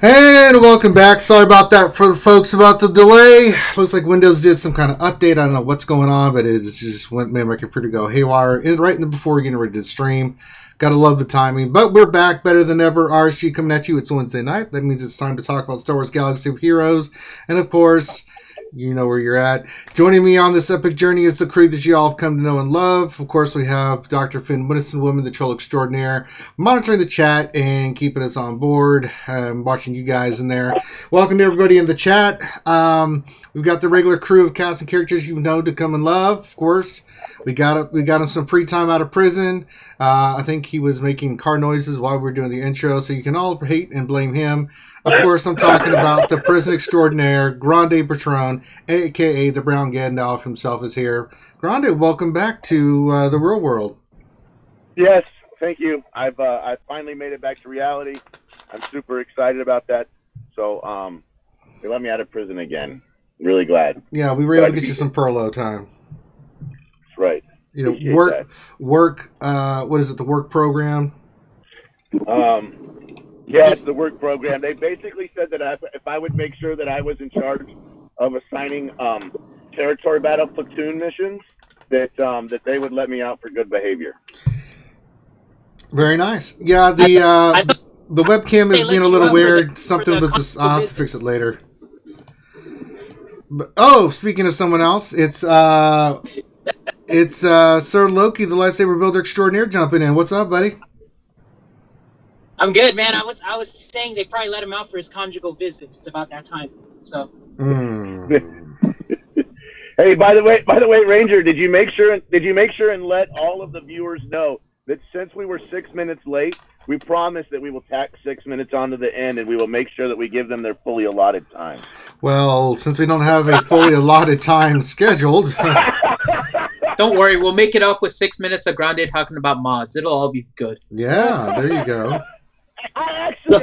And welcome back. Sorry about that for the folks about the delay. Looks like Windows did some kind of update. I don't know what's going on, but it just made my computer go haywire right before getting ready to stream. Gotta love the timing. But we're back better than ever. RSG coming at you. It's Wednesday night. That means it's time to talk about Star Wars Galaxy of Heroes. And of course, you know where you're at. Joining me on this epic journey is the crew that you all have come to know and love. Of course, we have Dr. Finn Winston Woman, the troll extraordinaire, monitoring the chat and keeping us on board. Watching you guys in there. Welcome to everybody in the chat. We've got the regular crew of cast and characters you know to come and love. Of course, we got him some free time out of prison. I think he was making car noises while we were doing the intro, so you can all hate and blame him. Of course, I'm talking about the prison extraordinaire, Grande Patron, a.k.a. the Brown Gandalf himself is here. Grande, welcome back to the real world. Yes, thank you. I've finally made it back to reality. I'm super excited about that. So they let me out of prison again. Really glad. Yeah, we were able to get you some Perlo time. That's right. You know, work. What is it? The work program. Yeah, it's the work program. They basically said that if I would make sure that I was in charge of assigning territory battle platoon missions, that they would let me out for good behavior. Very nice. Yeah, the webcam is being a little weird. Something with this. I'll have to fix it later. But, oh, speaking of someone else, it's Sir Loki, the lightsaber builder extraordinaire, jumping in. What's up, buddy? I'm good, man. I was saying they probably let him out for his conjugal visits. It's about that time. So. Hey, by the way, Ranger, did you make sure and let all of the viewers know that since we were 6 minutes late, we promised that we will tack 6 minutes onto the end, and we will make sure that we give them their fully allotted time. Well, since we don't have a fully allotted time scheduled. Don't worry, we'll make it up with 6 minutes of Grande talking about mods. It'll all be good. Yeah, there you go. I actually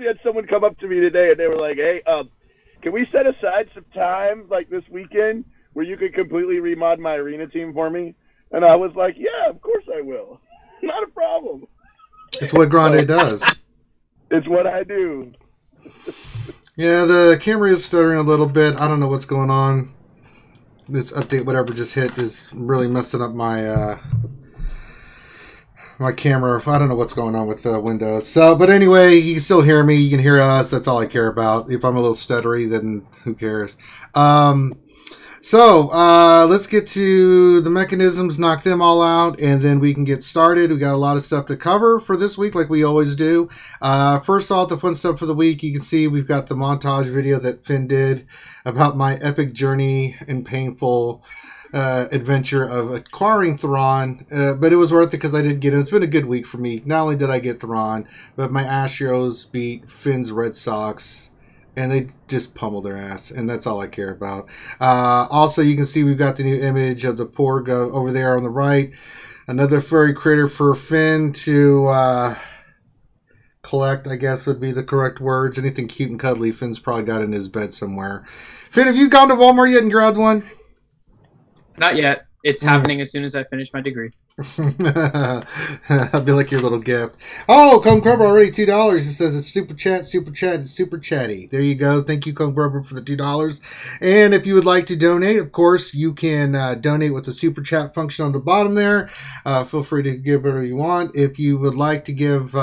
had someone come up to me today, and they were like, "Hey, can we set aside some time, like this weekend, where you could completely remod my arena team for me?" And I was like, "Yeah, of course I will. Not a problem." It's what Grande does. It's what I do. Yeah, the camera is stuttering a little bit. I don't know what's going on. This update, whatever just hit, is really messing up my my camera. I don't know what's going on with Windows. So, but anyway, you can still hear me. You can hear us. That's all I care about. If I'm a little stuttery, then who cares? So, let's get to the mechanisms, knock them all out, and then we can get started. We got a lot of stuff to cover for this week, like we always do. First off, the fun stuff for the week, you can see we've got the montage video that Finn did about my epic journey and painful adventure of acquiring Thrawn, but it was worth it because I did get it. It's been a good week for me. Not only did I get Thrawn, but my Astros beat Finn's Red Sox, and they just pummeled their ass, and that's all I care about. Also, you can see we've got the new image of the Porg over there on the right. Another furry critter for Finn to collect, I guess would be the correct words. Anything cute and cuddly, Finn's probably got in his bed somewhere. Finn, have you gone to Walmart yet and grabbed one? Not yet. It's happening as soon as I finish my degree. That'd be like your little gift. Oh, Cone Grubber already $2. It says it's super chat, it's super chatty. There you go. Thank you, Cone Grubber, for the $2. And if you would like to donate, of course, you can donate with the super chat function on the bottom there. Feel free to give whatever you want. If you would like to give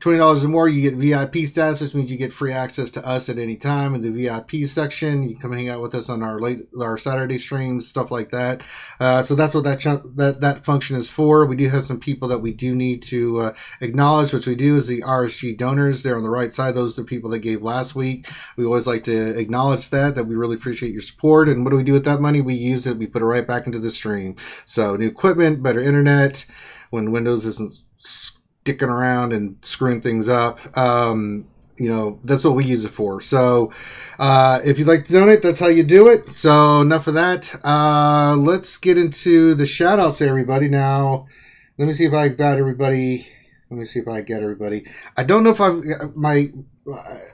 $20 or more, you get VIP status. This means you get free access to us at any time in the VIP section. You can come hang out with us on our Saturday streams, stuff like that. So that's what that function is for. We do have some people that we do need to acknowledge, which we do is the RSG donors. They're on the right side. Those are the people that gave last week. We always like to acknowledge that we really appreciate your support. And what do we do with that money? We use it. We put it right back into the stream. So new equipment, better internet, when Windows isn't sticking around and screwing things up, you know, that's what we use it for. So if you'd like to donate, that's how you do it. So enough of that. Let's get into the shout outs to everybody. Now let me see if I got everybody. I don't know if I've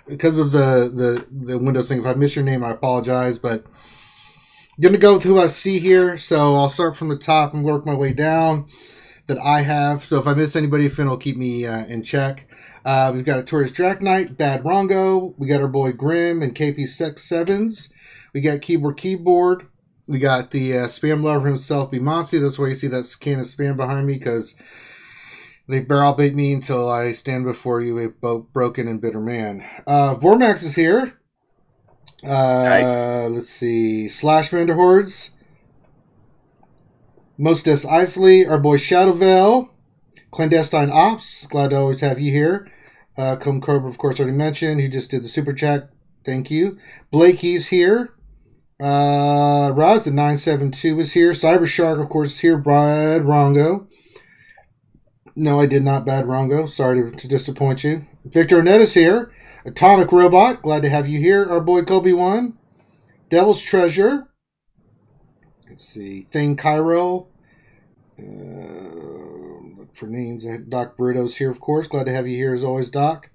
because of the Windows thing, if I miss your name, I apologize, but I'm gonna go with who I see here. So I'll start from the top and work my way down. that I have. So if I miss anybody, Finn will keep me in check. We've got a Taurus Drac Knight, Bad Rongo. We got our boy Grim and KP67s. We got Keyboard. We got the spam lover himself, Bimonsi. That's why you see that can of spam behind me, because they barrel bait me until I stand before you, a broken and bitter man. Vormax is here. Nice. Let's see. Slash Vanderhordes. Mostes Eifley, our boy Shadowvale. Clandestine Ops, glad to always have you here. Come Cobra, of course, already mentioned. He just did the super chat. Thank you. Blakey's here. Raz, the 972 is here. Cyber Shark, of course, is here. Brad Rongo. No, I did not bad Rongo. Sorry to disappoint you. Victor Arnett is here. Atomic Robot, glad to have you here. Our boy Kobe One. Devil's Treasure. Let's see. Thing Cairo. Look for names. Doc Burritos here, of course. Glad to have you here as always, Doc.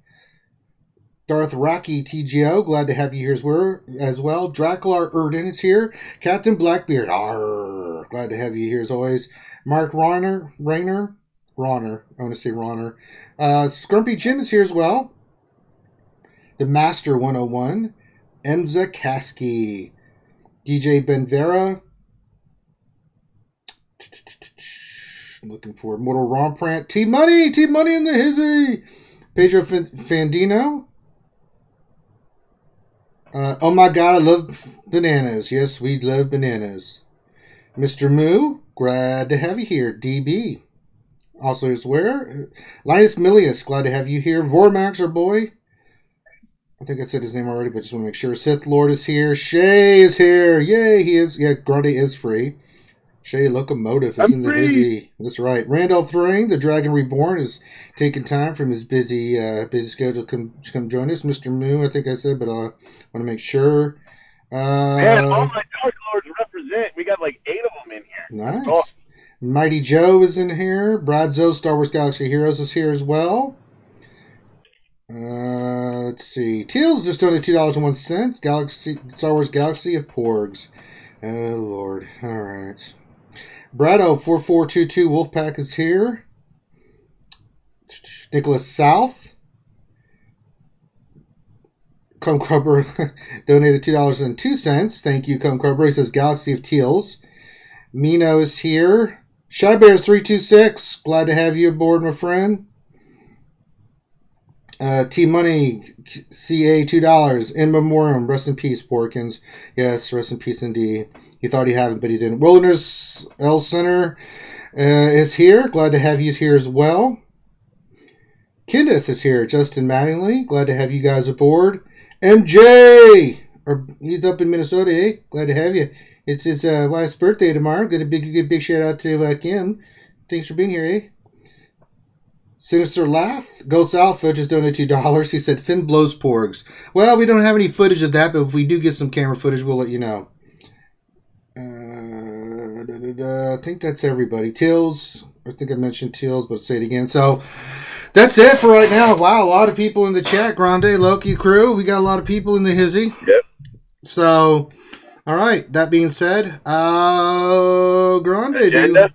Darth Rocky TGO. Glad to have you here as well. Dracular Erden is here. Captain Blackbeard. Arr. Glad to have you here as always. Mark Rayner. I want to say Ronner. Scrumpy Jim is here as well. The Master 101. Emza Kasky. DJ Benvera. I'm looking for Mortal Romprant. T-Money in the hizzy. Pedro Fandino. Oh my God, I love bananas. Yes, we love bananas. Mr. Moo, glad to have you here. DB. Also is where? Linus Milius, glad to have you here. Vormax, our boy. I think I said his name already, but just want to make sure. Sith Lord is here. Shay is here. Yay, he is. Yeah, Grande is free. Shay Locomotive is in the busy. That's right. Randolph Thrain, the Dragon Reborn, is taking time from his busy schedule to come join us. Mr. Moo, I think I said, but I want to make sure. Man, all my Dark Lords represent. We got like 8 of them in here. Nice. Oh. Mighty Joe is in here. Brad Zoe, Star Wars Galaxy Heroes is here as well. Let's see. Teals just donated $2.01. Star Wars Galaxy of Porgs. Oh, Lord. All right. Brado 4422 Wolfpack is here. Nicholas South. Cum Crubber donated $2.02. Thank you, Cum Crubber. He says Galaxy of Teals. Mino is here. Shy Bears 326. Glad to have you aboard, my friend. T Money CA $2. In memoriam. Rest in peace, Porkins. Yes, rest in peace indeed. He thought he had it, but he didn't. Wilderness L Center is here. Glad to have you here as well. Kenneth is here. Justin Mattingly. Glad to have you guys aboard. MJ! He's up in Minnesota, eh? Glad to have you. It's his wife's birthday tomorrow. Give a big shout out to Kim. Thanks for being here, eh? Sinister Laugh. Ghost Alpha just donated $2. He said Finn blows porgs. Well, we don't have any footage of that, but if we do get some camera footage, we'll let you know. I think that's everybody. Tills. I think I mentioned Tills, but I'll say it again. So that's it for right now. Wow, a lot of people in the chat. Grande, Loki crew. We got a lot of people in the hizzy. Yep. So, all right. That being said, Grande. Agenda?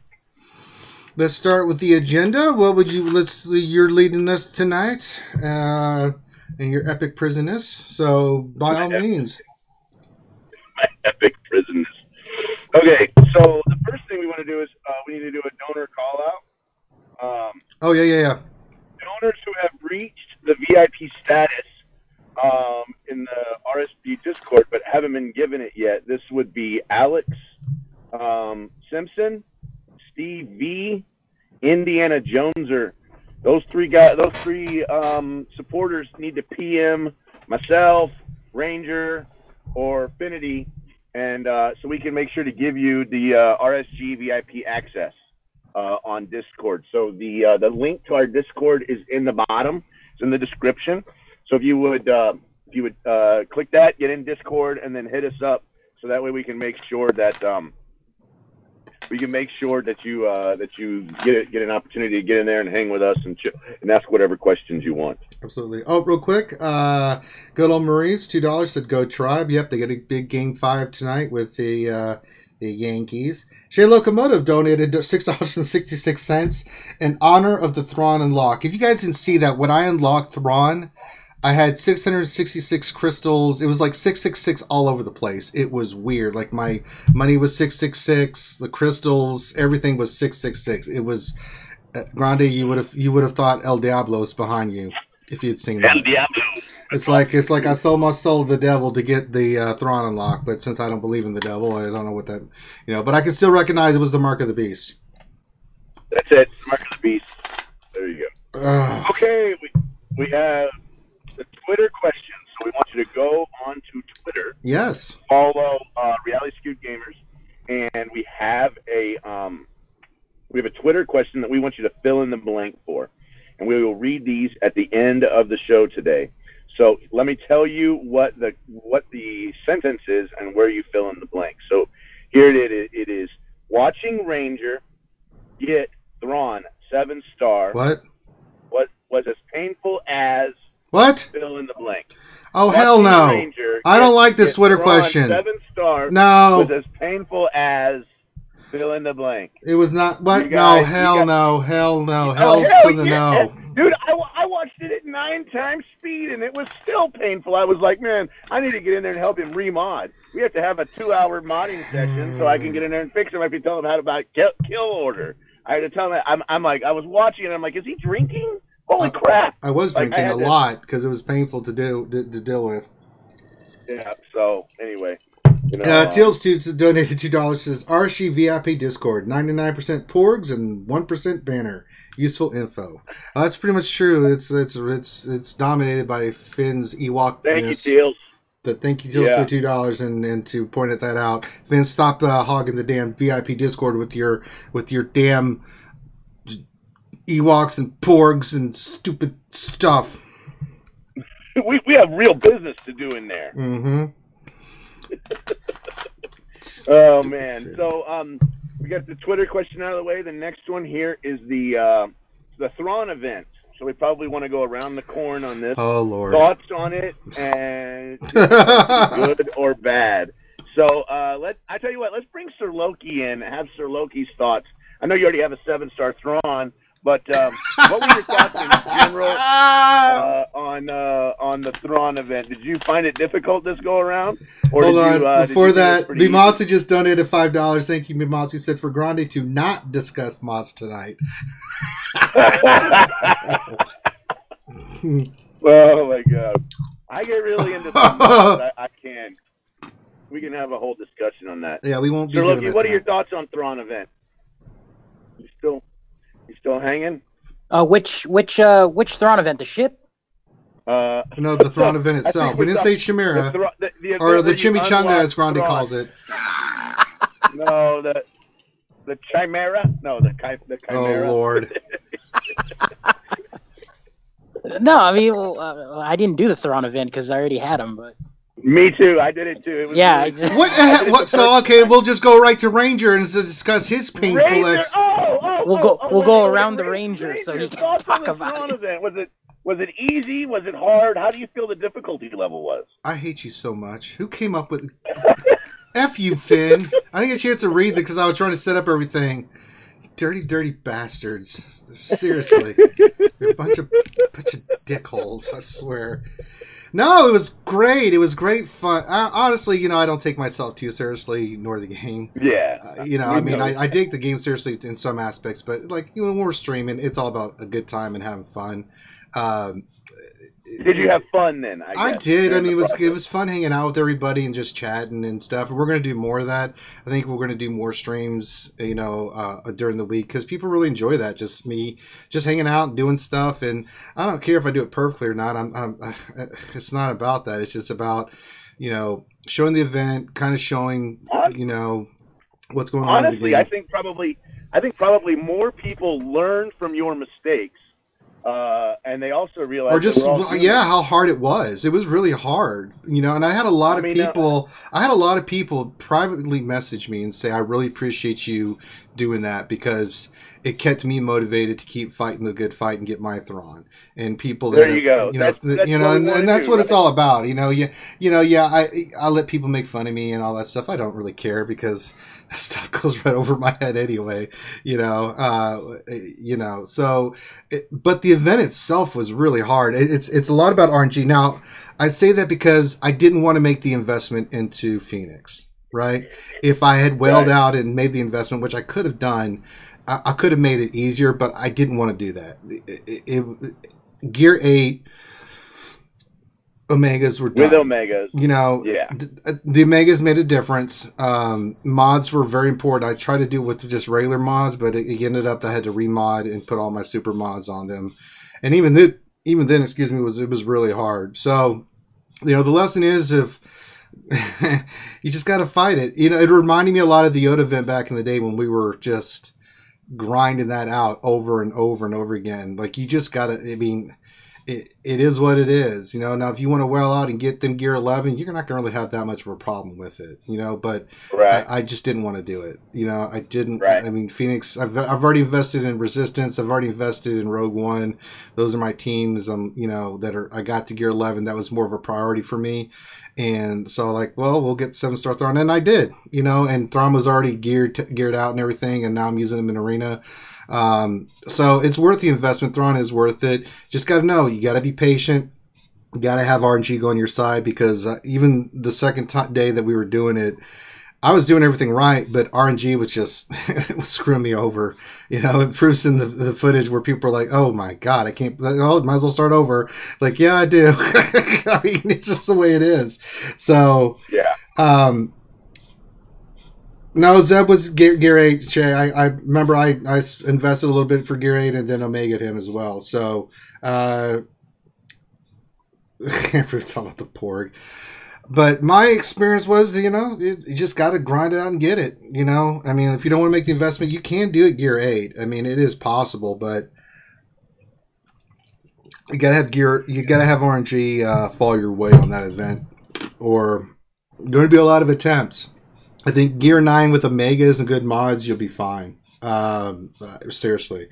Let's start with the agenda. What would you? You're leading us tonight, in your epic prisonness. So by all means. My epic prisonness. Okay, so the first thing we want to do is we need to do a donor call out. Oh yeah. Donors who have reached the VIP status in the RSG Discord but haven't been given it yet. This would be Alex Simpson, Steve V, Indiana Joneser. Those three supporters need to PM myself, Ranger, or Affinity, and so we can make sure to give you the RSG VIP access on Discord. So the link to our Discord is in the bottom. It's in the description. So if you would click that, get in Discord, and then hit us up, so that way we can make sure that you get an opportunity to get in there and hang with us and ask whatever questions you want. Absolutely. Oh, real quick, good old Maurice, $2 said go Tribe. Yep, they got a big game 5 tonight with the The Yankees. Shay Locomotive donated $6.66 in honor of the Thrawn unlock. If you guys didn't see that, when I unlocked Thrawn, I had 666 crystals. It was like 666 all over the place. It was weird. Like my money was 666, the crystals, everything was 666. It was Grande. You would have thought El Diablo's behind you if you'd seen that. El Diablo. It's like I sold my soul to the devil to get the Thrawn unlock, but since I don't believe in the devil, I don't know what that, but I can still recognize it was the mark of the beast. That's it, mark of the beast. There you go. Okay, we have the Twitter question, so we want you to go on to Twitter. Yes. Follow Reality Scoot Gamers, and we have a Twitter question that we want you to fill in the blank for, and we will read these at the end of the show today. So let me tell you what the sentence is and where you fill in the blank. So here it is. Watching Ranger get Thrawn 7-star. What? Was as painful as. What? Fill in the blank. Oh, Watching hell no. Ranger I don't like this Twitter Thrawn question. 7-star. No. Was as painful as. Fill in the blank. It was not. What? Guys, no. Hell no. Hell no. Oh, Hell's hell to the yeah. no. Dude, I watched it at 9 times speed, and it was still painful. I was like, man, I need to get in there and help him remod. We have to have a 2-hour modding session so I can get in there and fix him. I can tell him how to kill order. I had to tell him. I'm like, I was watching, and I'm like, is he drinking? Holy crap! I was drinking a lot because it was painful to deal with. Yeah. So anyway. Teals donated $2. Says RSG VIP Discord 99% Porgs and 1% Banner. Useful info. That's pretty much true. It's dominated by Finn's Ewok. Thank you, Teals. Thank you, Teals, for $2 and to point that out. Finn, stop hogging the damn VIP Discord with your damn Ewoks and Porgs and stupid stuff. We have real business to do in there. Mm-hmm. Oh man! So we got the Twitter question out of the way. The next one here is the Thrawn event. So we probably want to go around the corn on this. Oh Lord! Thoughts on it and good or bad. So I tell you what. Let's bring Sir Loki in. Have Sir Loki's thoughts. I know you already have a 7-star Thrawn. But what were your thoughts in general on the Thrawn event? Did you find it difficult this go around? Or Hold on. Before that, Mimotsi easy? just donated $5. Thank you, Mimotsi. Said for Grande to not discuss mods tonight. Oh my god! I get really into some mods. I can. We can have a whole discussion on that. Yeah, we won't be Sir doing Loki, that what are your tonight. thoughts on Thrawn event? You still hanging? Which Thrawn event? The ship? No, the Thrawn event itself. We didn't say Chimera or the Chimichanga, as Grande calls it. No, the Chimera. No, the Chimera. Oh Lord! No, I mean, I didn't do the Thrawn event because I already had them. But me too. I did it too. It was yeah. really, What? So okay, we'll just go right to Ranger and discuss his painful Ranger? We'll go around the Ranger so he can talk about it. Event. Was it easy? Was it hard? How do you feel the difficulty level was? I hate you so much. Who came up with F you, Finn? I didn't get a chance to read it because I was trying to set up everything. Dirty, dirty bastards. Seriously. You're a bunch of dickholes, I swear. No, it was great. It was great fun. Honestly, I don't take myself too seriously, nor the game. Yeah. I take the game seriously in some aspects, but when we're streaming, it's all about a good time and having fun. Did you have fun then? I did. I mean, it was fun hanging out with everybody and just chatting and stuff. And we're going to do more of that. I think we're going to do more streams, during the week because people really enjoy that. Just me, just hanging out and doing stuff. And I don't care if I do it perfectly or not. It's not about that. It's just about, showing the event, kind of showing, what's going on. Honestly, I think probably more people learn from your mistakes. and they also realized, or just that we're all human. yeah, how hard it was. It was really hard, you know. And I had a lot of people. I had a lot of people privately message me and say, "I really appreciate you doing that because it kept me motivated to keep fighting the good fight and get my Thrawn." And people that there you go. That's what it's all about. I let people make fun of me and all that stuff. I don't really care because that stuff goes right over my head anyway. So, but the event itself was really hard. It's a lot about RNG. Now, I say that because I didn't want to make the investment into Phoenix. Right? If I had wailed out and made the investment, which I could have done, I could have made it easier, but I didn't want to do that. Gear 8 Omegas were done. With Omegas. The Omegas made a difference. Mods were very important. I tried to do it with just regular mods, but it ended up I had to remod and put all my super mods on them. And even then, it was really hard. So, the lesson is you just got to fight it. It reminded me a lot of the Yoda event back in the day when we were just grinding that out over and over and over again. Like, you just got to, it is what it is. Now if you want to well out and get them gear 11, you're not going to really have that much of a problem with it, but I just didn't want to do it. I didn't, Phoenix, I've already invested in Resistance. I've already invested in Rogue One. Those are my teams. I got to gear 11. That was more of a priority for me. And so we'll get 7-star Thrawn. And I did, and Thrawn was already geared out and everything. And now I'm using him in Arena. So it's worth the investment. Thrawn is worth it. Just got to know, you got to be patient. You got to have RNG go on your side because even the second day that we were doing it, I was doing everything right, but RNG was just it was screwing me over. It proves in the footage where people are like, "Oh my god, I can't! Oh, might as well start over." Like, yeah, I do. It's just the way it is. So, yeah. No, Zeb was Gear 8. Shay, I remember I invested a little bit for Gear 8 and then Omega'd him as well. So, everyone's talking about the Porg. But my experience was, you just got to grind it out and get it. If you don't want to make the investment, you can do it Gear 8. It is possible, but you got to have RNG fall your way on that event, or going to be a lot of attempts. I think Gear 9 with Omegas and good mods, you'll be fine. Seriously.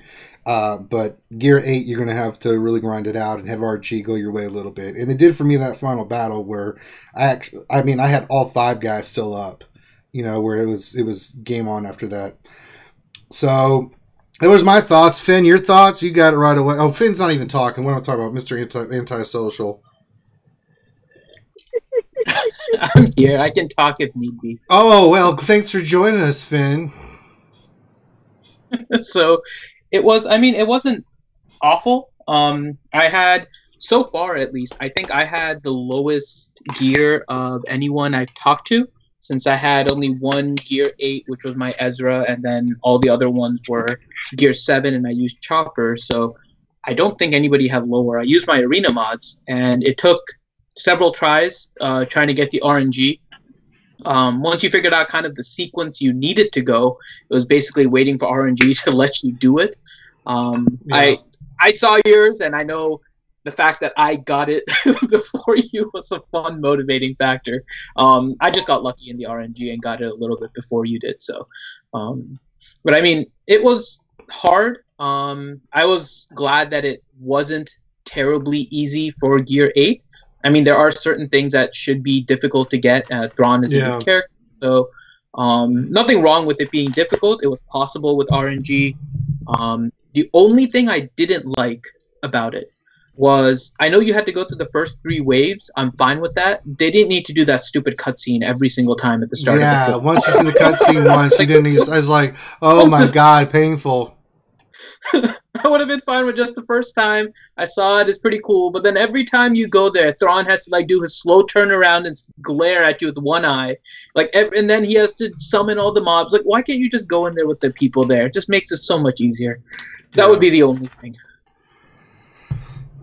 But Gear 8, you're going to have to really grind it out and have RG go your way a little bit. And it did for me in that final battle where I had all 5 guys still up, where it was game on after that. So that was my thoughts. Finn, your thoughts? You got it right away. Oh, Finn's not even talking. What am I talking about? Mr. Antisocial. I'm here. I can talk if need be. Oh, well, thanks for joining us, Finn. So it wasn't awful. I had, so far at least, I think I had the lowest gear of anyone I've talked to, since I had only one Gear 8, which was my Ezra, and then all the other ones were Gear 7, and I used Chopper. So I don't think anybody had lower. I used my Arena mods, and it took several tries trying to get the RNG. Once you figured out kind of the sequence you needed to go, it was basically waiting for RNG to let you do it. I saw yours, and I know the fact that I got it before you was a fun motivating factor. I just got lucky in the RNG and got it a little bit before you did. So, but it was hard. I was glad that it wasn't terribly easy for Gear 8. There are certain things that should be difficult to get. Thrawn is a good character, so nothing wrong with it being difficult. It was possible with RNG. The only thing I didn't like about it was, I know you had to go through the first 3 waves. I'm fine with that. They didn't need to do that stupid cutscene every single time at the start of the film. Once you see the cutscene once, you didn't. I was like, oh my god, painful. I would have been fine with just the first time I saw it. It's pretty cool, but then every time you go there, Thrawn has to do his slow turnaround and glare at you with one eye, and then he has to summon all the mobs. Why can't you just go in there with the people there? It just makes it so much easier. That would be the only thing.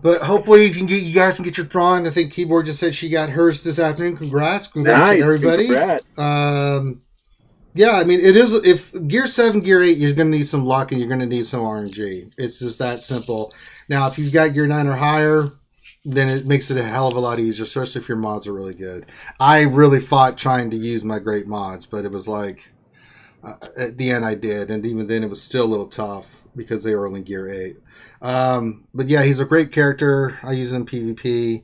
But hopefully you guys can get your Thrawn. I think Keyboard just said she got hers this afternoon. Congrats nice, to everybody. Congrats. Yeah, I mean, it is. If Gear 7, Gear 8, you're going to need some luck and you're going to need some RNG. It's just that simple. Now, if you've got Gear 9 or higher, then it makes it a hell of a lot easier, especially if your mods are really good. I really fought trying to use my great mods, but it was like, at the end I did, and even then it was still a little tough because they were only Gear 8. But yeah, he's a great character. I use him in PvP.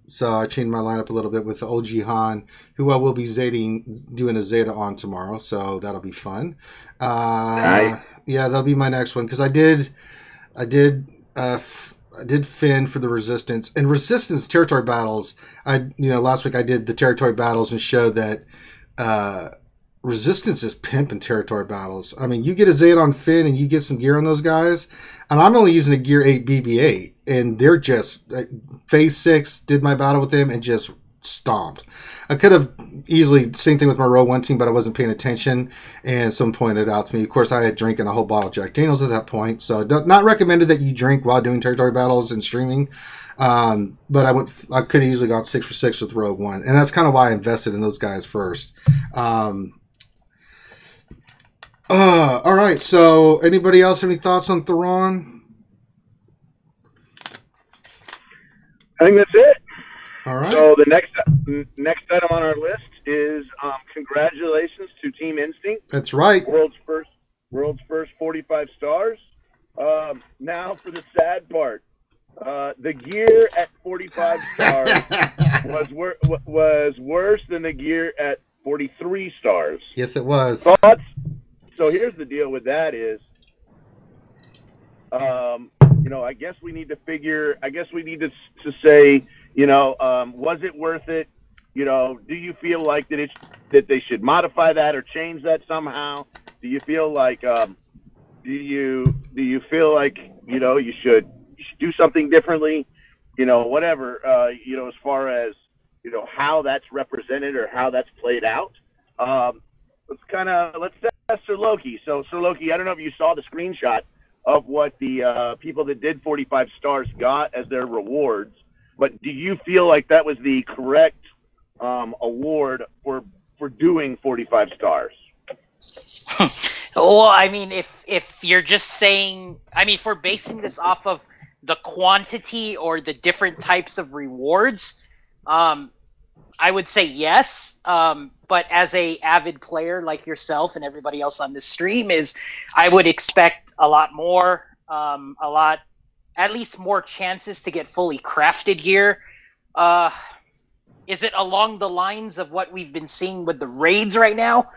So I changed my lineup a little bit with OG Han, who I will be doing a Zeta on tomorrow. So that'll be fun. Nice. Yeah, that'll be my next one because I did Finn for the Resistance and Resistance territory battles. Last week I did the territory battles and showed that Resistance is pimping territory battles. I mean, you get a Zeta on Finn and you get some gear on those guys, and I'm only using a Gear 8 BB-8, and they're just Phase 6 did my battle with them and just stomped. I could have easily same thing with my Row 1 team, but I wasn't paying attention, and someone pointed it out to me. Of course, I had drinking a whole bottle of Jack Daniels at that point, so not recommended that you drink while doing territory battles and streaming. But I could have easily gone 6 for 6 with Rogue One, and that's kind of why I invested in those guys first. All right. So, anybody else have any thoughts on Theron? I think that's it. All right. So the next item on our list is congratulations to Team Instinct. That's right. World's first 45 stars. Now for the sad part. The gear at 45 stars was worse than the gear at 43 stars. Yes, it was. Thoughts? So here's the deal with that is, I guess we need to say, was it worth it? Do you feel like that they should modify that or change that somehow? Do you feel like, do you feel like, you should do something differently? Whatever, as far as, how that's represented or how that's played out. Let's test Sir Loki. So Sir Loki, I don't know if you saw the screenshot of what the people that did 45 stars got as their rewards, but do you feel like that was the correct award for doing 45 stars? Well, I mean, if you're just saying, if we're basing this off of the quantity or the different types of rewards, I would say yes. But as a avid player like yourself and everybody else on this stream I would expect a lot more, at least more chances to get fully crafted gear. Is it along the lines of what we've been seeing with the raids right now?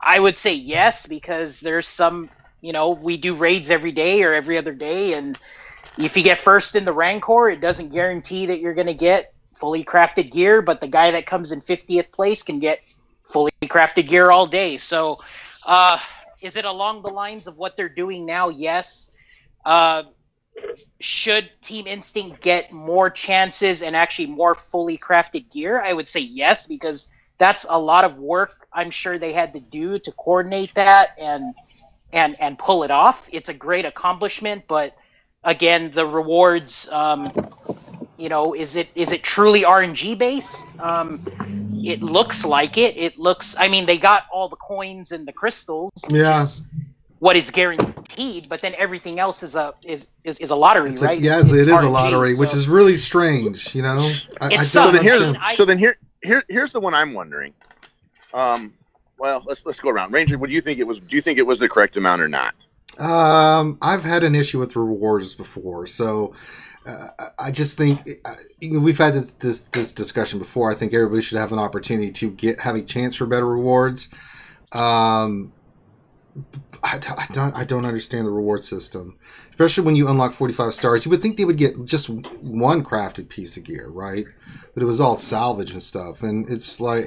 I would say yes, because there's some, we do raids every day or every other day, and if you get first in the Rancor, it doesn't guarantee that you're going to get fully crafted gear, but the guy that comes in 50th place can get fully crafted gear all day. So is it along the lines of what they're doing now? Yes. Should Team Instinct get more chances and actually more fully crafted gear? I would say yes, because that's a lot of work I'm sure they had to do to coordinate that and pull it off. It's a great accomplishment, but again, the rewards, is it truly RNG based? It looks like it. It looks. They got all the coins and the crystals. Yeah. Which is what is guaranteed, but then everything else is a lottery, right? It is RNG, a lottery, which is really strange. Here's the one I'm wondering. Well, let's go around. Ranger, what do you think it was? Do you think it was the correct amount or not? I've had an issue with rewards before, so I just think we've had this discussion before. I think everybody should have an opportunity to have a chance for better rewards. I don't understand the reward system, especially when you unlock 45 stars. You would think they would get just one crafted piece of gear, right? But it was all salvage and stuff, and it's like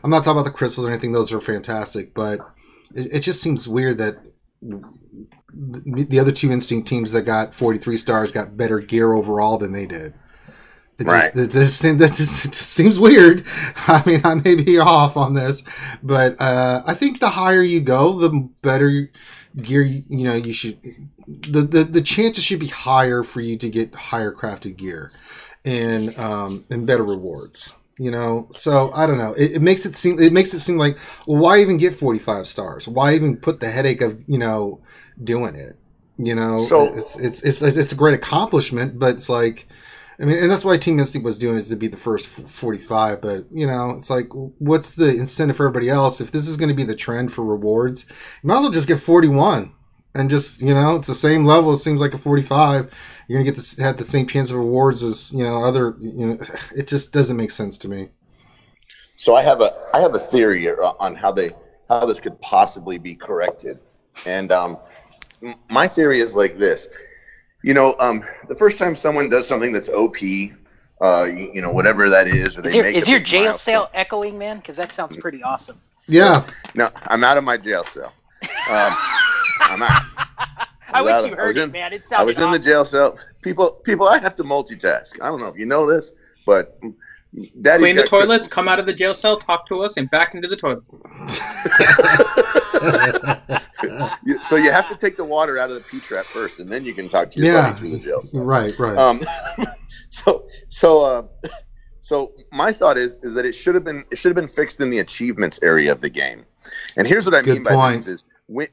I'm not talking about the crystals or anything; those are fantastic, but it just seems weird that the other two Instinct teams that got 43 stars got better gear overall than they did. It just seems weird. I may be off on this, but I think the higher you go, the better gear you should. The chances should be higher for you to get higher crafted gear and better rewards. You know, so I don't know. It makes it seem like, well, why even get 45 stars? Why even put the headache of, you know, doing it? You know, So it's a great accomplishment, but it's like, I mean, and that's why Team Instinct was doing it, is to be the first 45. But you know, it's like, what's the incentive for everybody else? If this is going to be the trend for rewards, you might as well just get 41 and just, you know, it's the same level. It seems like a 45. You're gonna have the same chance of rewards as, you know, other. You know, it just doesn't make sense to me. So I have a theory on how this could possibly be corrected, and my theory is like this. You know, the first time someone does something that's OP, you know, whatever that is, or is your jail cell echoing, man? Because that sounds pretty awesome. Yeah. No, I'm out of my jail cell. I'm out. I wish you heard it, man. It sounded I was in the jail cell. People, I have to multitask. I don't know if you know this, but Daddy clean the toilets, come out of the jail cell, talk to us, and back into the toilet. So you have to take the water out of the P-trap first, and then you can talk to your buddy through the jail cell. Right. So my thought is that it should have been fixed in the achievements area of the game. And here's what I mean by this is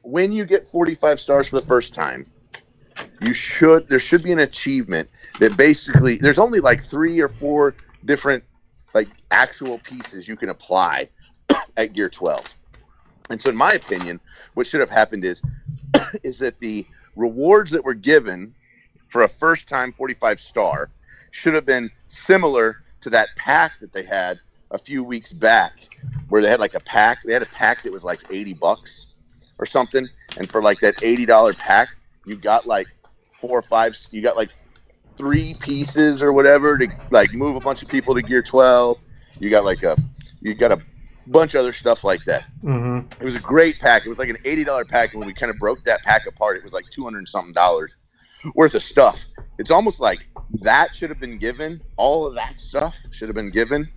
when you get 45 stars for the first time, there should be an achievement that basically there's only like 3 or 4 different like actual pieces you can apply at Gear 12. And so in my opinion, what should have happened is that the rewards that were given for a first time 45 star should have been similar to that pack that they had a few weeks back, where they had like a pack. They had a pack that was like $80 or something, and for like that $80 pack, you got like 4 or 5. You got like 3 pieces or whatever to like move a bunch of people to Gear 12. You got a bunch of other stuff like that. Mm-hmm. It was a great pack. It was like an $80 pack, and when we kind of broke that pack apart, it was like $200 and something worth of stuff. It's almost like that should have been given. All of that stuff should have been given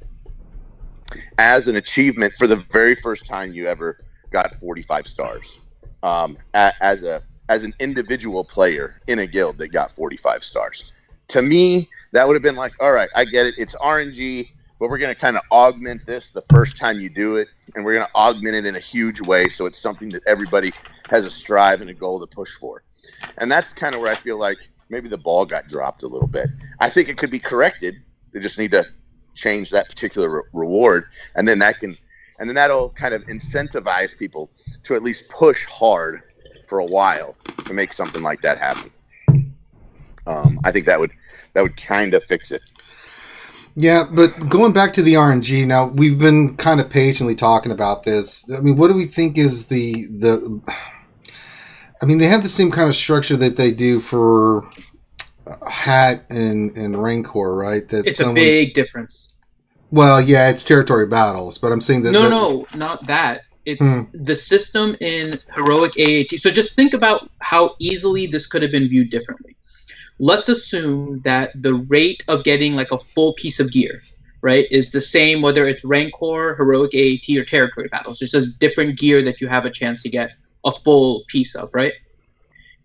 as an achievement for the very first time you ever got 45 stars. As an individual player in a guild that got 45 stars. To me, that would have been like, all right, I get it. It's RNG, but we're going to kind of augment this the first time you do it, and we're going to augment it in a huge way so it's something that everybody has a strive and a goal to push for. And that's kind of where I feel like maybe the ball got dropped a little bit. I think it could be corrected. They just need to change that particular reward, and then that'll kind of incentivize people to at least push hard for a while to make something like that happen. I think that would kind of fix it. Yeah, but going back to the RNG, now we've been kind of patiently talking about this. I mean, what do we think is the I mean, they have the same kind of structure that they do for Hat and Rancor, right? It's a big difference. Well, yeah, it's territory battles, but I'm saying that... No, not that. It's the system in Heroic AAT. So just think about how easily this could have been viewed differently. Let's assume that the rate of getting like a full piece of gear, right, is the same whether it's Rancor, Heroic AAT, or territory battles. It's just different gear that you have a chance to get a full piece of, right?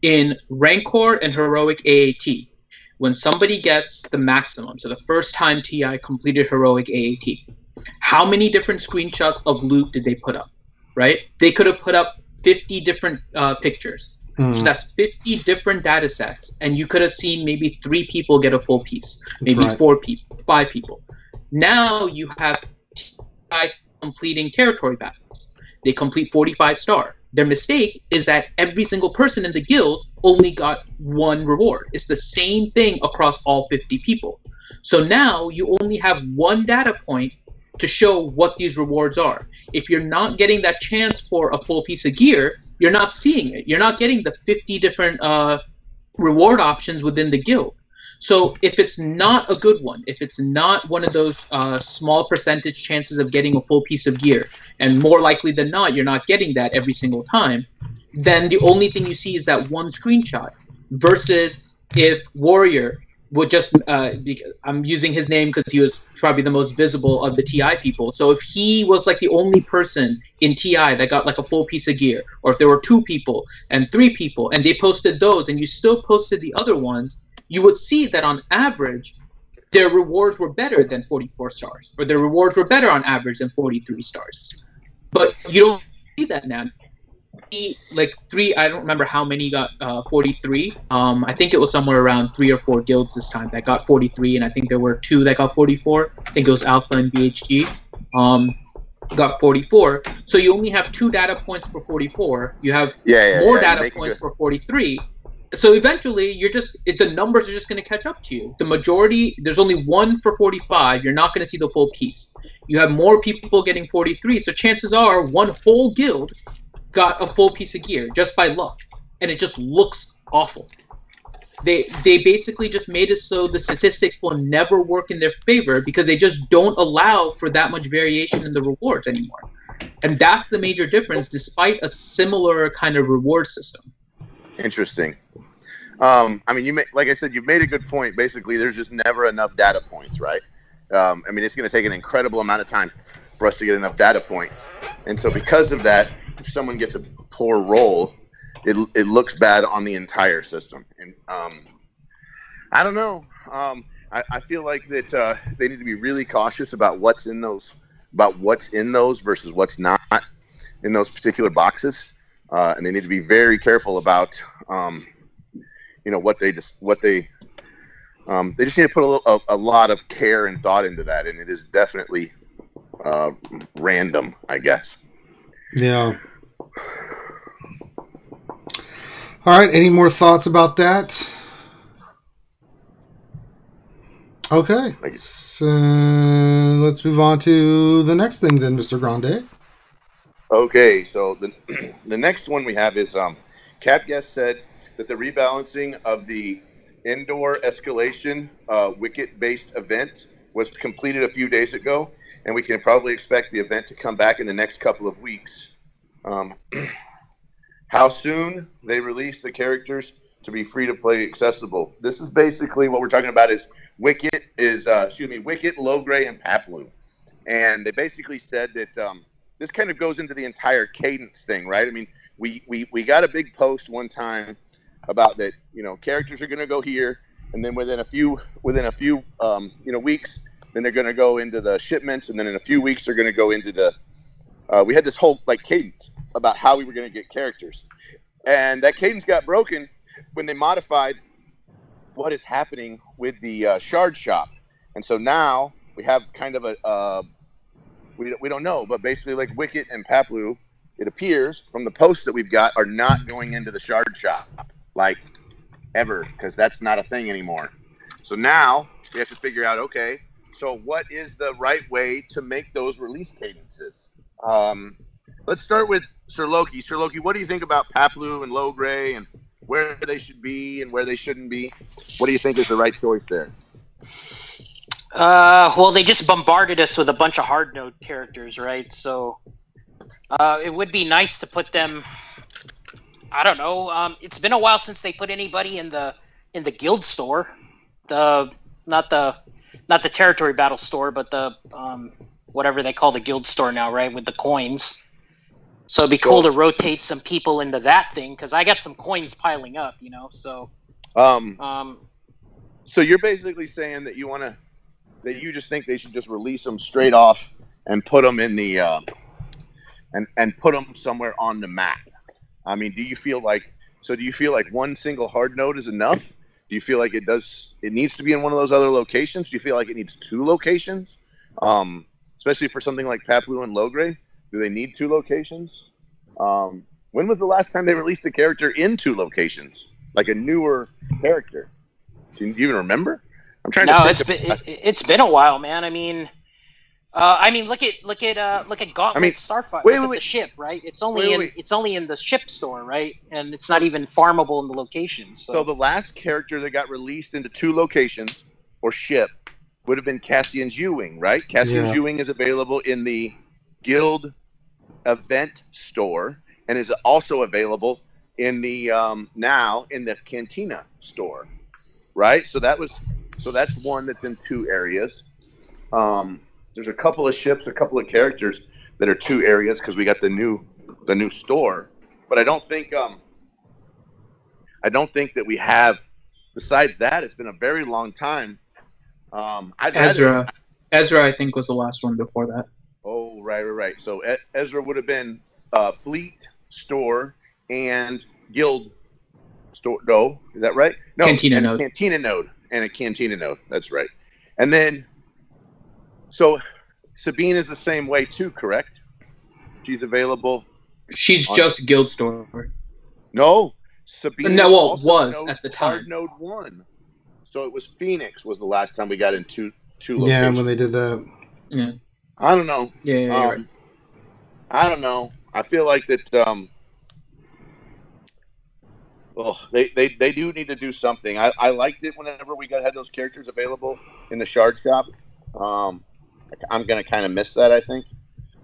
In Rancor and Heroic AAT, when somebody gets the maximum, so the first time TI completed Heroic AAT, how many different screenshots of loot did they put up, right? They could have put up 50 different pictures. So that's 50 different data sets, and you could have seen maybe 3 people get a full piece, maybe 4 people, 5 people. Now you have TI completing territory battles. They complete 45 star. Their mistake is that every single person in the guild only got 1 reward. It's the same thing across all 50 people. So now you only have 1 data point to show what these rewards are. If you're not getting that chance for a full piece of gear, you're not seeing it. You're not getting the 50 different reward options within the guild. So if it's not a good one, if it's not one of those small percentage chances of getting a full piece of gear, and more likely than not, you're not getting that every single time, then the only thing you see is that 1 screenshot. Versus if Warrior would just, I'm using his name because he was probably the most visible of the TI people. So if he was like the only person in TI that got like a full piece of gear, or if there were 2 people and 3 people and they posted those and you still posted the other ones, you would see that on average, their rewards were better than 44 stars, or their rewards were better on average than 43 stars. But you don't see that now. Like I don't remember how many got 43. I think it was somewhere around 3 or 4 guilds this time that got 43, and I think there were 2 that got 44. I think it was Alpha and BHG. Got 44. So you only have 2 data points for 44. You have more data points for 43. So eventually, the numbers are just going to catch up to you. The majority, there's only 1 for 45. You're not going to see the full piece. You have more people getting 43, so chances are one whole guild got a full piece of gear just by luck, and it just looks awful. They basically just made it so the statistics will never work in their favor because they just don't allow for that much variation in the rewards anymore. And that's the major difference, despite a similar kind of reward system. Interesting. I mean, like I said, you made a good point. Basically, there's just never enough data points, right? I mean, it's going to take an incredible amount of time for us to get enough data points. And so because of that, if someone gets a poor roll, it looks bad on the entire system. And I don't know. I feel like that they need to be really cautious about what's in those versus what's not in those particular boxes. And they need to be very careful about, they just need to put a lot of care and thought into that. And it is definitely random, I guess. Yeah. All right. Any more thoughts about that? Okay. So let's move on to the next thing then, Mr. Grande. Okay. So the next one we have is Capguest said that the rebalancing of the Endor Escalation Wicket-based event was completed a few days ago, and we can probably expect the event to come back in the next couple of weeks. How soon they release the characters to be free to play accessible. This is basically what we're talking about is Wicket, Logray, and Paplu. And they basically said that this kind of goes into the entire cadence thing, right? I mean, we got a big post one time about that, characters are going to go here, and then within a few weeks, then they're going to go into the shipments, and then in a few weeks they're going to go into the we had this whole cadence about how we were going to get characters, and that cadence got broken when they modified what is happening with the shard shop. And so now we have kind of a we don't know, but basically like Wicket and Paplu, it appears from the posts that we've got, are not going into the shard shop like ever, because that's not a thing anymore. So now we have to figure out, okay, so what is the right way to make those release cadences? Let's start with Sir Loki. Sir Loki, what do you think about Paplu and Logray and where they should be and where they shouldn't be? What do you think is the right choice there? Well, they just bombarded us with a bunch of hard node characters, right? So it would be nice to put them. I don't know. It's been a while since they put anybody in the guild store, not the territory battle store, but the whatever they call the guild store now, right? With the coins. So it'd be cool to rotate some people into that thing, because I got some coins piling up, So. So you're basically saying that you just think they should just release them straight off and put them in the and put them somewhere on the map. I mean, do you feel like one single hard node is enough? Do you feel like it needs to be in one of those other locations? Do you feel like it needs 2 locations? Especially for something like Paplu and Logray, do they need 2 locations? When was the last time they released a character in 2 locations, like a newer character? Do you even remember? I'm trying to. No, it's been a while, man. I mean, look at Gauntlet Starfighter. Wait. The ship, right? It's only in the ship store, right? And it's not even farmable in the locations. So the last character that got released into 2 locations or ship would have been Cassian's U-Wing, right? Cassian's U-Wing is available in the Guild event store and is also available in the now in the Cantina store, right? So that's one that's in 2 areas. There's a couple of ships, a couple of characters that are 2 areas because we got the new store. But I don't think that we have. Besides that, it's been a very long time Ezra. Ezra, I think, was the last one before that. Oh, right. So Ezra would have been Fleet, Store, and Guild Store. No, is that right? No, Cantina Node. Cantina Node. And a Cantina Node. That's right. And then, so Sabine is the same way too, correct? She's available. She's just Guild Store. No, Sabine was at the time. Node 1. So it was Phoenix was the last time we got in two locations. Yeah, when they did that. Yeah. I don't know. Yeah, you're right. I don't know. I feel like that. Well, they do need to do something. I liked it whenever we had those characters available in the Shard Shop. I'm gonna kind of miss that, I think,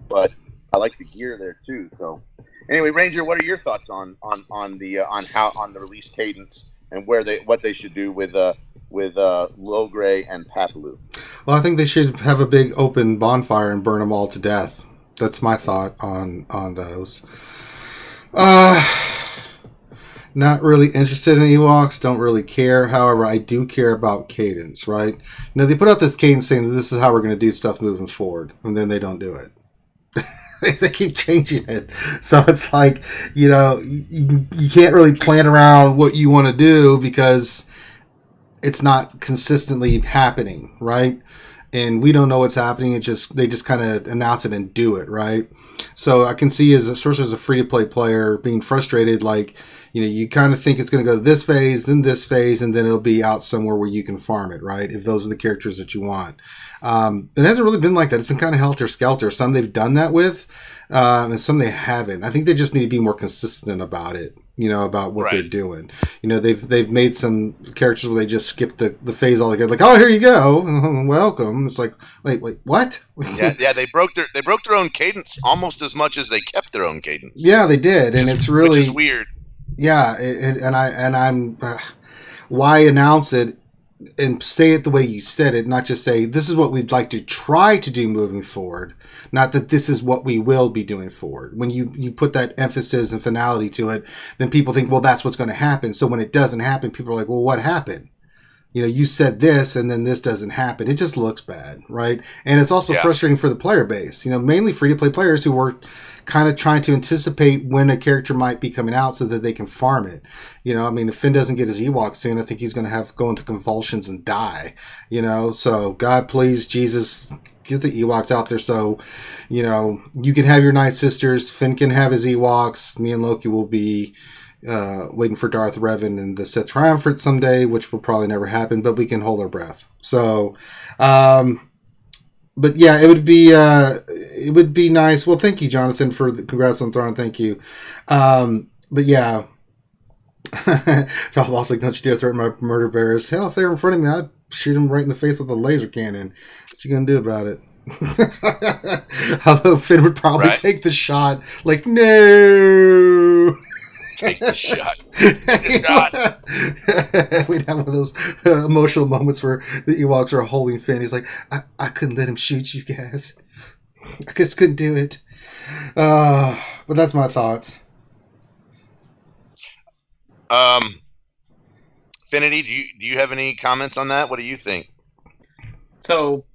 but I like the gear there too. So, anyway, Ranger, what are your thoughts on the release cadence and what they should do with Logray and Papalu? Well, I think they should have a big open bonfire and burn them all to death. That's my thought on those. Not really interested in Ewoks. Don't really care. However, I do care about cadence, right? They put out this cadence saying that this is how we're going to do stuff moving forward, and then they don't do it. They keep changing it. So it's like, you can't really plan around what you want to do because it's not consistently happening, right? And we don't know what's happening. They just kind of announce it and do it, right? So I can see especially as a free-to-play player being frustrated, like, you kind of think it's going to go to this phase, and then it'll be out somewhere where you can farm it, right? If those are the characters that you want. It hasn't really been like that. It's been kind of helter-skelter. Some they've done that with, and some they haven't. I think they just need to be more consistent about it, about what they're doing. They've made some characters where they just skip the phase altogether. Like, oh, here you go, welcome. It's like, wait, what? yeah, they broke their own cadence almost as much as they kept their own cadence. Yeah, they did, and it's really, which is weird. Yeah, I'm why announce it and say it the way you said it, not just say this is what we'd like to try to do moving forward, not that this is what we will be doing forward. When you put that emphasis and finality to it, then people think, well, that's what's going to happen. So when it doesn't happen, people are like, well, what happened? You said this and then this doesn't happen. It just looks bad, right? And it's also frustrating for the player base, mainly free-to-play players who were kind of trying to anticipate when a character might be coming out so that they can farm it. If Finn doesn't get his Ewoks soon, I think he's going to go into convulsions and die, So God, please, Jesus, get the Ewoks out there so, you can have your Night Sisters, Finn can have his Ewoks, me and Loki will be waiting for Darth Revan and the Sith Triumvirate someday, which will probably never happen, but we can hold our breath. So, but yeah, it would be nice. Well, thank you, Jonathan, for the congrats on Thrawn. Thank you. But yeah, Falboss like, don't you dare threaten my murder bearers. Hell, if they were in front of me, I'd shoot them right in the face with a laser cannon. What you gonna do about it? Although Finn would probably take the shot. Like, no. Take the shot. Take the shot. We'd have one of those emotional moments where the Ewoks are holding Finn. He's like, I couldn't let him shoot you guys. I just couldn't do it. But that's my thoughts. Finity, do you have any comments on that? What do you think? So,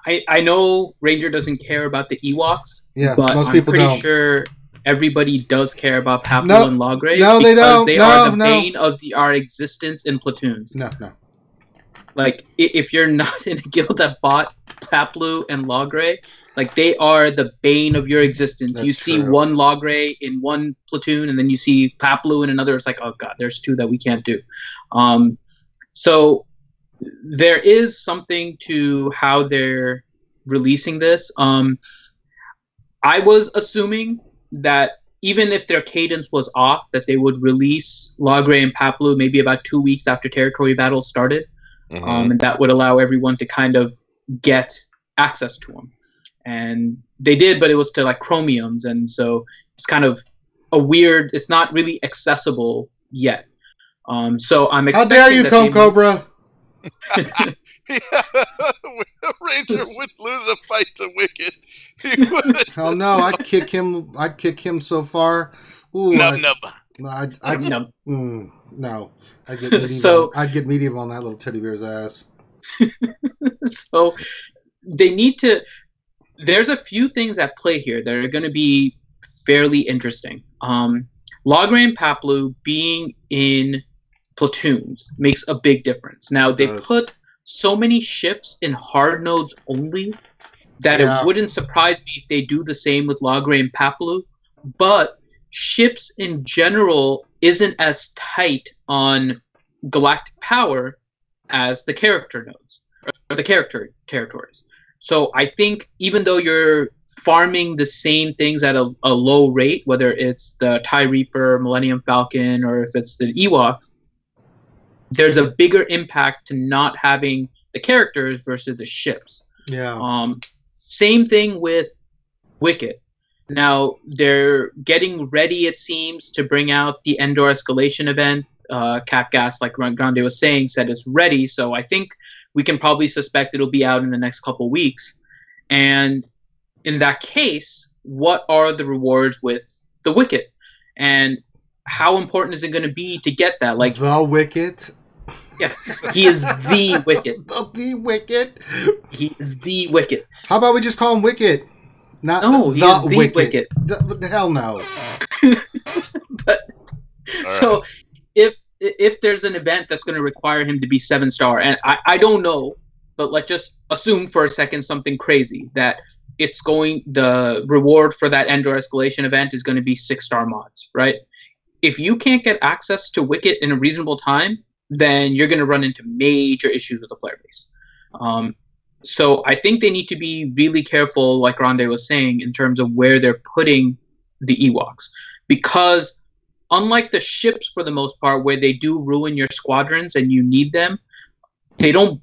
I know Ranger doesn't care about the Ewoks. Yeah, but most people don't. I'm pretty sure everybody does care about Papalu and Logray. No, they don't. They are the bane of our existence in platoons. No. Like, if you're not in a guild that bought Papalu and Logray, like, they are the bane of your existence. That's you see true. one Logray in one platoon, and then you see Papalu in another. It's like, oh god, there's two that we can't do. So there is something to how they're releasing this. I was assuming that even if their cadence was off, that they would release Logray and Papalu maybe about 2 weeks after territory battles started. And that would allow everyone to kind of get access to them. And they did, but it was to like chromiums, and so it's kind of a weird, it's not really accessible yet. So I'm expecting how dare you, Cone Cobra? Ranger would lose a fight to Wicked. He would. Hell no, I'd kick him so far. Ooh, no. No, I'd get medieval. I'd get medieval on that little teddy bear's ass. So they need to. There's a few things at play here that are going to be fairly interesting. Logran Paplu being in platoons makes a big difference. Now they put so many ships in hard nodes only that it wouldn't surprise me if they do the same with Logran Paplu, but ships in general isn't as tight on galactic power as the character nodes or the character territories. So I think even though you're farming the same things at a low rate, whether it's the TIE Reaper, Millennium Falcon, or if it's the Ewoks, there's a bigger impact to not having the characters versus the ships. Yeah. Same thing with Wicket. Now they're getting ready, it seems, to bring out the Endor Escalation event. Capgas, like Grande was saying, said it's ready. So I think we can probably suspect it'll be out in the next couple weeks. And in that case, what are the rewards with the Wicket? And how important is it going to be to get that? Like the Wicket? Yes, he is the Wicket. The Wicket? He is the Wicket. How about we just call him Wicket? Not no, the Wicket. The hell no. But, so if there's an event that's going to require him to be 7-star, and I don't know, but let's just assume for a second something crazy, that the reward for that Endor Escalation event is going to be 6-star mods, right? If you can't get access to Wicket in a reasonable time, then you're going to run into major issues with the player base. So I think they need to be really careful, like Grande was saying, in terms of where they're putting the Ewoks. Because unlike the ships, for the most part, where they do ruin your squadrons and you need them, they don't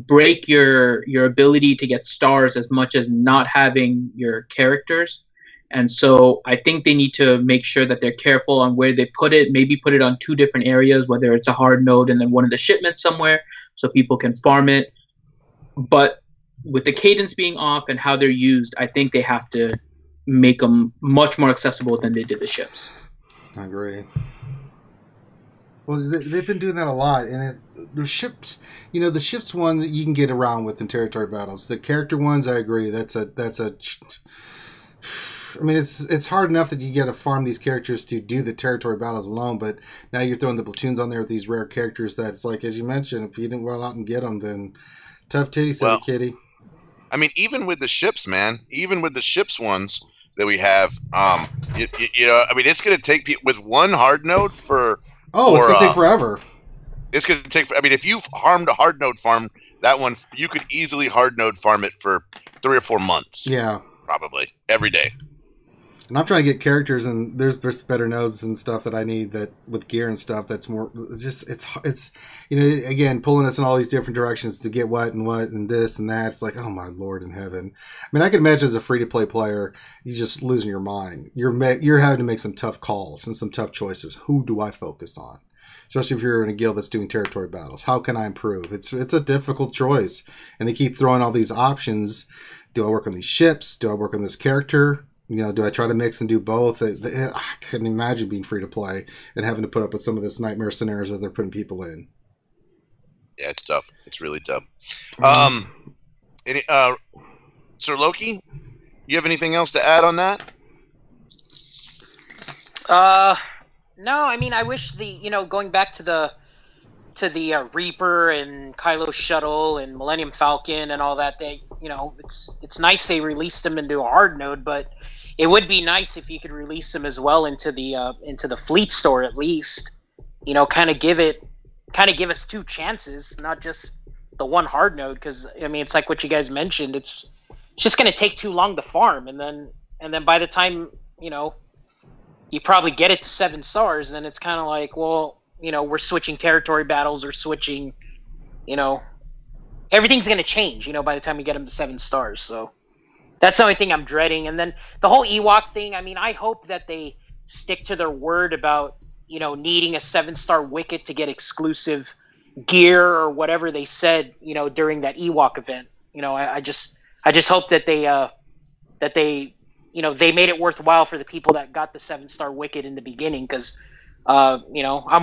break your ability to get stars as much as not having your characters. And so I think they need to make sure that they're careful on where they put it, maybe put it on 2 different areas, whether it's a hard node and then one of the shipments somewhere so people can farm it. But with the cadence being off and how they're used, I think they have to make them much more accessible than they did the ships. I agree. Well, they've been doing that a lot, and the ships, the ships one that you can get around with in territory battles. The character ones, I agree. That's a. I mean, it's hard enough that you got to farm these characters to do the territory battles alone, but now you're throwing the platoons on there with these rare characters. That's like, as you mentioned, if you didn't roll out and get them, then tough titty, silly kitty. I mean, even with the ships, man, even with the ships ones that we have, I mean, it's going to take people with one hard node for. Oh, it's going to take forever. It's going to take. I mean, if you've harmed a hard node farm, that one you could easily hard node farm it for 3 or 4 months. Yeah, probably every day. And I'm trying to get characters, and there's better nodes and stuff that I need that with gear and stuff. That's more just it's again pulling us in all these different directions to get what and this and that. It's like, oh my Lord in heaven. I mean, I can imagine as a free to play player, you're just losing your mind. You're having to make some tough calls and some tough choices. Who do I focus on? Especially if you're in a guild that's doing territory battles. How can I improve? It's a difficult choice, and they keep throwing all these options. Do I work on these ships? Do I work on this character? Do I try to mix and do both? I couldn't imagine being free to play and having to put up with some of this nightmare scenarios that they're putting people in. Yeah, it's tough. It's really tough. Sir Loki, you have anything else to add on that? No, I mean, I wish going back to the Reaper and Kylo shuttle and Millennium Falcon and all that, it's nice they released them into a hard node, but it would be nice if you could release them as well into the fleet store at least. Kind of give us 2 chances, not just the one hard node, because I mean, it's like what you guys mentioned. It's just going to take too long to farm, and then by the time you probably get it to 7 stars, and it's kind of like, well, we're switching territory battles or switching, everything's going to change, by the time we get them to 7 stars. So that's the only thing I'm dreading. And then the whole Ewok thing, I mean, I hope that they stick to their word about, needing a 7-star Wicket to get exclusive gear or whatever they said, during that Ewok event. I just hope that they made it worthwhile for the people that got the 7-star Wicket in the beginning, because I'm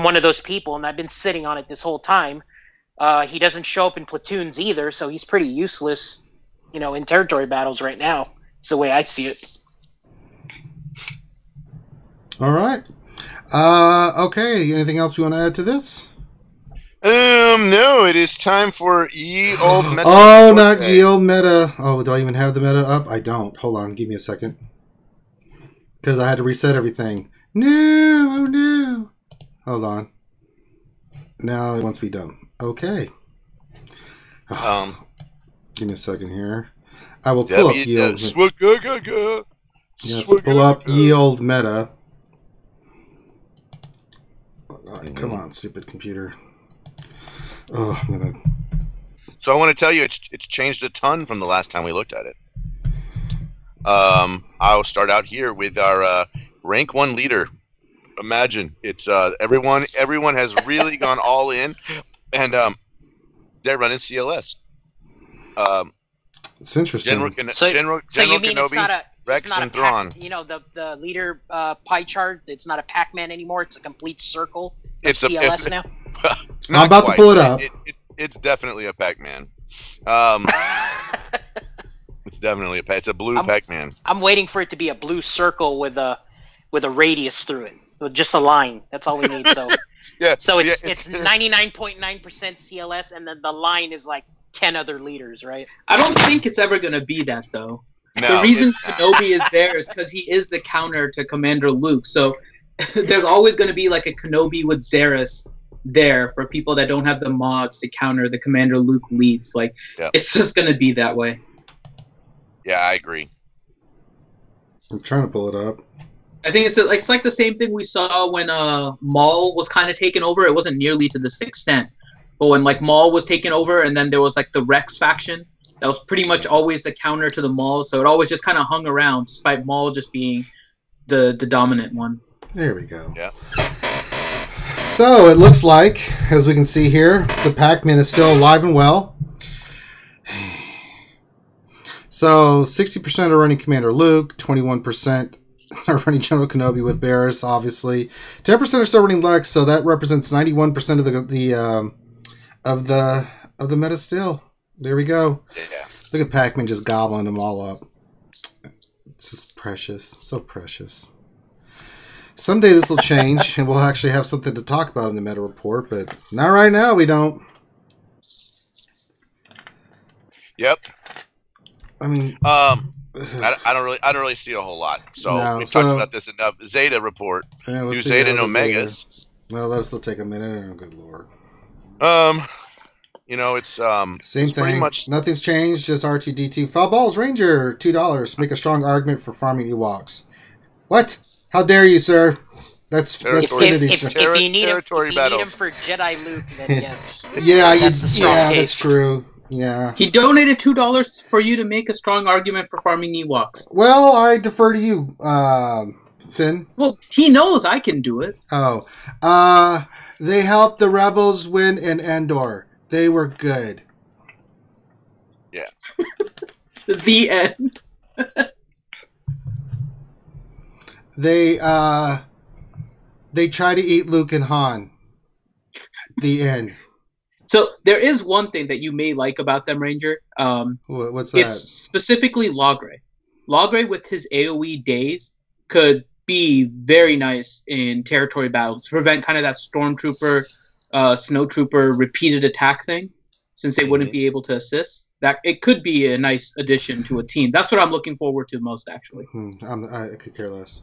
one of those people, and I've been sitting on it this whole time. He doesn't show up in platoons either, so he's pretty useless, in territory battles right now. It's the way I see it. All right. Okay. Anything else we want to add to this? No, it is time for Ye Old Meta. Oh, not Ye Old Meta. Oh, do I even have the meta up? I don't. Hold on. Give me a second. Because I had to reset everything. No. Oh, no. Hold on. Now it wants to be done. Okay. Give me a second here. I will pull up Ye Old Meta. Yes, pull up Ye Old Meta. Come on, stupid computer. Oh, I'm gonna. So I want to tell you, it's changed a ton from the last time we looked at it. I'll start out here with our rank 1 leader. Imagine it's everyone has really gone all in, and they're running CLS. It's interesting. So you mean Kenobi, it's not Rex, a and Thrawn. The leader pie chart. It's not a Pac-Man anymore. It's a complete circle. It's CLS now. I'm about to pull it up. It's definitely a Pac-Man. It's definitely it's a blue Pac-Man. I'm waiting for it to be a blue circle with a radius through it, with just a line. That's all we need. So yeah. So it's 99.9% CLS, and then the line is like 10 other leaders, right? I don't think it's ever going to be that, though. No, the reason Kenobi is there is because he is the counter to Commander Luke. So there's always going to be like a Kenobi with Zaris there for people that don't have the mods to counter the Commander Luke leads. Like, It's just going to be that way. Yeah, I agree. I'm trying to pull it up. I think it's like the same thing we saw when Maul was kind of taken over. It wasn't nearly to this extent. But when like Maul was taken over, and then there was like the Rex faction, that was pretty much always the counter to the Maul. So it always just kind of hung around, despite Maul just being the dominant one. There we go. Yeah. So it looks like, as we can see here, the Pac-Man is still alive and well. So 60% are running Commander Luke, 21% are running General Kenobi with Barriss, obviously. 10% are still running Lex, so that represents 91% of the meta still. There we go. Yeah. Look at Pac-Man just gobbling them all up. It's just precious. So precious. Someday this will change, and we'll actually have something to talk about in the meta report, but not right now, we don't. Yep. I mean... I don't really see a whole lot. So we've talked about this enough. Zeta report. Yeah, New Zeta and Omegas. Well, that'll still take a minute. Oh, good lord. It's same it's thing. Pretty much nothing's changed. Just R2D2. Foul Balls Ranger, $2. Make a strong argument for farming Ewoks. What? How dare you, sir? That's if you need him for Jedi Luke, then yes. That's true. Yeah. He donated $2 for you to make a strong argument for farming Ewoks. Well, I defer to you, Finn. Well, he knows I can do it. Oh. They helped the rebels win in Endor. They were good. Yeah. The end. They try to eat Luke and Han. The end. So there is one thing that you may like about them, Ranger. What's that? It's specifically Logray. Logray with his AoE days could be very nice in territory battles to prevent kind of that stormtrooper, snowtrooper repeated attack thing, since they wouldn't be able to assist. That it could be a nice addition to a team. That's what I'm looking forward to most, actually. I could care less.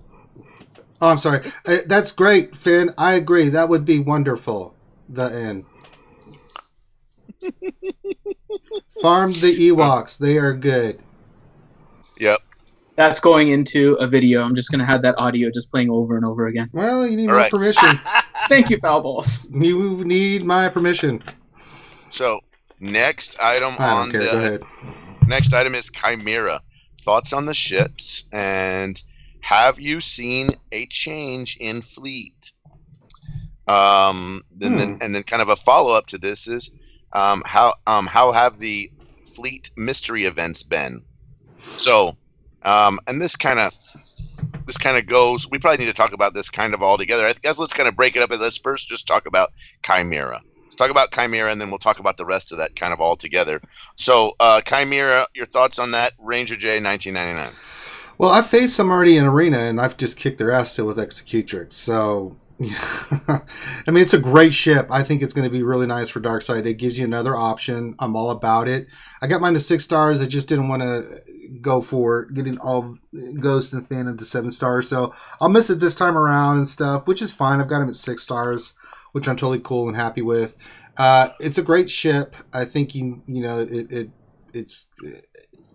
Oh, I'm sorry. That's great, Finn. I agree. That would be wonderful. The end. Farm the Ewoks. They are good. Yep. That's going into a video. I'm just going to have that audio just playing over and over again. Well, you need my permission. Thank you, Foul Balls. You need my permission. So, next item Go ahead. Next item is Chimera. Thoughts on the ships, and have you seen a change in fleet? And then kind of a follow up to this is how have the fleet mystery events been? So, and this kind of goes. We probably need to talk about this kind of all together. I guess let's kind of break it up, and let's first just talk about Chimera. Let's talk about Chimera, and then we'll talk about the rest of that kind of all together. So, Chimera, your thoughts on that? Ranger J, 1999. Well, I've faced some already in Arena, and I've just kicked their ass still with Executrix. So, I mean, it's a great ship. I think it's going to be really nice for Darkside. It gives you another option. I'm all about it. I got mine to 6 stars. I just didn't want to go for getting all Ghost and Phantom to 7 stars. So, I'll miss it this time around and stuff, which is fine. I've got him at 6 stars, which I'm totally cool and happy with. It's a great ship. I think it's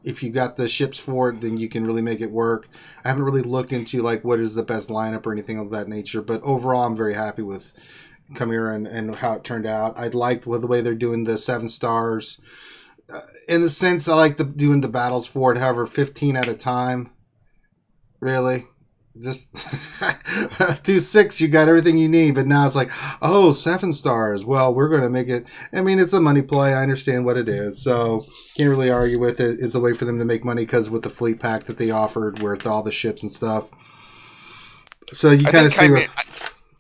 if you got the ships for it, then you can really make it work. I haven't really looked into like what is the best lineup or anything of that nature, but overall, I'm very happy with Chimera and how it turned out. I liked the way they're doing the 7 stars. In the sense, I like doing the battles for it. However, 15 at a time, really. Just do 6, you got everything you need. But now it's like, 7 stars. Well, we're going to make it. I mean, it's a money play. I understand what it is, so can't really argue with it. It's a way for them to make money because with the fleet pack that they offered, with all the ships and stuff. So you kind of see.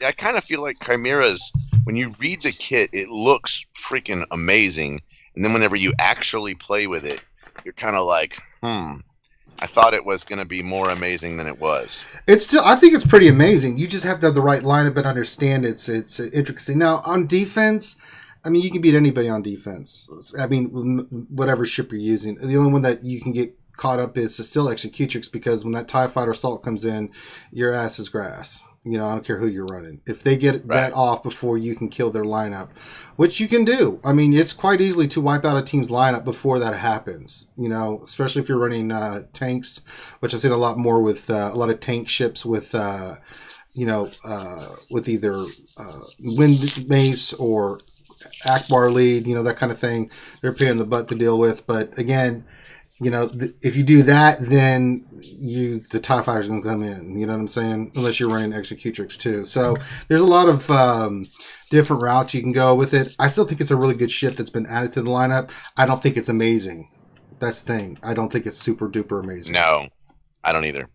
I kind of feel like Chimera's. When you read the kit, it looks freaking amazing, and then whenever you actually play with it, you're kind of like, I thought it was going to be more amazing than it was. I think it's pretty amazing. You just have to have the right lineup and understand its intricacy. Now, on defense, I mean, you can beat anybody on defense. I mean, whatever ship you're using. The only one that you can get caught up is still Executrix, because when that TIE Fighter Assault comes in, your ass is grass. I don't care who you're running. If they get that off before you can kill their lineup, which you can do. I mean, it's quite easily to wipe out a team's lineup before that happens. Especially if you're running tanks, which I've seen a lot more with a lot of tank ships with, with either Wind Mace or Akbar lead, that kind of thing. They're a pain in the butt to deal with. But again, if you do that, then the TIE Fighter's going to come in. You know what I'm saying? Unless you're running Executrix too. So there's a lot of different routes you can go with it. I still think it's a really good ship that's been added to the lineup. I don't think it's amazing. That's the thing. I don't think it's super duper amazing. No, I don't either.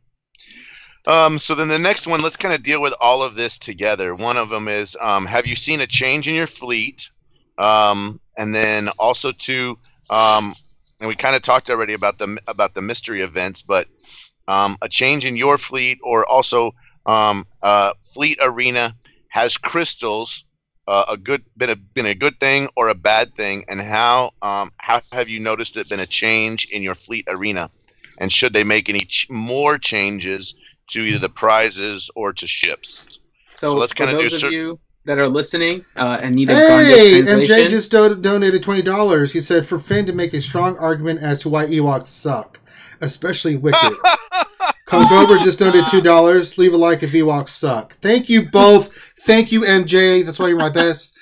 So then the next one, let's kind of deal with all of this together. One of them is, have you seen a change in your fleet? And then also and we kind of talked already about the mystery events, but a change in your fleet, or also fleet arena has crystals been a good thing or a bad thing, and how have you noticed it been a change in your fleet arena, and should they make any more changes to either the prizes or to ships? So let's kind of do those of you that are listening and need a translation. MJ just donated $20. He said, for Finn to make a strong argument as to why Ewoks suck, especially Wicket. Congober just donated $2. Leave a like if Ewoks suck. Thank you both. Thank you, MJ. That's why you're my bestest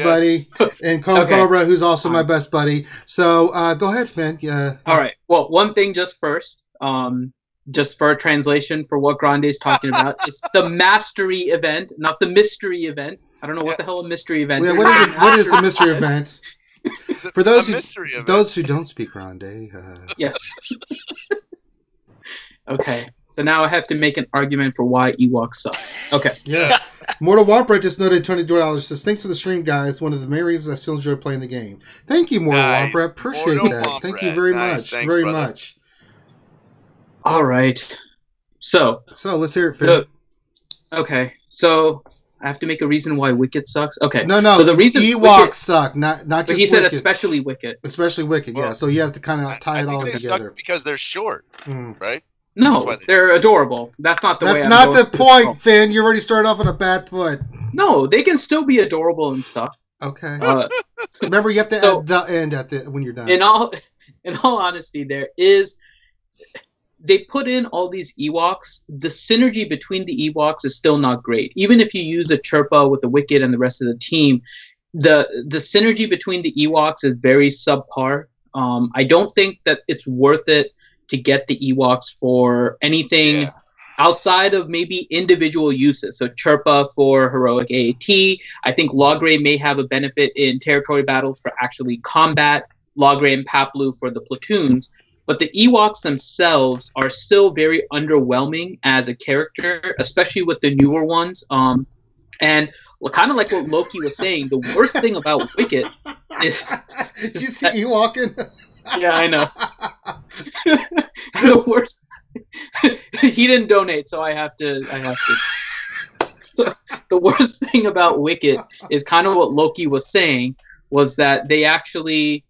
buddy. And Cobra, who's also my best buddy. So go ahead, Finn. All right. Well, one thing just first. Just for a translation for what Grande is talking about. It's the mastery event, not the mystery event. I don't know what the hell a mystery event is. What is the mystery event? For those who don't speak Grande. Yes. Okay. So now I have to make an argument for why Ewoks suck. Okay. Yeah. Mortal Womp just noted $20. Says, thanks for the stream, guys. One of the main reasons I still enjoy playing the game. Thank you, Mortal Womp. Appreciate that. Thank you very much. Thanks, very brother. much. All right. So let's hear it, Phil. Okay. So I have to make a reason why Wicket sucks. Okay. No. So the reason Ewoks suck, not just. But he said especially Wicket. Especially Wicket. Yeah. So you have to kind of tie it all together. Suck because they're short, right? No, they're adorable. That's not the way. That's not the point, Finn. You already started off on a bad foot. No, they can still be adorable and stuff. Okay. Remember, you have to add the end when you're done. In all honesty, they put in all these Ewoks. The synergy between the Ewoks is still not great. Even if you use a Chirpa with the Wicket and the rest of the team, the synergy between the Ewoks is very subpar. I don't think that it's worth it to get the Ewoks for anything outside of maybe individual uses. So Chirpa for heroic AAT. I think Logray may have a benefit in territory battles for actually combat. Logray and Paplu for the platoons. But the Ewoks themselves are still very underwhelming as a character, especially with the newer ones. And kind of like what Loki was saying, the worst thing about Wicket is Did you see Ewok in? yeah, I know. The worst. He didn't donate, so I have to. So the worst thing about Wicket is kind of what Loki was saying, was that they actually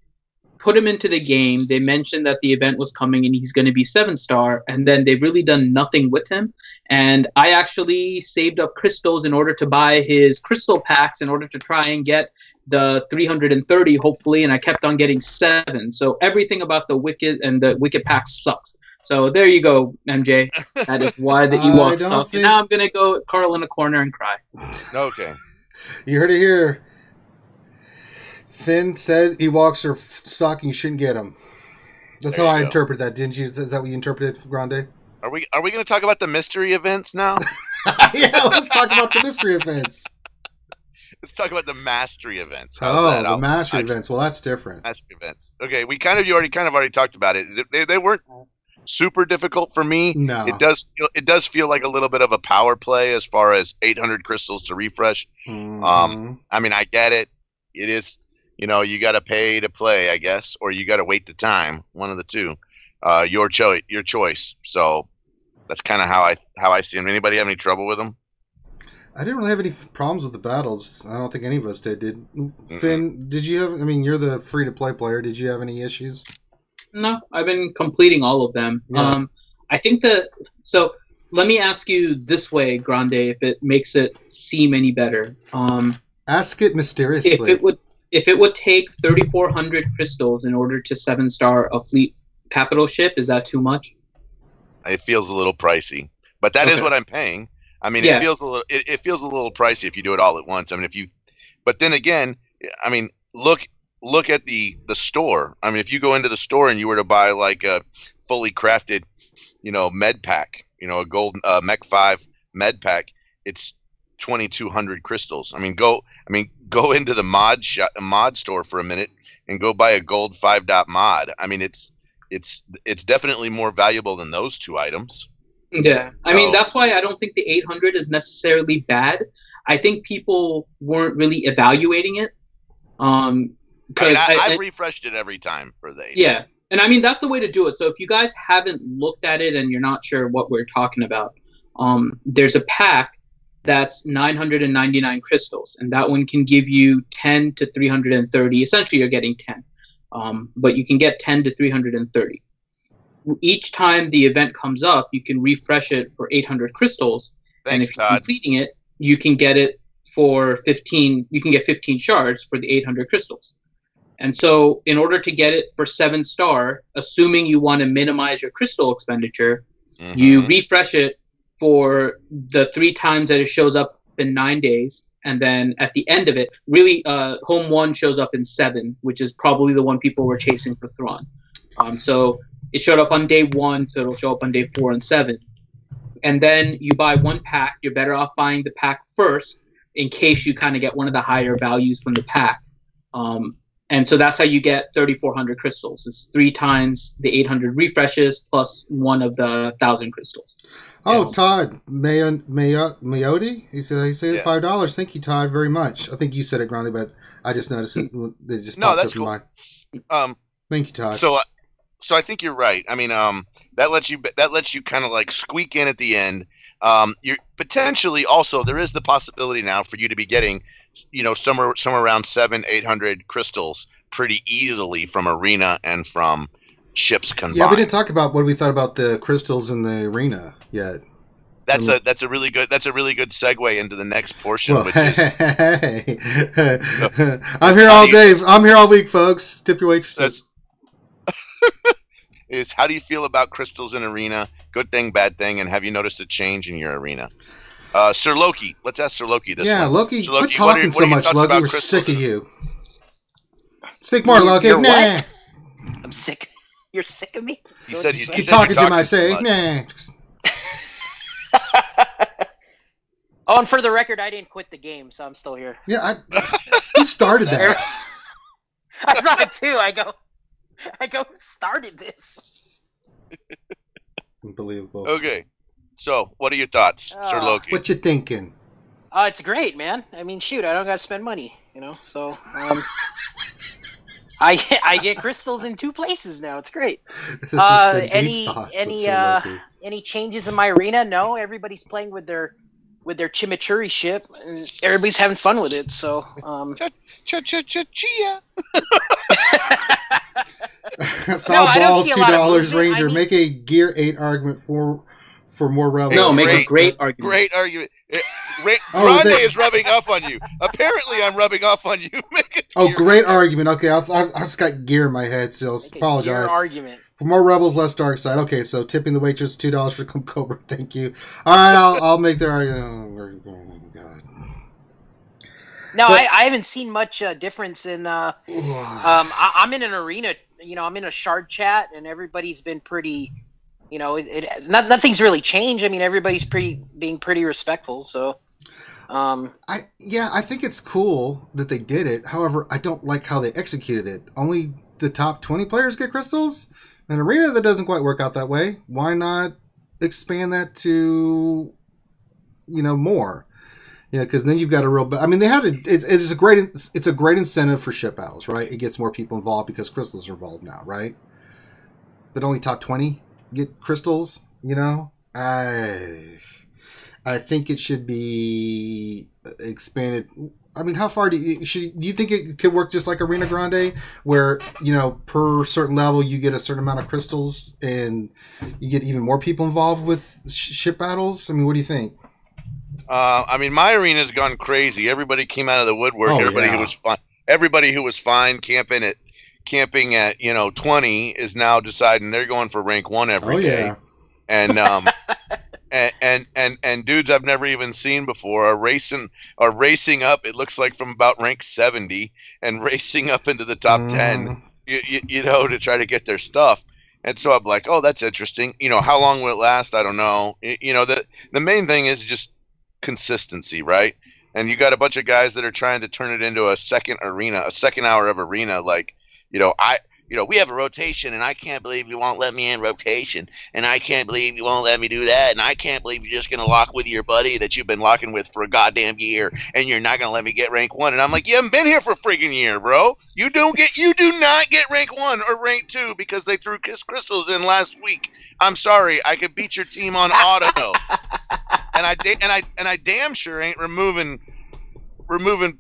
put him into the game. They mentioned that the event was coming and he's going to be 7-star, and then they've really done nothing with him. And I actually saved up crystals in order to buy his crystal packs in order to try and get the 330, hopefully, and I kept on getting 7. So everything about the Wicket and the Wicket pack sucks. So there you go, MJ. That is why the Ewoks suck. And now I'm going to go curl in a corner and cry. Okay. You heard it here. Finn said Ewoks are suck and you shouldn't get them. That's how I interpret that, didn't you? Is that what you interpreted, Grande? Are we going to talk about the mystery events now? Yeah, let's talk about the mystery events. Let's talk about the mastery events. The mastery events. Well, that's different. Mastery events. Okay, you already talked about it. They weren't super difficult for me. No. It does feel like a little bit of a power play as far as 800 crystals to refresh. Mm-hmm. I mean, I get it. It is, you got to pay to play, I guess, or you got to wait the time. One of the two. Your choice. So that's kind of how I see them. Anybody have any trouble with them? I didn't really have any problems with the battles. I don't think any of us did. Finn, did you have... I mean, you're the free-to-play player. Did you have any issues? No, I've been completing all of them. Yeah. I think so let me ask you this way, Grande, if it makes it seem any better. Ask it mysteriously. If it would take 3,400 crystals in order to 7-star a fleet capital ship, is that too much? It feels a little pricey, but that is what I'm paying. I mean, it feels a little pricey if you do it all at once. I mean, but then again, I mean, look at the store. I mean, if you go into the store and you were to buy like a fully crafted, med pack, a gold Mech 5 med pack, it's 2,200 crystals. I mean, go into the mod store for a minute and go buy a gold 5 dot mod. I mean, it's definitely more valuable than those two items. Yeah, I mean, that's why I don't think the 800 is necessarily bad. I think people weren't really evaluating it. I've refreshed it every time for the 800. Yeah, and I mean, that's the way to do it. So if you guys haven't looked at it and you're not sure what we're talking about, there's a pack that's 999 crystals, and that one can give you 10 to 330. Essentially, you're getting 10, but you can get 10 to 330. Each time the event comes up, you can refresh it for 800 crystals. Thanks, and if you're Todd. completing it, you can get it for 15. You can get 15 shards for the 800 crystals. And so, in order to get it for 7-star, assuming you want to minimize your crystal expenditure, you refresh it for the 3 times that it shows up in 9 days, and then at the end of it, really, home 1 shows up in 7, which is probably the one people were chasing for Thrawn. So it showed up on day 1, so it'll show up on day 4 and 7. And then you buy 1 pack. You're better off buying the pack first in case you kind of get one of the higher values from the pack. And so that's how you get 3,400 crystals. It's 3 times the 800 refreshes plus 1 of the 1,000 crystals. Oh, yes. Todd Mayotti? He said $5. Thank you, Todd, very much. I think you said it, Grande, but I just noticed it. It just popped up in mine. Thank you, Todd. So I think you're right. I mean, that lets you kind of like squeak in at the end. You're potentially also, there is the possibility now for you to be getting, somewhere around 700-800 crystals pretty easily from arena and from ships combined. Yeah, we didn't talk about what we thought about the crystals in the arena yet. That's a really good segue into the next portion, which is I'm here all day. I'm here all week, folks. Tip your waitresses. Is how do you feel about crystals in arena? Good thing, bad thing, and have you noticed a change in your arena? Sir Loki, let's ask Sir Loki this one. Yeah, Loki, Sir Loki, quit talking so much, Loki. We're sick of you. Speak more, Loki. You're nah. What? I'm sick. You're sick of me? He said he's keep talking to my say. Nah. Oh, and for the record, I didn't quit the game, so I'm still here. Yeah, who started that? I saw it too. I go, who started this? Unbelievable. Okay, so what are your thoughts, Sir Loki? What you thinking? It's great, man. I mean, shoot, I don't gotta spend money, So I get crystals in 2 places now. It's great. This has been deep thoughts with Any Sir Loki. any changes in my arena? No, everybody's playing with their chimichurri ship, and everybody's having fun with it. So Chia. Foul I don't balls, see a lot of $2. movement. Ranger, I mean- make a Gear 8 argument for more rebels. No, make a great argument. Great argument. Oh, Grande is it- is rubbing off on you. Apparently, I'm rubbing off on you. Make it Oh, Gear great 8. argument. Okay, I've just got gear in my head still. Okay, Apologize. your argument. For more rebels, less dark side. Okay, so tipping the waitress $2 for Come Cobra. Thank you. All right, I'll make their argument. Oh, God. No, But- I haven't seen much difference in. I'm in an arena. I'm in a shard chat, and everybody's been pretty. Nothing's really changed. I mean, everybody's being pretty respectful. So. I think it's cool that they did it. However, I don't like how they executed it. Only the top 20 players get crystals? An arena that doesn't quite work out that way. Why not expand that to, more? Because then you've got a real. I mean, they had it's a great incentive for ship battles, right? It gets more people involved because crystals are involved now, right? But only top 20 get crystals. I think it should be expanded. I mean, how far do you think it could work just like Arena Grande, where per certain level you get a certain amount of crystals and you get even more people involved with ship battles? I mean, what do you think? I mean, my arena's gone crazy. Everybody came out of the woodwork. Oh, Everybody yeah. who was fine. Everybody who was fine camping at 20 is now deciding they're going for rank 1 every day. Yeah. And and dudes I've never even seen before are racing up. It looks like from about rank 70 and racing up into the top 10. To try to get their stuff. And so I'm like, oh, that's interesting. How long will it last? I don't know. The main thing is just consistency, right? And you got a bunch of guys that are trying to turn it into a second arena, a second hour of arena. Like, we have a rotation, and I can't believe you won't let me in rotation, and I can't believe you won't let me do that, and I can't believe you're just going to lock with your buddy that you've been locking with for a goddamn year, and you're not going to let me get rank 1. And I'm like, you haven't been here for a friggin' year, bro. You do not get rank 1 or rank 2 because they threw crystals in last week. I'm sorry, I could beat your team on auto, and I damn sure ain't removing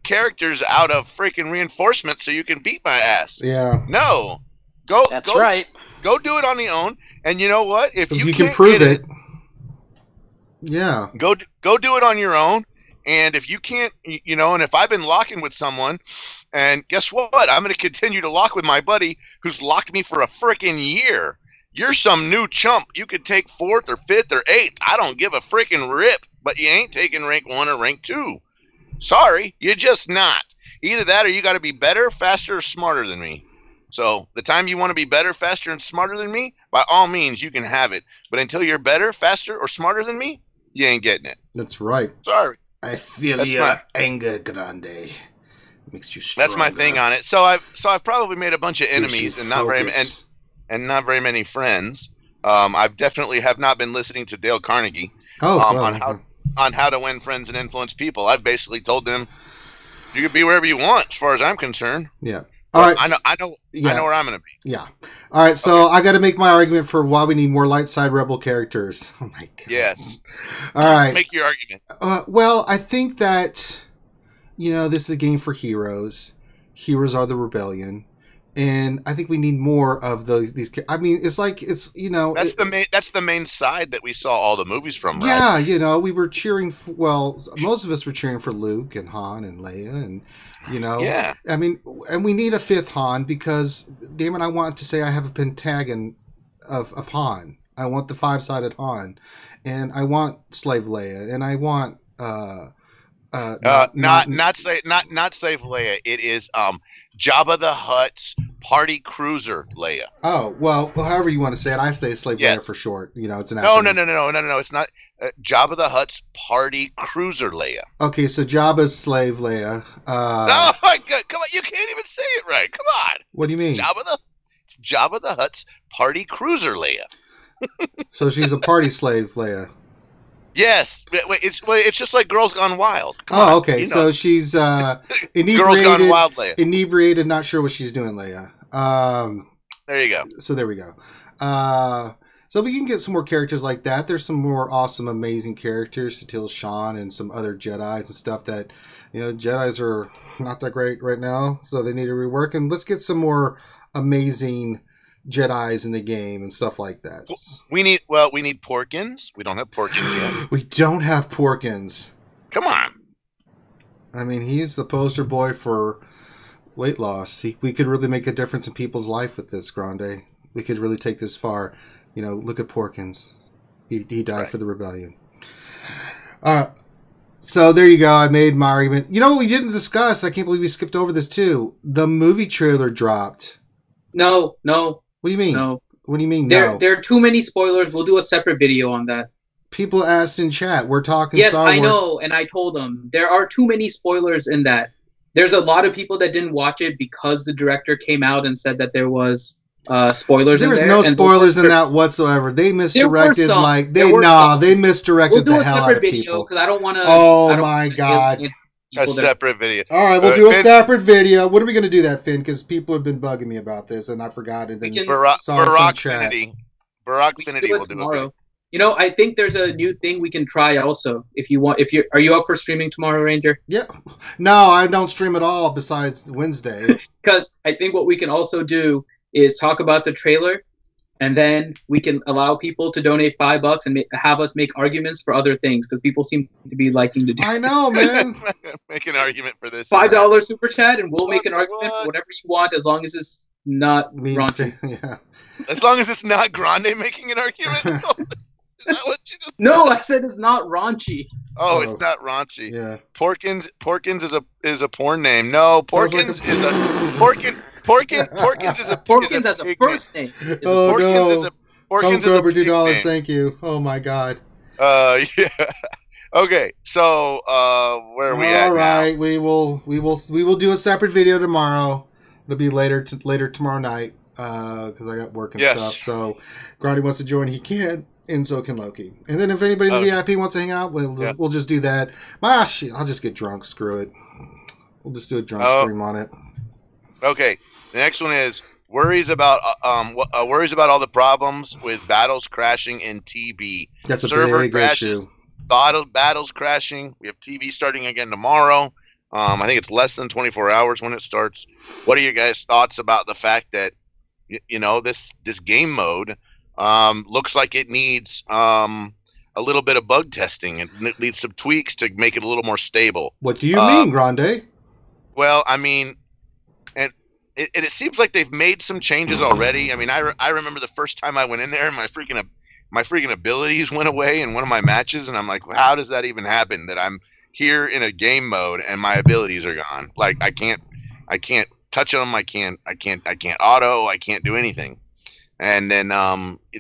characters out of freaking reinforcement so you can beat my ass. Yeah. No. That's right. Go do it on your own. And you know what? If you can can't prove get it. Yeah. Go do it on your own. And if you can't, and if I've been locking with someone, and guess what? I'm going to continue to lock with my buddy who's locked me for a freaking year. You're some new chump. You could take 4th or 5th or 8th. I don't give a freaking rip. But you ain't taking rank 1 or rank 2. Sorry, you're just not. Either that or you got to be better, faster, or smarter than me. So the time you want to be better, faster, and smarter than me, by all means, you can have it. But until you're better, faster, or smarter than me, you ain't getting it. That's right. Sorry. I feel That's your my- anger, Grande. Makes you stronger. That's my thing on it. So I've probably made a bunch of enemies Gives you and not focus. not very many friends. I've definitely have not been listening to Dale Carnegie on how to win friends and influence people. I've basically told them you can be wherever you want, as far as I'm concerned. Yeah. All right. I know where I'm going to be. Yeah. All right. So I got to make my argument for why we need more light side rebel characters. Oh my god. Yes. All right. Make your argument. Well, I think that this is a game for heroes. Heroes are the rebellion, and I think we need more of these. I mean, it's That's the main side that we saw all the movies from, right? Yeah, we were cheering. Most of us were cheering for Luke and Han and Leia, and Yeah. I mean, and we need a 5th Han because, damn it, I want to say I have a pentagon of Han. I want the 5-sided Han, and I want Slave Leia, and I want not Slave Leia. It is Jabba the Hutt's party cruiser Leia. Oh, well, however you want to say it, I say Slave Yes. Leia for short. It's an No. acronym. It's not Jabba the Hutt's party cruiser Leia. Okay, so Jabba's Slave Leia. Oh my god! Come on, you can't even say it right. Come on. What do you mean? It's Jabba the Hutt's party cruiser Leia. So she's a party slave Leia. Yes, it's just like Girls Gone Wild. Come on, okay. you know. So she's Girls inebriated. Gone Wild, Leia. Inebriated, not sure what she's doing, Leia. There you go. So there we go. So we can get some more characters like that. There's some more awesome, amazing characters, Satil Shan and some other Jedis and stuff that, Jedis are not that great right now, so they need to rework. And let's get some more amazing Jedis in the game and stuff like that. We need Porkins. We don't have Porkins yet. We don't have Porkins. Come on. I mean, he's the poster boy for weight loss. We could really make a difference in people's life with this, Grande. We could really take this far. Look at Porkins. He died for the rebellion. So there you go. I made my argument. You know what we didn't discuss? I can't believe we skipped over this too. The movie trailer dropped. No. What do you mean? No. What do you mean? There are too many spoilers. We'll do a separate video on that. People asked in chat. We're talking Star Wars. Yes, I know, and I told them there are too many spoilers in that. There's a lot of people that didn't watch it because the director came out and said that there was spoilers in there. There was no spoilers in that whatsoever. They misdirected they misdirected the hell out of people. We'll do a separate video because I don't want to. Oh my god. A separate video. All right, we'll do a separate video. What are we going to do that, Finn? Because people have been bugging me about this, and I forgot. And then Barackfinity will do it. I think there's a new thing we can try also. If you want, are you up for streaming tomorrow, Ranger? Yeah. No, I don't stream at all besides Wednesday. Because I think what we can also do is talk about the trailer, and then we can allow people to donate $5 and have us make arguments for other things, because people seem to be liking to do. I know, man. Make an argument for this. $5 super chat, and we'll make an argument for whatever you want, as long as it's not raunchy. Yeah. As long as it's not Grande making an argument. Is that what you just said? No, I said it's not raunchy. Oh, it's not raunchy. Yeah. Porkins is a porn name. No, Porkins is a Porkins is a Porkins as a first name. Porkins is a $2. name. Thank you. Oh my god. Yeah. Okay, so where are we at now? All right, we will do a separate video tomorrow. It'll be later tomorrow night because I got work and stuff. So, Grandi wants to join, he can, and so can Loki. And then if anybody in the VIP wants to hang out, we'll just do that. I'll just get drunk. Screw it. We'll just do a drunk stream on it. Okay. The next one is worries about all the problems with battles crashing in TB. That's a server big crashes, issue. Battles crashing. We have TV starting again tomorrow. I think it's less than 24 hours when it starts. What are your guys' thoughts about the fact that this game mode looks like it needs a little bit of bug testing and it needs some tweaks to make it a little more stable? What do you mean, Grande? Well, I mean, and it seems like they've made some changes already. I mean, I remember the first time I went in there and my freaking abilities went away in one of my matches, and I'm like, well, how does that even happen? That I'm here in a game mode and my abilities are gone. Like I can't touch them. I can't auto. I can't do anything. And then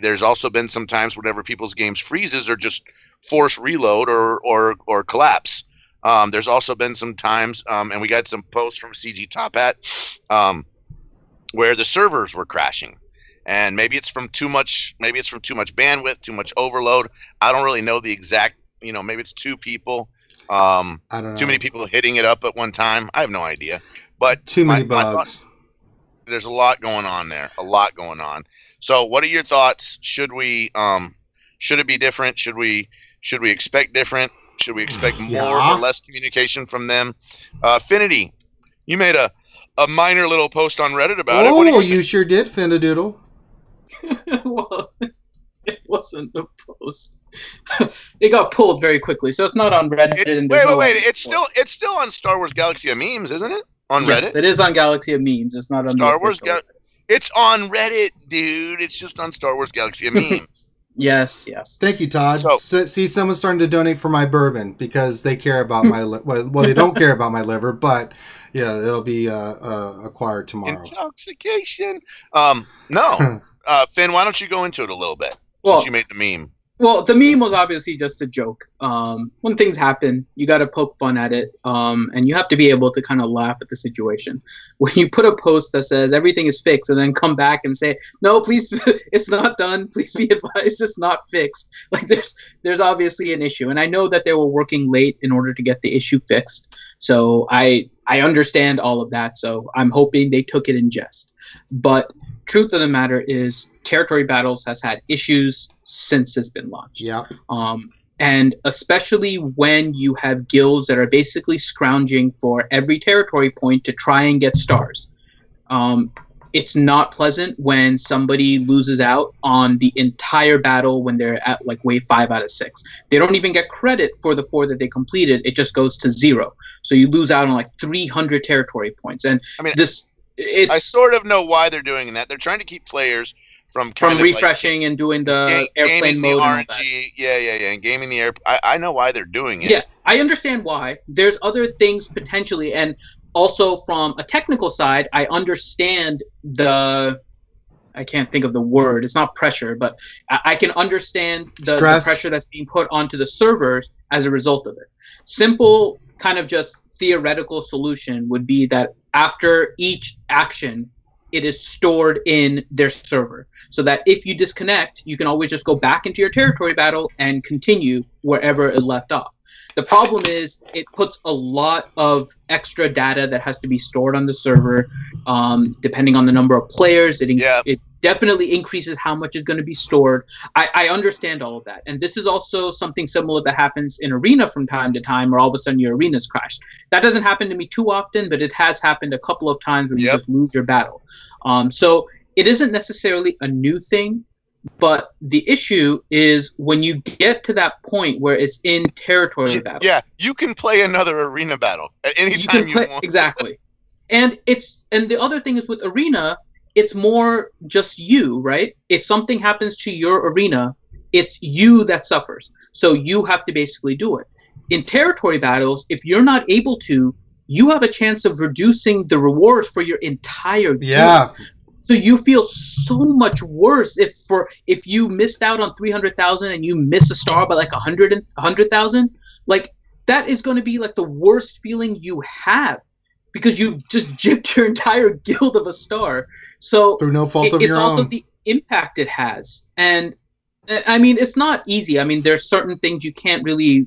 there's also been some times whenever people's games freezes or just force reload or collapse. There's also been some times, and we got some posts from CG Top Hat, where the servers were crashing, and maybe it's from too much bandwidth, too much overload. I don't really know the exact. Maybe it's two people. I don't know. Too many people hitting it up at one time. I have no idea. But too many bugs. There's a lot going on there. A lot going on. So, what are your thoughts? Should it be different? Should we expect different? Should we expect more or less communication from them? Finity, you made a minor little post on Reddit about it. Oh, you sure did, Finadoodle. Well, it wasn't the post. It got pulled very quickly, so it's not on Reddit. Wait! It's still on Star Wars Galaxy of Memes, isn't it? On Reddit? It is on Galaxy of Memes. It's not on Star Wars. It's on Reddit, dude. It's just on Star Wars Galaxy of Memes. Yes. Thank you, Todd. See, someone's starting to donate for my bourbon because they care about my well, they don't care about my liver, but yeah, it'll be acquired tomorrow. Intoxication. No. Finn, why don't you go into it a little bit since you made the meme? Well, the meme was obviously just a joke. When things happen, you got to poke fun at it, and you have to be able to kind of laugh at the situation. When you put a post that says everything is fixed, and then come back and say, "No, please, it's not done. Please be advised, it's not fixed." Like there's obviously an issue, and I know that they were working late in order to get the issue fixed. So I understand all of that. So I'm hoping they took it in jest. But truth of the matter is, Territory Battles has had issues since it's been launched. Yeah. And especially when you have guilds that are basically scrounging for every territory point to try and get stars. It's not pleasant when somebody loses out on the entire battle when they're at like wave 5 out of 6. They don't even get credit for the 4 that they completed. It just goes to 0. So you lose out on like 300 territory points. And I mean, I sort of know why they're doing that. They're trying to keep players from refreshing and doing the airplane mode and all that. Yeah, and gaming the air. I know why they're doing it. Yeah, I understand why. There's other things potentially, and also from a technical side, I understand I can't think of the word. It's not pressure, but I can understand the pressure that's being put onto the servers as a result of it. Simple, kind of just theoretical solution would be that after each action, it is stored in their server, so that if you disconnect, you can always just go back into your territory battle and continue wherever it left off. The problem is it puts a lot of extra data that has to be stored on the server, depending on the number of players. It definitely increases how much is going to be stored. I understand all of that. And this is also something similar that happens in Arena from time to time, where all of a sudden your arena's crashed. That doesn't happen to me too often, but it has happened a couple of times where you just lose your battle. So it isn't necessarily a new thing, but the issue is when you get to that point where it's in territory battles. Yeah, you can play another arena battle at any time you want. Exactly. And the other thing is with Arena, it's more just you, right? If something happens to your arena, it's you that suffers. So you have to basically do it. In territory battles, if you're not able to, you have a chance of reducing the rewards for your entire guild. Yeah. So you feel so much worse if you missed out on 300,000 and you miss a star by like 100,000. Like that is going to be like the worst feeling you have, because you've just gypped your entire guild of a star. So through no fault of your own. It's also the impact it has. And I mean, it's not easy. I mean, there's certain things you can't really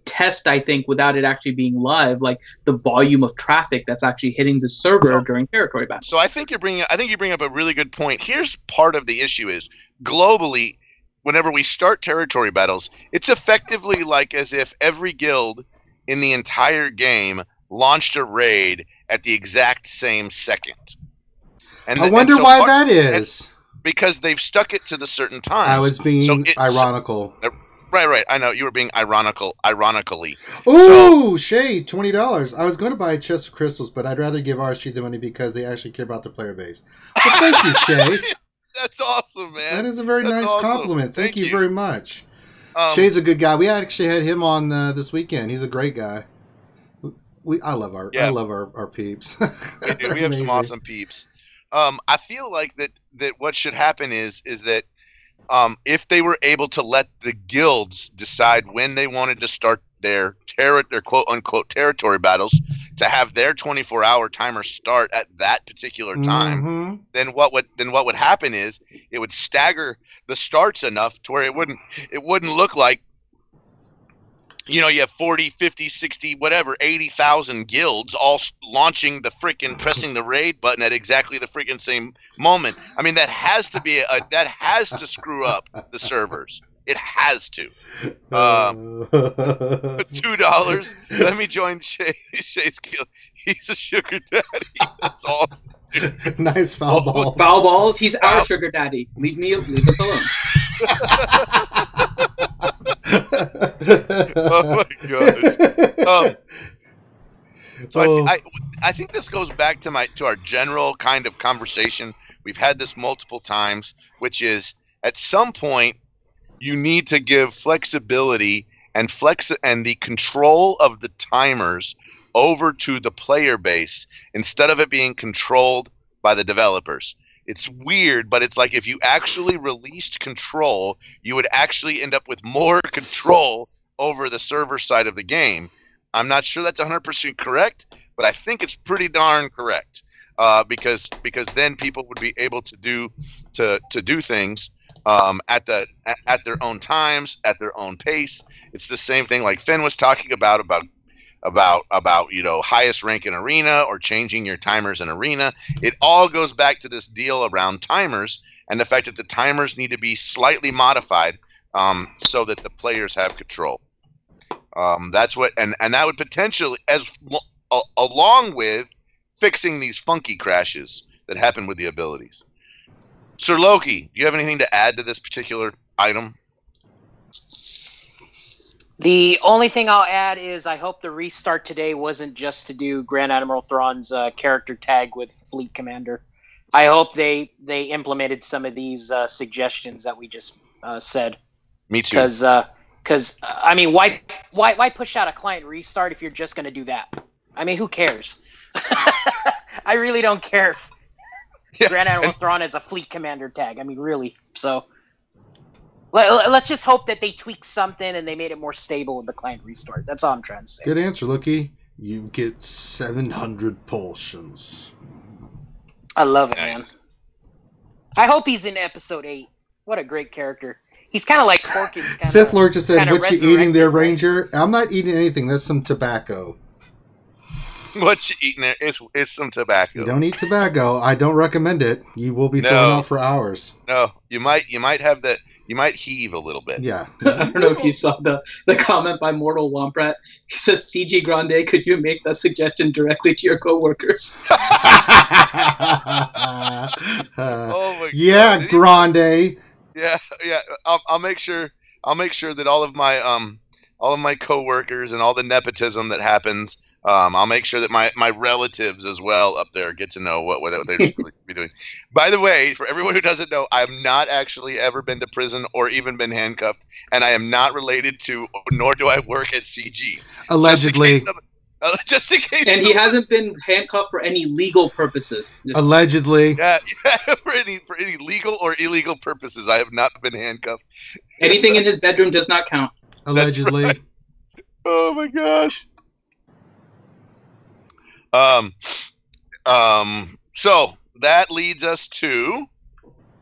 test, I think, without it actually being live, like the volume of traffic that's actually hitting the server during territory battle. So I think you bring up a really good point. Here's part of the issue is globally, whenever we start territory battles, it's effectively like as if every guild in the entire game launched a raid at the exact same second. And I wonder why that is. Because they've stuck it to the certain times. I was being ironical. Right. I know you were being ironically. Ooh, Shay, $20. I was going to buy a chest of crystals, but I'd rather give RSG the money because they actually care about their player base. Well, thank you, Shay. That's awesome, man. That is a very nice compliment. Thank you very much. Shay's a good guy. We actually had him on this weekend. He's a great guy. I love our peeps. We have some awesome peeps. I feel like that what should happen is that if they were able to let the guilds decide when they wanted to start their quote unquote territory battles, to have their 24-hour timer start at that particular time, then what would happen is it would stagger the starts enough to where it wouldn't look like, you know, you have 40, 50, 60, whatever, 80,000 guilds all launching pressing the raid button at exactly the freaking same moment. I mean, that has to screw up the servers. It has to. $2. Let me join Shay's guild. He's a sugar daddy. That's awesome. Dude. Nice foul balls. Foul balls. He's our sugar daddy. Leave us alone. Oh my gosh. So I think this goes back to our general kind of conversation. We've had this multiple times, which is at some point you need to give flexibility and the control of the timers over to the player base instead of it being controlled by the developers. It's weird, but it's like if you actually released control, you would actually end up with more control over the server side of the game. I'm not sure that's 100% correct, but I think it's pretty darn correct. Because then people would be able to do things at their own times, at their own pace. It's the same thing like Finn was talking about highest rank in arena or changing your timers in arena. It all goes back to this deal around timers and the fact that the timers need to be slightly modified so that the players have control. That's what, and that would potentially, along with fixing these funky crashes that happen with the abilities. Sir Loki, do you have anything to add to this particular item? The only thing I'll add is I hope the restart today wasn't just to do Grand Admiral Thrawn's character tag with Fleet Commander. I hope they implemented some of these suggestions that we just said. Me too. Because I mean, why push out a client restart if you're just going to do that? I mean, who cares? I really don't care if Grand Admiral Thrawn is a Fleet Commander tag. I mean, really. So let's just hope that they tweaked something and they made it more stable with the client restart. That's all I'm trying to say. Good answer, Loki. You get 700 potions. I love it, man. I hope he's in episode 8. What a great character. He's kind of like Corkin's kind Sith Lord just said, "What you eating there, right? Ranger?" I'm not eating anything. That's some tobacco. What you eating there? It's some tobacco. You don't eat tobacco. I don't recommend it. You will be thrown out for hours. No, you might have that. You might heave a little bit. Yeah. I don't know if you saw the comment by Mortal Womprat. He says, CG Grande, could you make that suggestion directly to your coworkers? Oh my yeah, God. Grande. Yeah. I'll make sure that all of my coworkers and all the nepotism that happens. I'll make sure that my relatives as well up there get to know what they're really be doing. By the way, for everyone who doesn't know, I have not actually ever been to prison or even been handcuffed, and I am not related to, nor do I work at CG. Allegedly. Just in case. And he hasn't been handcuffed for any legal purposes. Allegedly. Yeah, for any legal or illegal purposes, I have not been handcuffed. Anything in his bedroom does not count. Allegedly. Right. Oh my gosh. So that leads us to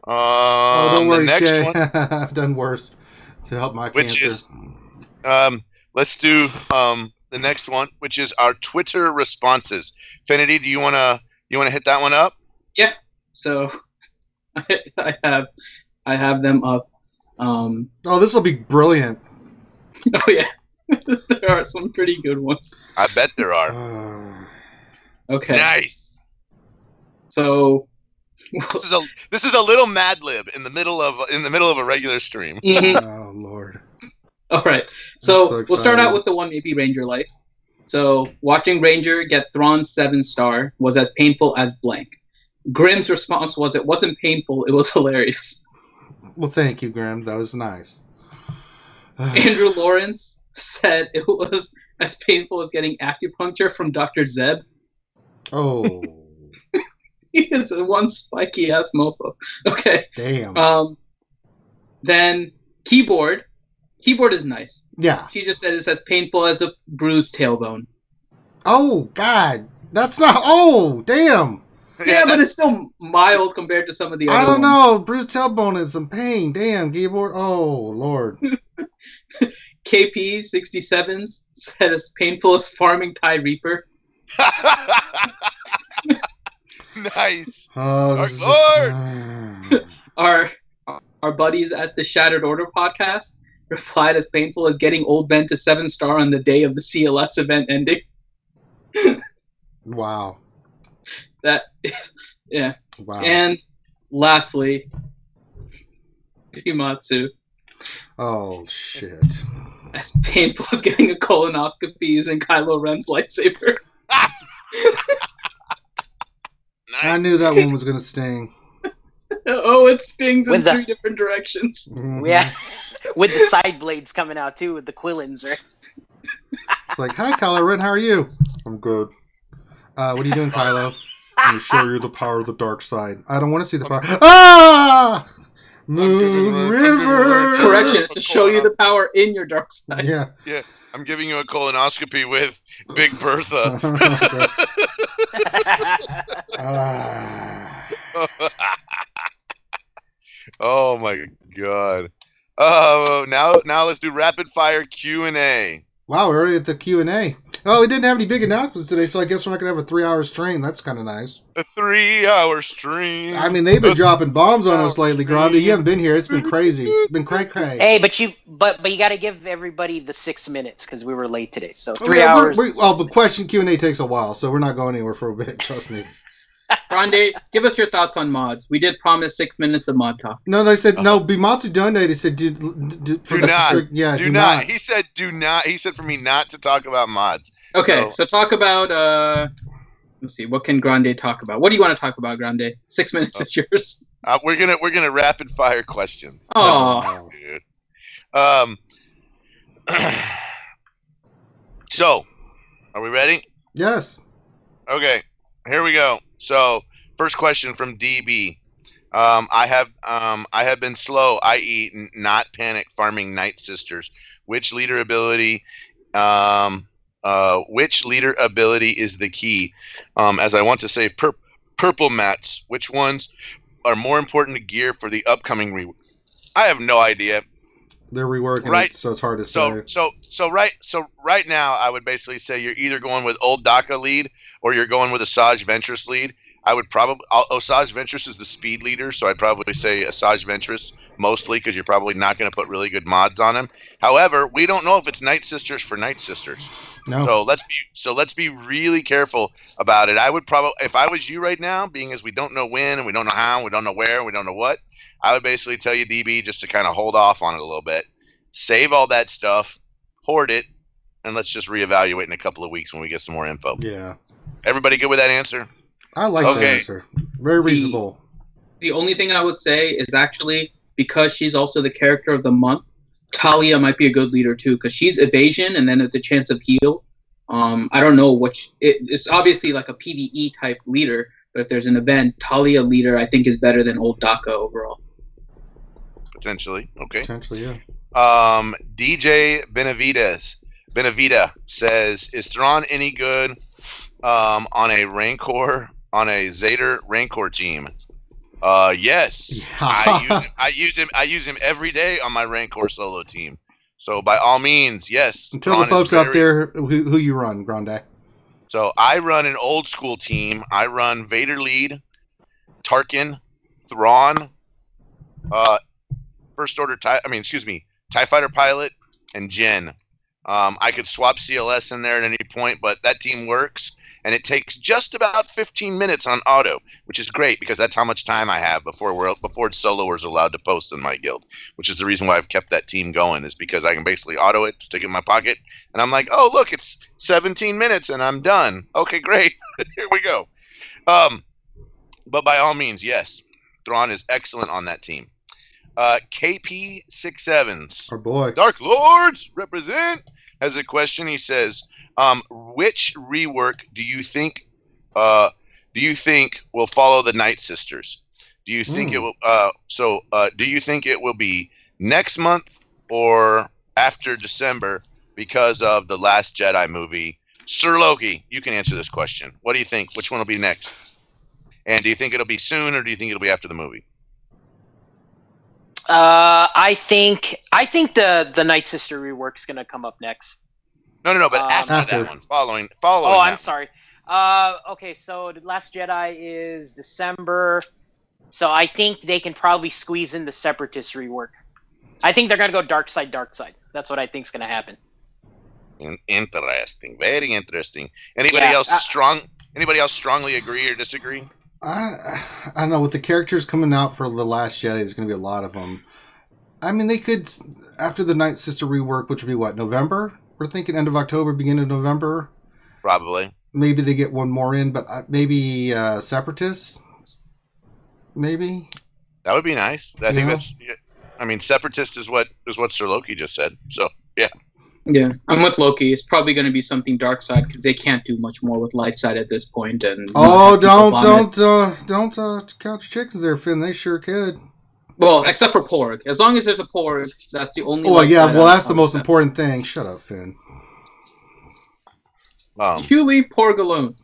don't worry, the next Shay. one, I've done worse to help my which cancer. is let's do the next one, which is our Twitter responses. Finity, do you wanna hit that one up? Yeah. So I have them up. Oh, this will be brilliant. Oh yeah. There are some pretty good ones. I bet there are. Okay. Nice. So this is a little Mad Lib in the middle of a regular stream. Oh Lord. All right. So so we'll start out excited. with the one maybe Ranger likes. So watching Ranger get Thrawn's 7-star was as painful as blank. Grimm's response was, it wasn't painful, it was hilarious. Well, thank you, Graham. That was nice. Andrew Lawrence said it was as painful as getting acupuncture from Dr. Zeb. Oh. He is one spiky ass mofo. Okay. Damn. Then Keyboard. Keyboard is nice. Yeah. She just said it's as painful as a bruised tailbone. Oh God. That's not. Oh damn. Yeah, but it's still mild compared to some of the other I don't ones. know. Bruce tailbone is some pain. Damn, keyboard. Oh Lord. KP67 said as painful as farming Thai Reaper. Nice. Oh, Our this is Our buddies at the Shattered Order podcast replied as painful as getting Old Ben to 7-star on the day of the CLS event ending. wow. That is, yeah. Wow. And lastly, Pimatsu. Oh shit. As painful as getting a colonoscopy using Kylo Ren's lightsaber. Nice. I knew that one was gonna sting. Oh, it stings in With the- 3 different directions. Mhm. Yeah, with the side blades coming out too, with the quillins, right? It's like, hi Kylo Ren, how are you? I'm good. What are you doing, Kylo? I'm gonna show you the power of the dark side. I don't want to see the power. Ah! Moon River. Correction, it's to show you the power in your dark side. Yeah. Yeah, I'm giving you a colonoscopy with Big Bertha. Ah. Oh my god. Now let's do rapid fire Q&A. Wow, we're already at the Q&A. Oh, we didn't have any big announcements today, so I guess we're not going to have a 3-hour stream. That's kind of nice. A 3-hour stream. I mean, they've been dropping bombs on us lately, Grande. You haven't been here. It's been crazy. It's been cray-cray. Hey, but you got to give everybody the 6 minutes because we were late today. So 3 Yeah, hours. but question Q&A takes a while, so we're not going anywhere for a bit. Trust me. Grande, give us your thoughts on mods. We did promise 6 minutes of mod talk. No, they said no. Bimatsu donated. Said do not. Yeah, do not. He said do not. He said for me not to talk about mods. Okay, so talk about. Let's see. What can Grande talk about? What do you want to talk about, Grande? 6 minutes is yours. We're gonna rapid fire questions. Oh, So, are we ready? Yes. Okay, here we go. So, first question from DB. I have been slow, i.e., not panic farming Night Sisters. Which leader ability is the key? As I want to save purple mats. Which ones are more important to gear for the upcoming I have no idea. They're reworking it, so it's hard to say. So right now, I would basically say you're either going with Old Daka lead or you're going with Asajj Ventress lead. I would probably Asajj Ventress is the speed leader, so I'd probably say Asajj Ventress mostly because you're probably not going to put really good mods on him. However, we don't know if it's Night Sisters for Night Sisters. No. So let's be really careful about it. I would probably, if I was you right now, being as we don't know when and we don't know how, and we don't know where, and we don't know what, I would basically tell you, DB, just to kind of hold off on it a little bit. Save all that stuff, hoard it, and let's just reevaluate in a couple of weeks when we get some more info. Yeah. Everybody good with that answer? I like that answer. Very reasonable. The only thing I would say is actually, because she's also the character of the month, Talia might be a good leader too, because she's evasion and then with the chance of heal. I don't know it's obviously like a PvE type leader, but if there's an event, Talia leader I think is better than Old Daka overall. Potentially, okay. Potentially, yeah. DJ Benavida says, is Thrawn any good on a Zader Rancor team? Yes. I use him every day on my Rancor solo team. So by all means, yes. And tell the folks out there who you run, Grande. So I run an old school team. I run Vader lead, Tarkin, Thrawn, First Order TIE Fighter pilot, and Jen. I could swap CLS in there at any point, but that team works, and it takes just about 15 minutes on auto, which is great because that's how much time I have before soloers are allowed to post in my guild, which is the reason why I've kept that team going, is because I can basically auto it, stick it in my pocket, and I'm like, oh, look, it's 17 minutes, and I'm done. Okay, great. Here we go. But by all means, yes, Thrawn is excellent on that team. KP67s. Our boy. Dark Lords represent has a question. He says, which rework do you think will follow the Night Sisters? Do you think it will do you think it will be next month or after December because of the Last Jedi movie? Sir Loki, you can answer this question. What do you think? Which one will be next? And do you think it'll be soon or do you think it'll be after the movie? I think the Night Sister rework's gonna come up next. No, but after that one, following. Oh, I'm sorry. Okay, so the Last Jedi is December, so I think they can probably squeeze in the Separatist rework. I think they're gonna go dark side. That's what I think's gonna happen. Interesting, very interesting. Anybody else strongly agree or disagree? I don't know. With the characters coming out for The Last Jedi, there's going to be a lot of them. I mean, they could, after the Night Sister rework, which would be what, November? We're thinking end of October, beginning of November. Probably. Maybe they get one more in, but maybe Separatists? Maybe? That would be nice. I think that's... I mean, Separatist is what Sir Loki just said. So, yeah. Yeah, I'm with Loki. It's probably going to be something dark side because they can't do much more with light side at this point. And Oh, don't count your chickens there, Finn. They sure could. Well, except for Porg. As long as there's a Porg, that's the only. Well, yeah. Well, that's the most important thing. Shut up, Finn. You leave Porg alone.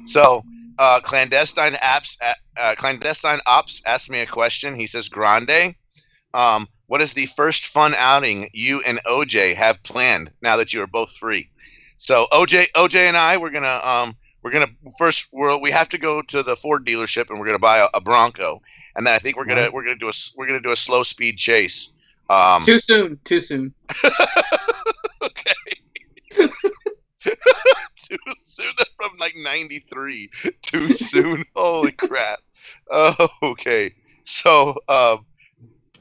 So, clandestine ops asked me a question. He says, "Grande, what is the first fun outing you and OJ have planned now that you are both free?" So, OJ and I, we have to go to the Ford dealership and we're gonna buy a Bronco, and then I think we're gonna do a slow speed chase. Too soon. Okay. Too soon. That's from like 93. Too soon. Holy crap. Oh, okay. So,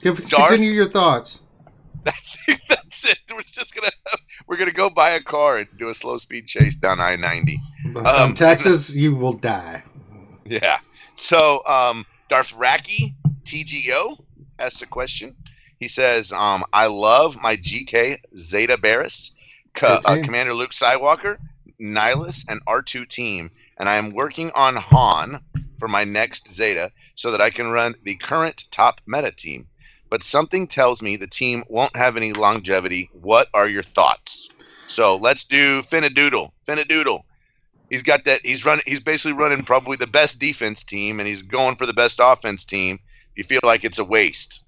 continue your thoughts. That's it. We're gonna go buy a car and do a slow speed chase down I-90. In Texas, you will die. Yeah. So, Darth Raki TGO asks a question. He says, "I love my GK Zeta Barris, Commander Luke Skywalker, Nihilus, and R2 team, and I am working on Han for my next Zeta so that I can run the current top meta team. But something tells me the team won't have any longevity. What are your thoughts?" So let's do Finnadoodle. He's got that. He's basically running probably the best defense team, and he's going for the best offense team. You feel like it's a waste?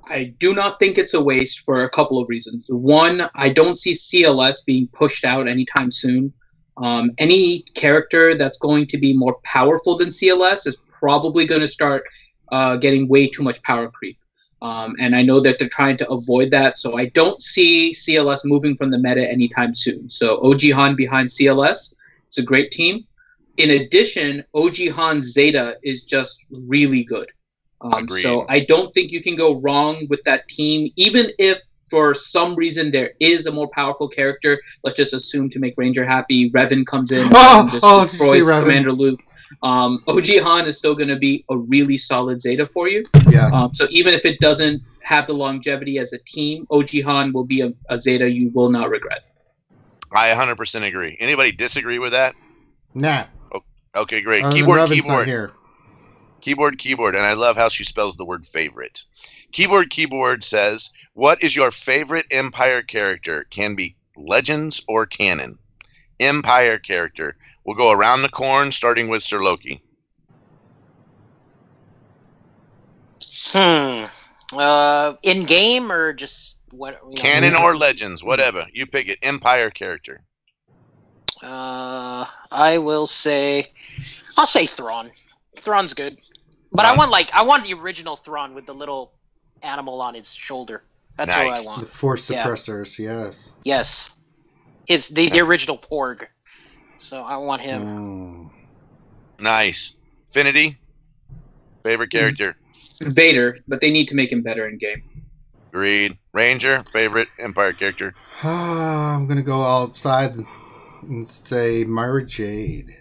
I do not think it's a waste for a couple of reasons. One, I don't see CLS being pushed out anytime soon. Any character that's going to be more powerful than CLS is probably going to start getting way too much power creep. And I know that they're trying to avoid that, so I don't see CLS moving from the meta anytime soon. So OG Han behind CLS, it's a great team. In addition, OG Han Zeta is just really good. So I don't think you can go wrong with that team, even if for some reason there is a more powerful character. Let's just assume, to make Ranger happy, Revan comes in and just destroys Commander Luke. OG Han is still going to be a really solid Zeta for you. Yeah. So even if it doesn't have the longevity as a team, OG Han will be a Zeta you will not regret. I 100% agree. Anybody disagree with that? Nah. Okay, great. Keyboard. Here. Keyboard, and I love how she spells the word favorite. Keyboard says, "What is your favorite Empire character? Can be Legends or canon." Empire character. We'll go around the corn, starting with Sir Loki. In game or just what? Canon or Legends, whatever. You pick it. Empire character. I'll say Thrawn. Thrawn's good, but I want the original Thrawn with the little animal on his shoulder. That's what I want. The Force suppressors, yes. Yes, it's the original Porg. So I want him. Nice. Finity, favorite character. Vader, but they need to make him better in game. Agreed. Ranger, favorite Empire character. I'm gonna go outside and say Myra Jade.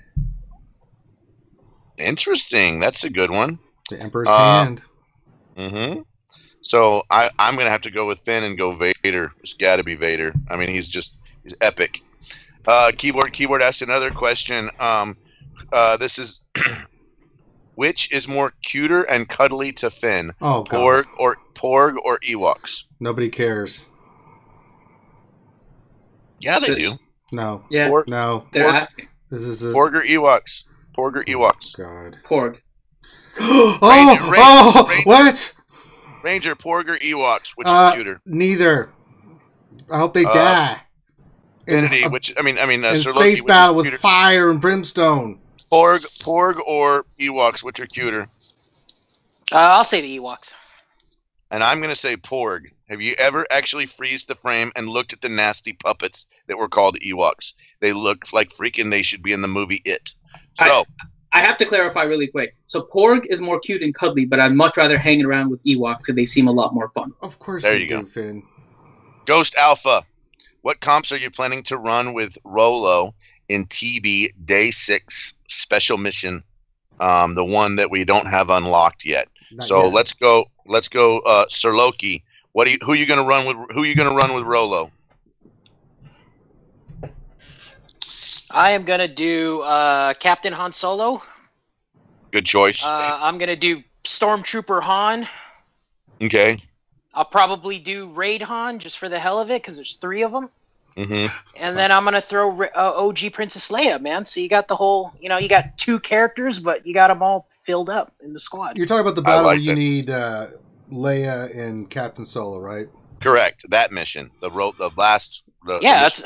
Interesting. That's a good one. The Emperor's Hand. Mm-hmm. So I'm going to have to go with Finn and go Vader. It's got to be Vader. I mean, he's epic. Keyboard asked another question. This is, which is more cuter and cuddly to Finn? Oh, God. Porg or Ewoks? Nobody cares. Yeah, they do. No. Yeah. No. They're asking. This is Porg or Ewoks? Porg or Ewoks? God. Porg. Ranger, what? Ranger, Porg or Ewoks? Which is cuter? Neither. I hope they die. Infinity, in Sir space Loki, battle with fire and brimstone. Porg or Ewoks? Which are cuter? I'll say the Ewoks. And I'm going to say Porg. Have you ever actually freezed the frame and looked at the nasty puppets that were called Ewoks? They look like freaking they should be in the movie It. So I have to clarify really quick. So Porg is more cute and cuddly, but I'd much rather hang around with Ewoks because they seem a lot more fun. Of course there they you do, go. Finn. Ghost Alpha. What comps are you planning to run with Rolo in TB Day 6 special mission? The one that we don't have unlocked yet. Not yet. Let's go Sir Loki. Who you gonna run with? Who you gonna run with Rolo? I am gonna do Captain Han Solo. Good choice. I'm gonna do Stormtrooper Han. Okay. I'll probably do Raid Han just for the hell of it because there's 3 of them. Mm-hmm. And then I'm gonna throw OG Princess Leia, man. So you got the whole, you got 2 characters, but you got them all filled up in the squad. You're talking about the battle where you need Leia and Captain Solo, right? Correct. That mission. The last.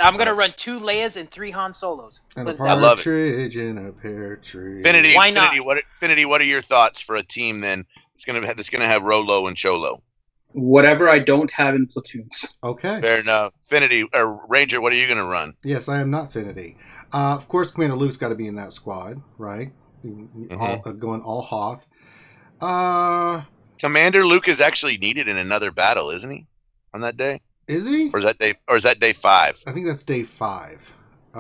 I'm gonna run 2 Leias and 3 Han Solos. And a I love it. partridge in a pear tree. Finity, Why not? Finity, what are your thoughts for a team then? It's gonna have Rolo and Cholo. Whatever I don't have in platoons. Okay. Fair enough. Finity or Ranger, what are you gonna run? Yes, I am not Finity. Of course, Commander Luke's got to be in that squad, right? Going all Hoth. Commander Luke is actually needed in another battle, isn't he? On that day? Is he? Or is that day 5? I think that's day 5.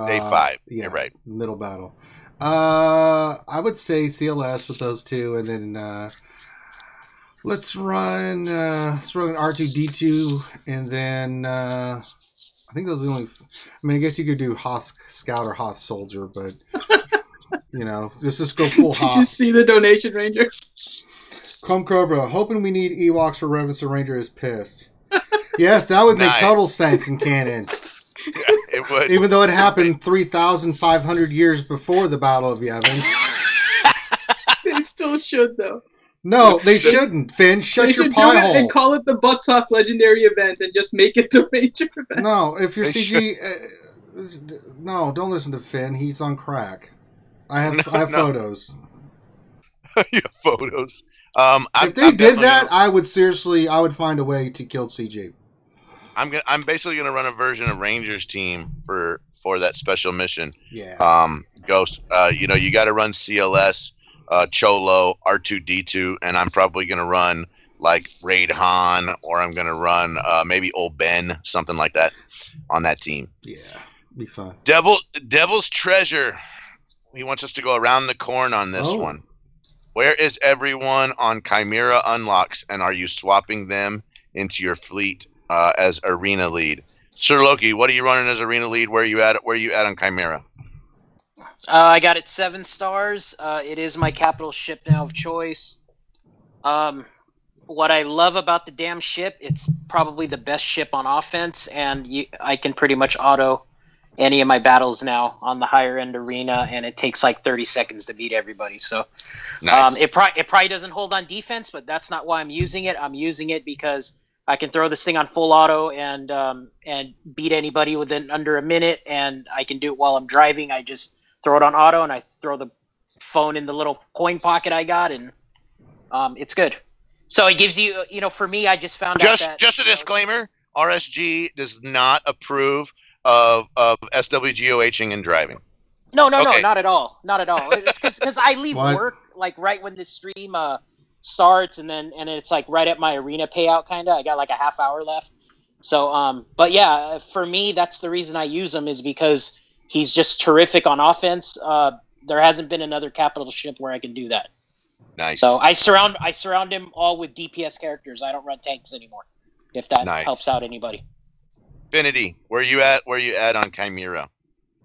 Day 5. Yeah, You're right. Middle battle. I would say CLS with those 2, and then let's run an R2D2, and then I think those are the only. I mean, I guess you could do Hoth Scout or Hoth Soldier, but let's just go full Hoth. Did you see the donation, Ranger? Chrome Cobra, hoping we need Ewoks for Revenant Ranger is pissed. Yes, that would make total sense in canon. It would. Even though it happened 3,500 years before the Battle of Yavin. They still should, though. No, they shouldn't, Finn. Shut your pie hole. And call it the Buttock Legendary event and just make it the Ranger event. No, if you're CG... no, don't listen to Finn. He's on crack. I have photos. You have photos. If they did that, I would find a way to kill CG. I'm basically gonna run a version of Rangers team for that special mission. Yeah. Ghost. You got to run CLS, Cholo, R2D2, and I'm probably gonna run like Raid Han, or I'm gonna run maybe Old Ben, something like that, on that team. Yeah, be fun. Devil's Treasure. He wants us to go around the corn on this one. Where is everyone on Chimera unlocks, and are you swapping them into your fleet as arena lead? Sir Loki, what are you running as arena lead? Where are you at on Chimera? I got it 7 stars. It is my capital ship now of choice. What I love about the damn ship, it's probably the best ship on offense, and I can pretty much auto any of my battles now on the higher end arena, and it takes like 30 seconds to beat everybody. So nice. It probably doesn't hold on defense, but that's not why I'm using it. I'm using it because I can throw this thing on full auto and beat anybody within under a minute, and I can do it while I'm driving. I just throw it on auto, and I throw the phone in the little coin pocket I got, and it's good. So it gives you, for me, I just found out that... Just a disclaimer, RSG does not approve of SWGOHing and driving. No, not at all. Not at all. It's because I leave work like right when the stream starts, and it's like right at my arena payout kind of. I got like a half hour left. So, but yeah, for me, that's the reason I use him, is because he's just terrific on offense. There hasn't been another capital ship where I can do that. Nice. So I surround him all with DPS characters. I don't run tanks anymore, if that helps out anybody. Finity, where you at on Chimera?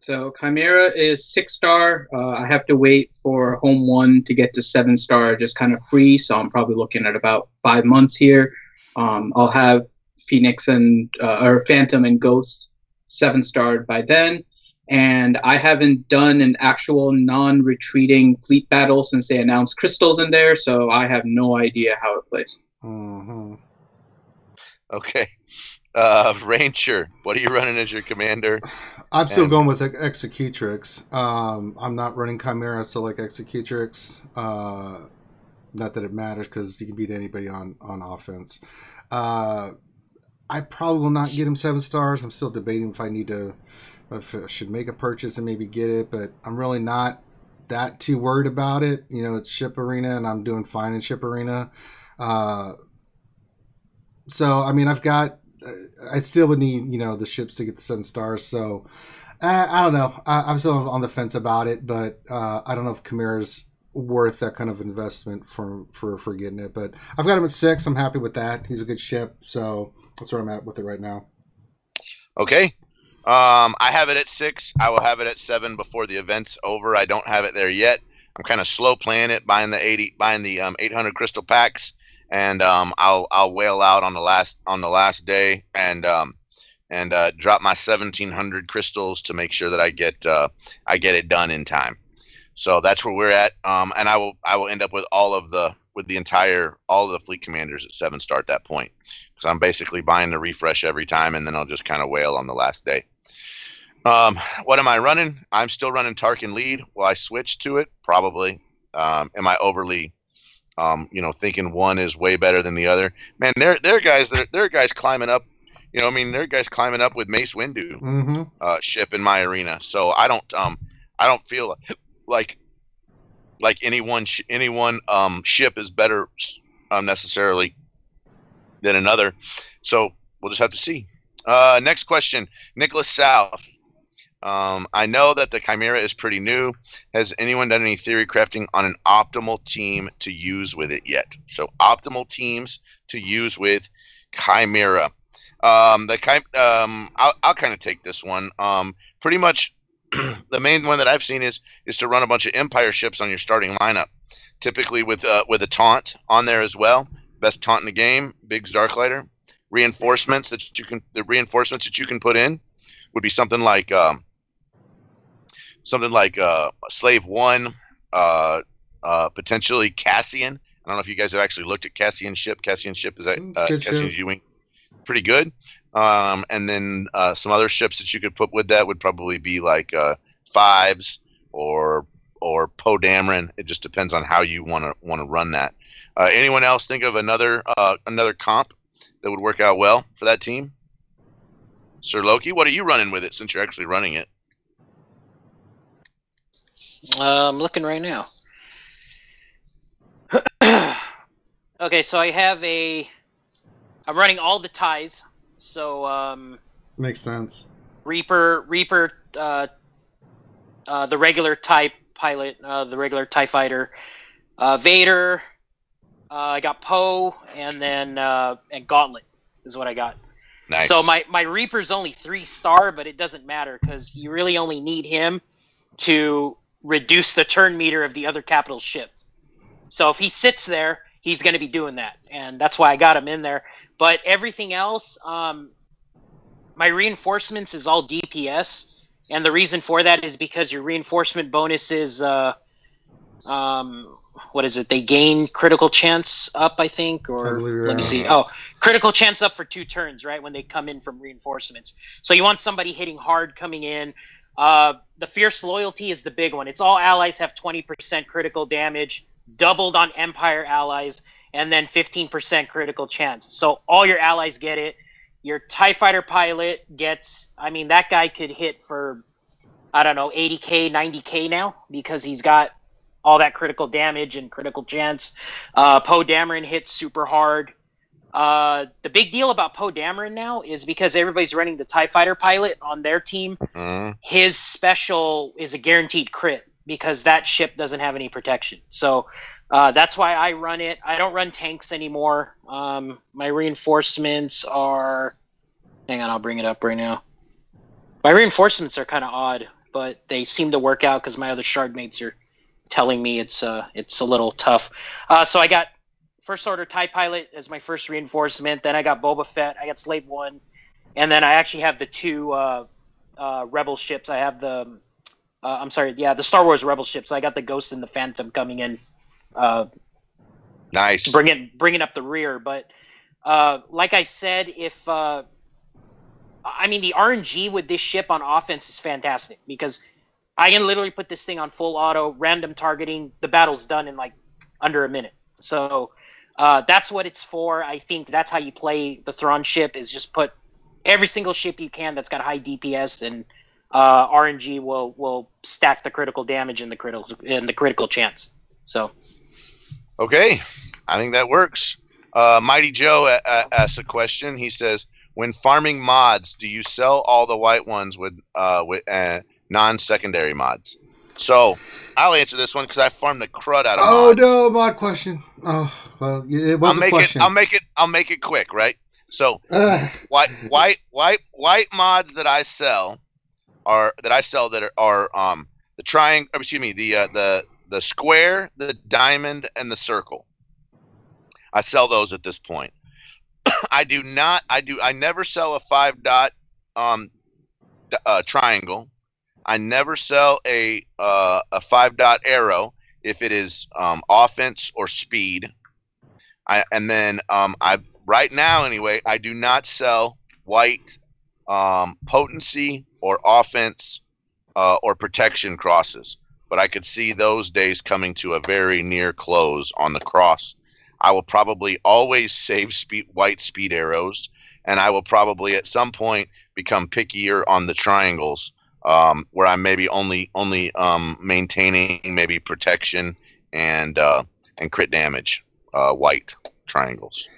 So Chimera is 6-star. I have to wait for Home 1 to get to 7-star, just kind of free. So I'm probably looking at about 5 months here. I'll have Phoenix or Phantom and Ghost 7-starred by then. And I haven't done an actual non-retreating fleet battle since they announced crystals in there. So I have no idea how it plays. Mm-hmm. Okay. Ranger, what are you running as your commander? I'm still going with Executrix. I'm not running Chimera, so like Executrix. Not that it matters, because you can beat anybody on offense. I probably will not get him 7 stars. I'm still debating if I should make a purchase and maybe get it, but I'm really not that too worried about it. It's Ship Arena, and I'm doing fine in Ship Arena. So, I mean, I still would need, the ships to get the 7 stars. So, I don't know. I'm still on the fence about it, but I don't know if Chimera's worth that kind of investment for getting it. But I've got him at 6. I'm happy with that. He's a good ship, so that's where I'm at with it right now. Okay. I have it at 6. I will have it at 7 before the event's over. I don't have it there yet. I'm kind of slow playing it, buying the 800 crystal packs, and I'll whale out on the last day and drop my 1,700 crystals to make sure that I get it done in time. So that's where we're at. And I will end up with all of the fleet commanders at 7-star at that point, because I'm basically buying the refresh every time, and then I'll just kind of whale on the last day. What am I running? I'm still running Tarkin lead. Will I switch to it? Probably. Am I overly, thinking one is way better than the other? Man, there are guys climbing up. There are guys climbing up with Mace Windu ship in my arena. So I don't feel like any one ship is better necessarily than another. So we'll just have to see. Next question, Nicholas South. I know that the Chimera is pretty new. Has anyone done any theory crafting on an optimal team to use with it yet? So optimal teams to use with Chimera. I'll kind of take this one. Pretty much the main one that I've seen is to run a bunch of Empire ships on your starting lineup, typically with a taunt on there as well. Best taunt in the game, Biggs Darklighter. Reinforcements that you can put in would be something like Slave 1, potentially Cassian. I don't know if you guys have actually looked at Cassian's ship. Cassian's ship is Cassian's U-wing, pretty good. And then some other ships that you could put with that would probably be like Fives or Poe Dameron. It just depends on how you want to run that. Anyone else think of another comp that would work out well for that team? Sir Loki, what are you running with it since you're actually running it? I'm looking right now. Okay, so I'm running all the ties. So makes sense. Reaper, the regular TIE pilot, the regular TIE fighter, Vader. I got Poe, and then and Gauntlet is what I got. Nice. So my Reaper's only 3-star, but it doesn't matter because you really only need him to reduce the turn meter of the other capital ship. So if he sits there, he's going to be doing that, and that's why I got him in there. But everything else, my reinforcements is all DPS, and the reason for that is because your reinforcement bonus is what is it? They gain critical chance up, I think, or let me see. Oh, critical chance up for 2 turns, right? When they come in from reinforcements. So you want somebody hitting hard coming in. The Fierce Loyalty is the big one. It's all allies have 20% critical damage, doubled on Empire allies, and then 15% critical chance. So all your allies get it. Your TIE Fighter pilot gets, that guy could hit for, 80k, 90k now because he's got all that critical damage and critical chance. Poe Dameron hits super hard. The big deal about Poe Dameron now is because everybody's running the TIE Fighter pilot on their team, his special is a guaranteed crit because that ship doesn't have any protection. So that's why I run it. I don't run tanks anymore. My reinforcements are... Hang on, I'll bring it up right now. My reinforcements are kind of odd, but they seem to work out because my other shard mates are telling me it's a little tough. So I got First Order TIE Pilot as my first reinforcement. Then I got Boba Fett. I got Slave 1. And then I actually have the 2 Rebel ships. I have the Star Wars Rebel ships. I got the Ghost and the Phantom coming in. Nice. Bringing up the rear. But like I said, the RNG with this ship on offense is fantastic because I can literally put this thing on full auto, random targeting. The battle's done in like under a minute. So that's what it's for. I think that's how you play the Thrawn ship is just put every single ship you can that's got high DPS, and RNG will stack the critical damage and the critical chance. So, okay, I think that works. Mighty Joe asks a question. He says, "When farming mods, do you sell all the white ones with non-secondary mods?" So I'll answer this one because I farmed the crud out of Oh mods. no, mod question. Oh well, it was a question. I'll make it quick, right? So white mods that I sell that are the triangle. Excuse me, the square, the diamond, and the circle. I sell those at this point. I never sell a 5-dot triangle. I never sell a 5-dot arrow if it is offense or speed. Right now anyway, I do not sell white potency or offense or protection crosses. But I could see those days coming to a very near close on the cross. I will probably always save white speed arrows, and I will probably at some point become pickier on the triangles, where I'm maybe only maintaining maybe protection and crit damage, white triangles.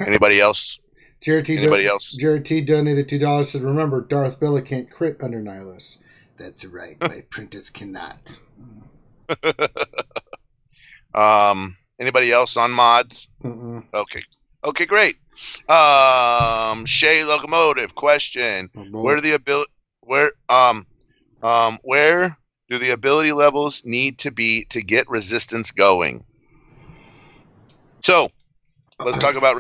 Anybody else? Anybody else? Jared T donated $2. Said, "Remember, Darth Bella can't crit under Nihilus." That's right. My printers cannot. Anybody else on mods? Mm-mm. Okay, great. Shay Locomotive question: Where do the ability levels need to be to get resistance going? So let's talk about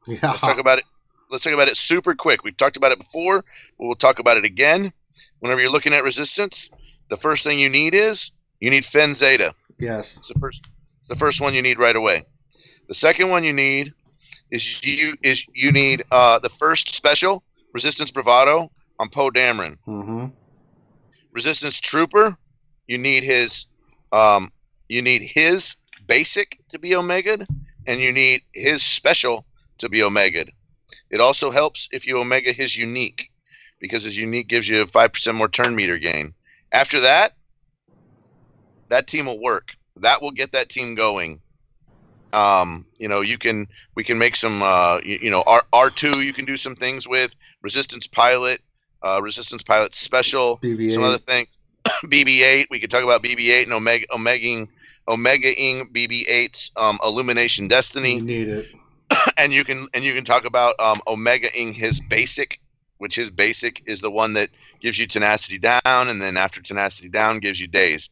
Yeah. let's talk about it. Let's talk about it super quick. We've talked about it before, but we'll talk about it again. Whenever you're looking at resistance, the first thing you need Fen Zeta. Yes. It's the first one you need right away. The second one you need is the first special, Resistance Bravado, on Poe Dameron. Mm-hmm. Resistance Trooper, you need his basic to be Omega'd, and you need his special to be Omega'd. It also helps if you Omega his unique, because his unique gives you a 5% more turn meter gain. After that, that team will work. That will get that team going. We can make some R2 you can do some things with. Resistance Pilot Special, BB-8. Some other things. BB-8, we could talk about BB-8 and Omegaing BB-8's Illumination Destiny. You need it. And you can talk about Omegaing his basic, which his basic is the one that gives you tenacity down, and then after tenacity down gives you daze.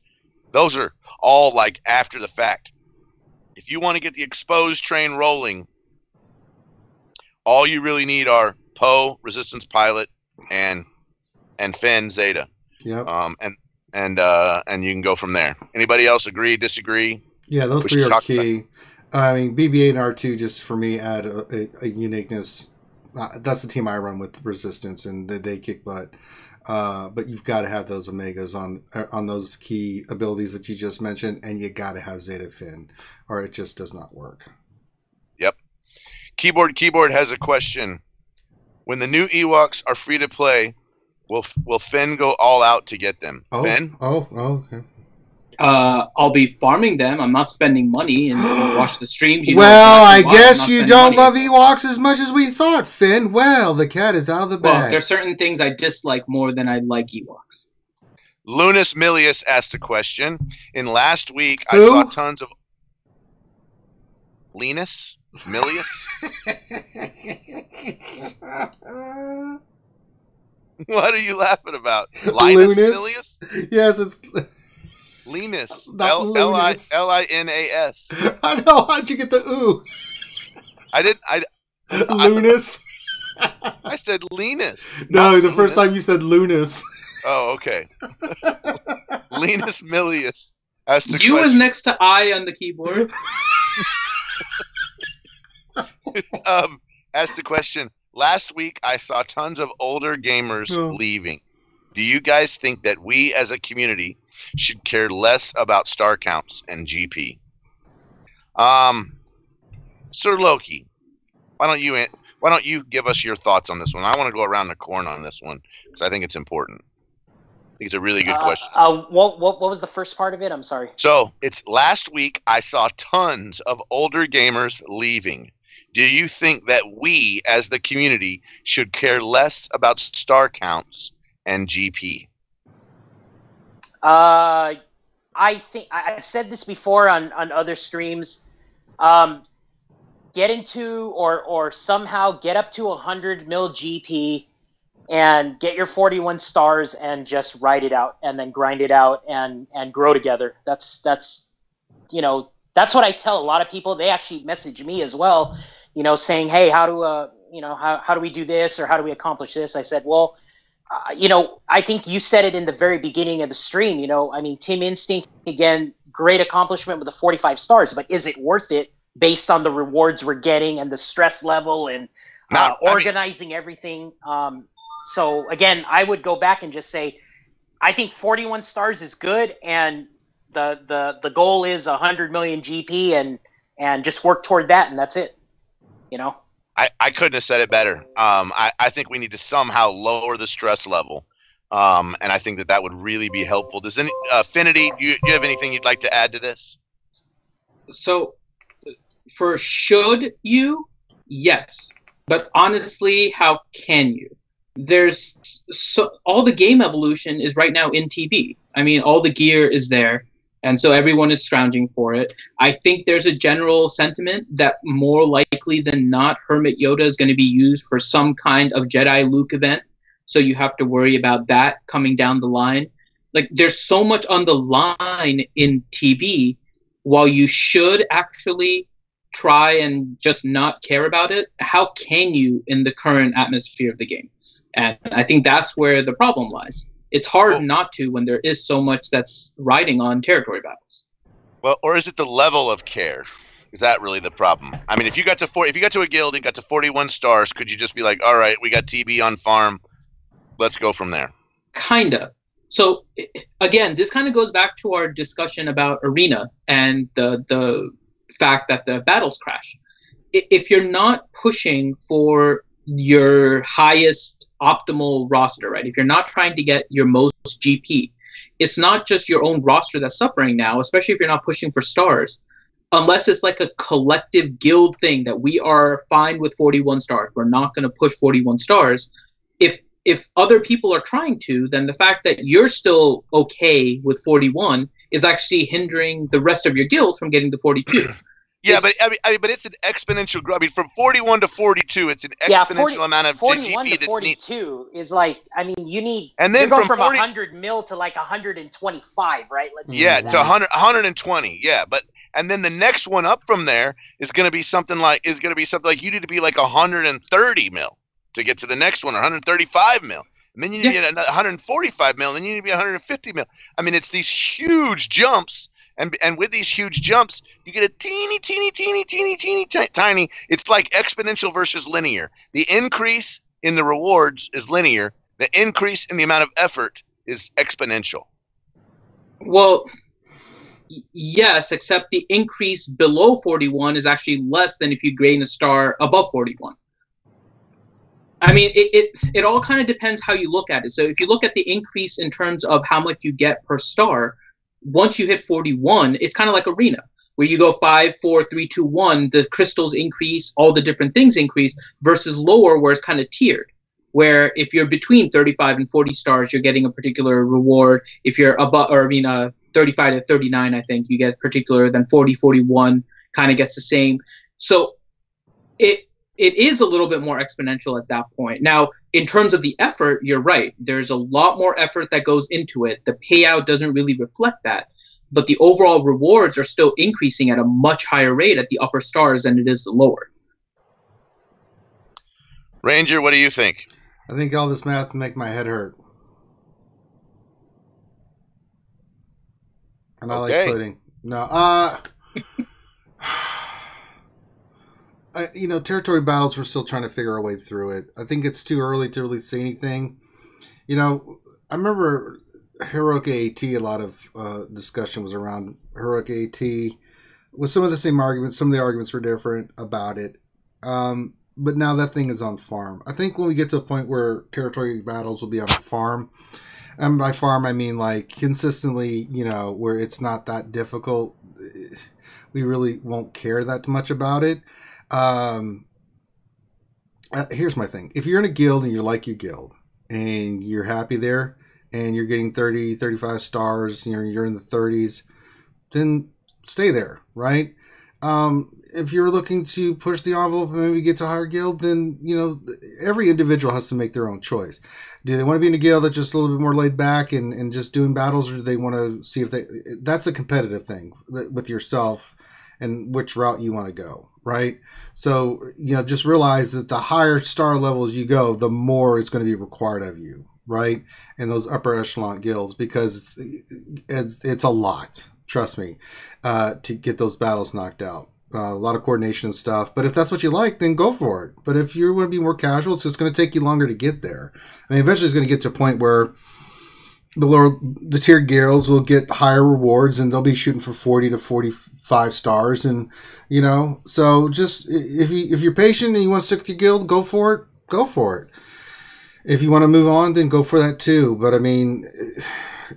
Those are all like after the fact. If you want to get the exposed train rolling, all you really need are Poe, Resistance Pilot, and Fen Zeta. Yep. And you can go from there. Anybody else agree, disagree? Yeah, those three are key. I mean, BB-8 and R2 just for me add a uniqueness. That's the team I run with, Resistance, and they kick butt. But you've got to have those Omegas on those key abilities that you just mentioned, and you got to have Zeta Finn, or it just does not work. Yep. Keyboard has a question. When the new Ewoks are free to play, will Finn go all out to get them? Oh, Finn? Okay. I'll be farming them. I'm not spending money, and watch the streams. Well, I guess you don't love Ewoks as much as we thought, Finn. Well, the cat is out of the bag. Well, there's certain things I dislike more than I like Ewoks. Lunas Milius asked a question. In last week, I Who? saw tons of... Linus Milius? What are you laughing about? Linus Milius? Yes, it's... Linus. Not Lunas. Linas. I know. How'd you get the ooh? I didn't. Lunas. I said Linus. No, the first time you said Lunas. Oh, okay. Linus Milius asked a You question. was next to I on the keyboard. Asked a question. Last week, I saw tons of older gamers leaving. Do you guys think that we as a community should care less about star counts and GP? Sir Loki, why don't you give us your thoughts on this one? I want to go around the corner on this one because I think it's important. I think it's a really good question. What was the first part of it? I'm sorry. So it's last week I saw tons of older gamers leaving. Do you think that we as the community should care less about star counts and GP? I think I've said this before on other streams. Get into or somehow get up to 100 mil GP and get your 41 stars and just ride it out and then grind it out and grow together. That's that's what I tell a lot of people. They actually message me as well, saying, hey, how do we do this, or how do we accomplish this? I said, well, I think you said it in the very beginning of the stream. Team Instinct, again, great accomplishment with the 45 stars, but is it worth it based on the rewards we're getting and the stress level and organizing everything? So again, I would go back and just say, I think 41 stars is good, and the goal is 100 million GP, and just work toward that, and that's it. I couldn't have said it better. I think we need to somehow lower the stress level, and I think that would really be helpful. Does any Affinity? Do you have anything you'd like to add to this? So, for should you? Yes, but honestly, how can you? All the game evolution is right now in TB. All the gear is there, and so everyone is scrounging for it. I think there's a general sentiment that more likely than not, Hermit Yoda is going to be used for some kind of Jedi Luke event. So you have to worry about that coming down the line. There's so much on the line in TB, while you should actually try and just not care about it. How can you in the current atmosphere of the game? And I think that's where the problem lies. It's hard not to when there is so much that's riding on territory battles. Well, or is it the level of care? Is that really the problem? If you got to a guild and got to 41 stars, could you just be like, all right, we got TB on farm, let's go from there? Kinda. So again, this kind of goes back to our discussion about Arena and the fact that the battles crash. If you're not pushing for your highest optimal roster, right? If you're not trying to get your most GP, it's not just your own roster that's suffering now, especially if you're not pushing for stars, unless it's like a collective guild thing that we are fine with 41 stars. We're not going to push 41 stars. If other people are trying to, then the fact that you're still okay with 41 is actually hindering the rest of your guild from getting to 42. Yeah, but it's an exponential growth. From 41 to 42, it's an exponential amount of 41 GP to 42 is you need. And then you're from 100 mil to 125, right? To 120. Yeah, and then the next one up from there is going to be something like you need to be 130 mil to get to the next one, or 135 mil. And then you need to be 145 mil, and then you need to be 150 mil. It's these huge jumps. And with these huge jumps, you get a teeny, tiny. It's like exponential versus linear. The increase in the rewards is linear. The increase in the amount of effort is exponential. Well, yes, except the increase below 41 is actually less than if you gain a star above 41. It all kind of depends how you look at it. So if you look at the increase in terms of how much you get per star, once you hit 41, it's kind of like Arena, where you go 5, 4, 3, 2, 1. The crystals increase, all the different things increase, versus lower, where it's kind of tiered, where if you're between 35 and 40 stars, you're getting a particular reward. If you're above, 35 to 39, I think you get particular. Then 40, 41 kind of gets the same. So it is a little bit more exponential at that point. Now, in terms of the effort, you're right. There's a lot more effort that goes into it. The payout doesn't really reflect that. But the overall rewards are still increasing at a much higher rate at the upper stars than it is the lower. Ranger, what do you think? I think all this math make my head hurt. And I like pudding. No, territory battles, we're still trying to figure our way through it. I think it's too early to really say anything. I remember Heroic AAT, a lot of discussion was around Heroic AAT with some of the same arguments. Some of the arguments were different about it. But now that thing is on farm. I think when we get to a point where territory battles will be on farm, and by farm I mean consistently, where it's not that difficult, we really won't care that much about it. Here's my thing. If you're in a guild and you like your guild and you're happy there, and you're getting 30, 35 stars, you're in the 30s, then stay there, right? If you're looking to push the envelope and maybe get to a higher guild, then, every individual has to make their own choice. Do they want to be in a guild that's just a little bit more laid back and just doing battles, or do they want to see if that's a competitive thing with yourself and which route you want to go, right? So, just realize that the higher star levels you go, the more it's going to be required of you, right? In those upper echelon guilds, because it's a lot, trust me, to get those battles knocked out. A lot of coordination and stuff, but if that's what you like, then go for it. But if you want to be more casual, it's just going to take you longer to get there. I mean, eventually it's going to get to a point where the tier guilds will get higher rewards and they'll be shooting for 40 to 45 stars. And, so just if you're patient and you want to stick with your guild, go for it. Go for it. If you want to move on, then go for that too. But I mean,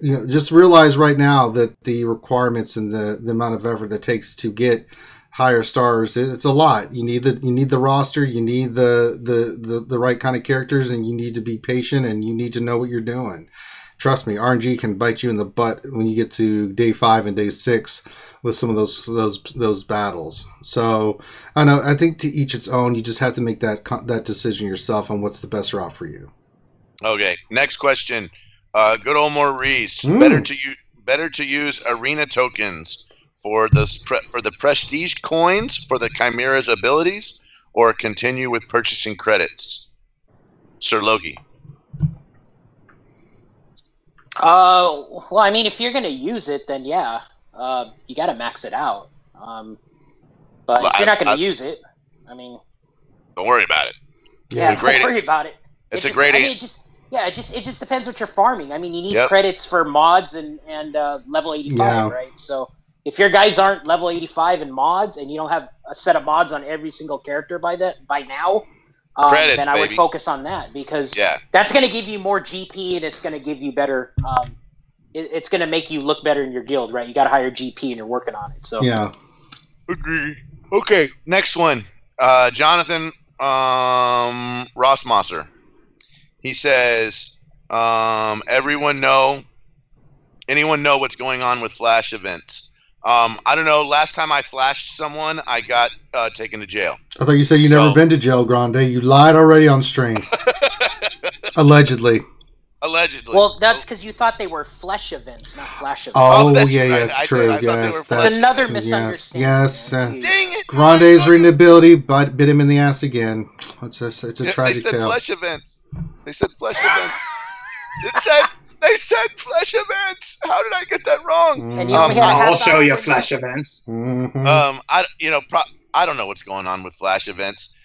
just realize right now that the requirements and the amount of effort that it takes to get higher stars, it's a lot. You need the roster, you need the right kind of characters, and you need to be patient, and you need to know what you're doing. Trust me, RNG can bite you in the butt when you get to day 5 and day 6 with some of those battles. So I think to each its own. You just have to make that decision yourself on what's the best route for you. Okay, next question. Good old Maurice. Better to use arena tokens for the prestige coins for the Chimera's abilities, or continue with purchasing credits? Sir Loki. Well, I mean, if you're going to use it, then yeah, you got to max it out. But if you're not going to use it, I mean, don't worry about it. Yeah, don't worry about it. It's a great. I mean, it just depends what you're farming. I mean, you need credits for mods and level 85, right? So if your guys aren't level 85 in mods and you don't have a set of mods on every single character by now, then I would focus on that, because that's going to give you more GP and it's going to give you better. It's going to make you look better in your guild, right? You got a higher GP and you're working on it. So agree. Okay, next one. Jonathan Rossmosser. He says, anyone know what's going on with Flash events? I don't know. Last time I flashed someone, I got taken to jail. I thought you said never been to jail, Grande. You lied already on stream. Allegedly. Well, that's because you thought they were flesh events, not flash events. It's true. Yes, that's another misunderstanding. Yes. Grande's readability bit him in the ass again. It's a tragic tale. They said flesh events. They said flesh events. How did I get that wrong? I'll show you flash events. Mm-hmm. I don't know what's going on with flash events.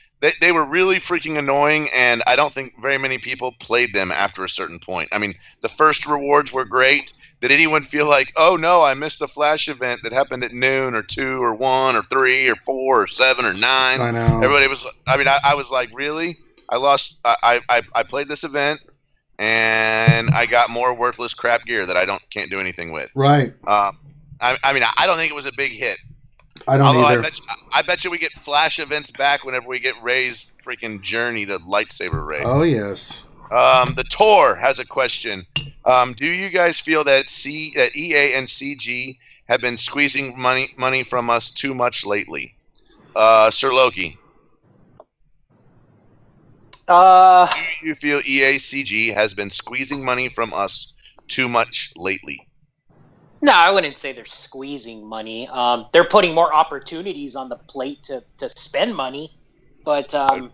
They were really freaking annoying, and I don't think very many people played them after a certain point. I mean, the first rewards were great. Did anyone feel like, oh no, I missed a flash event that happened at noon or 2 or 1 or 3 or 4 or 7 or 9? I know. Everybody was. I mean, I was like, really? I lost. I played this event, and I got more worthless crap gear that I can't do anything with. Right. I mean, I don't think it was a big hit. I don't either. I bet you we get flash events back whenever we get Ray's freaking journey to lightsaber Ray. Oh yes. The Tor has a question. Do you guys feel that EA and CG have been squeezing money from us too much lately? Sir Loki. Do you feel EA CG has been squeezing money from us too much lately? No, I wouldn't say they're squeezing money. They're putting more opportunities on the plate to spend money, but I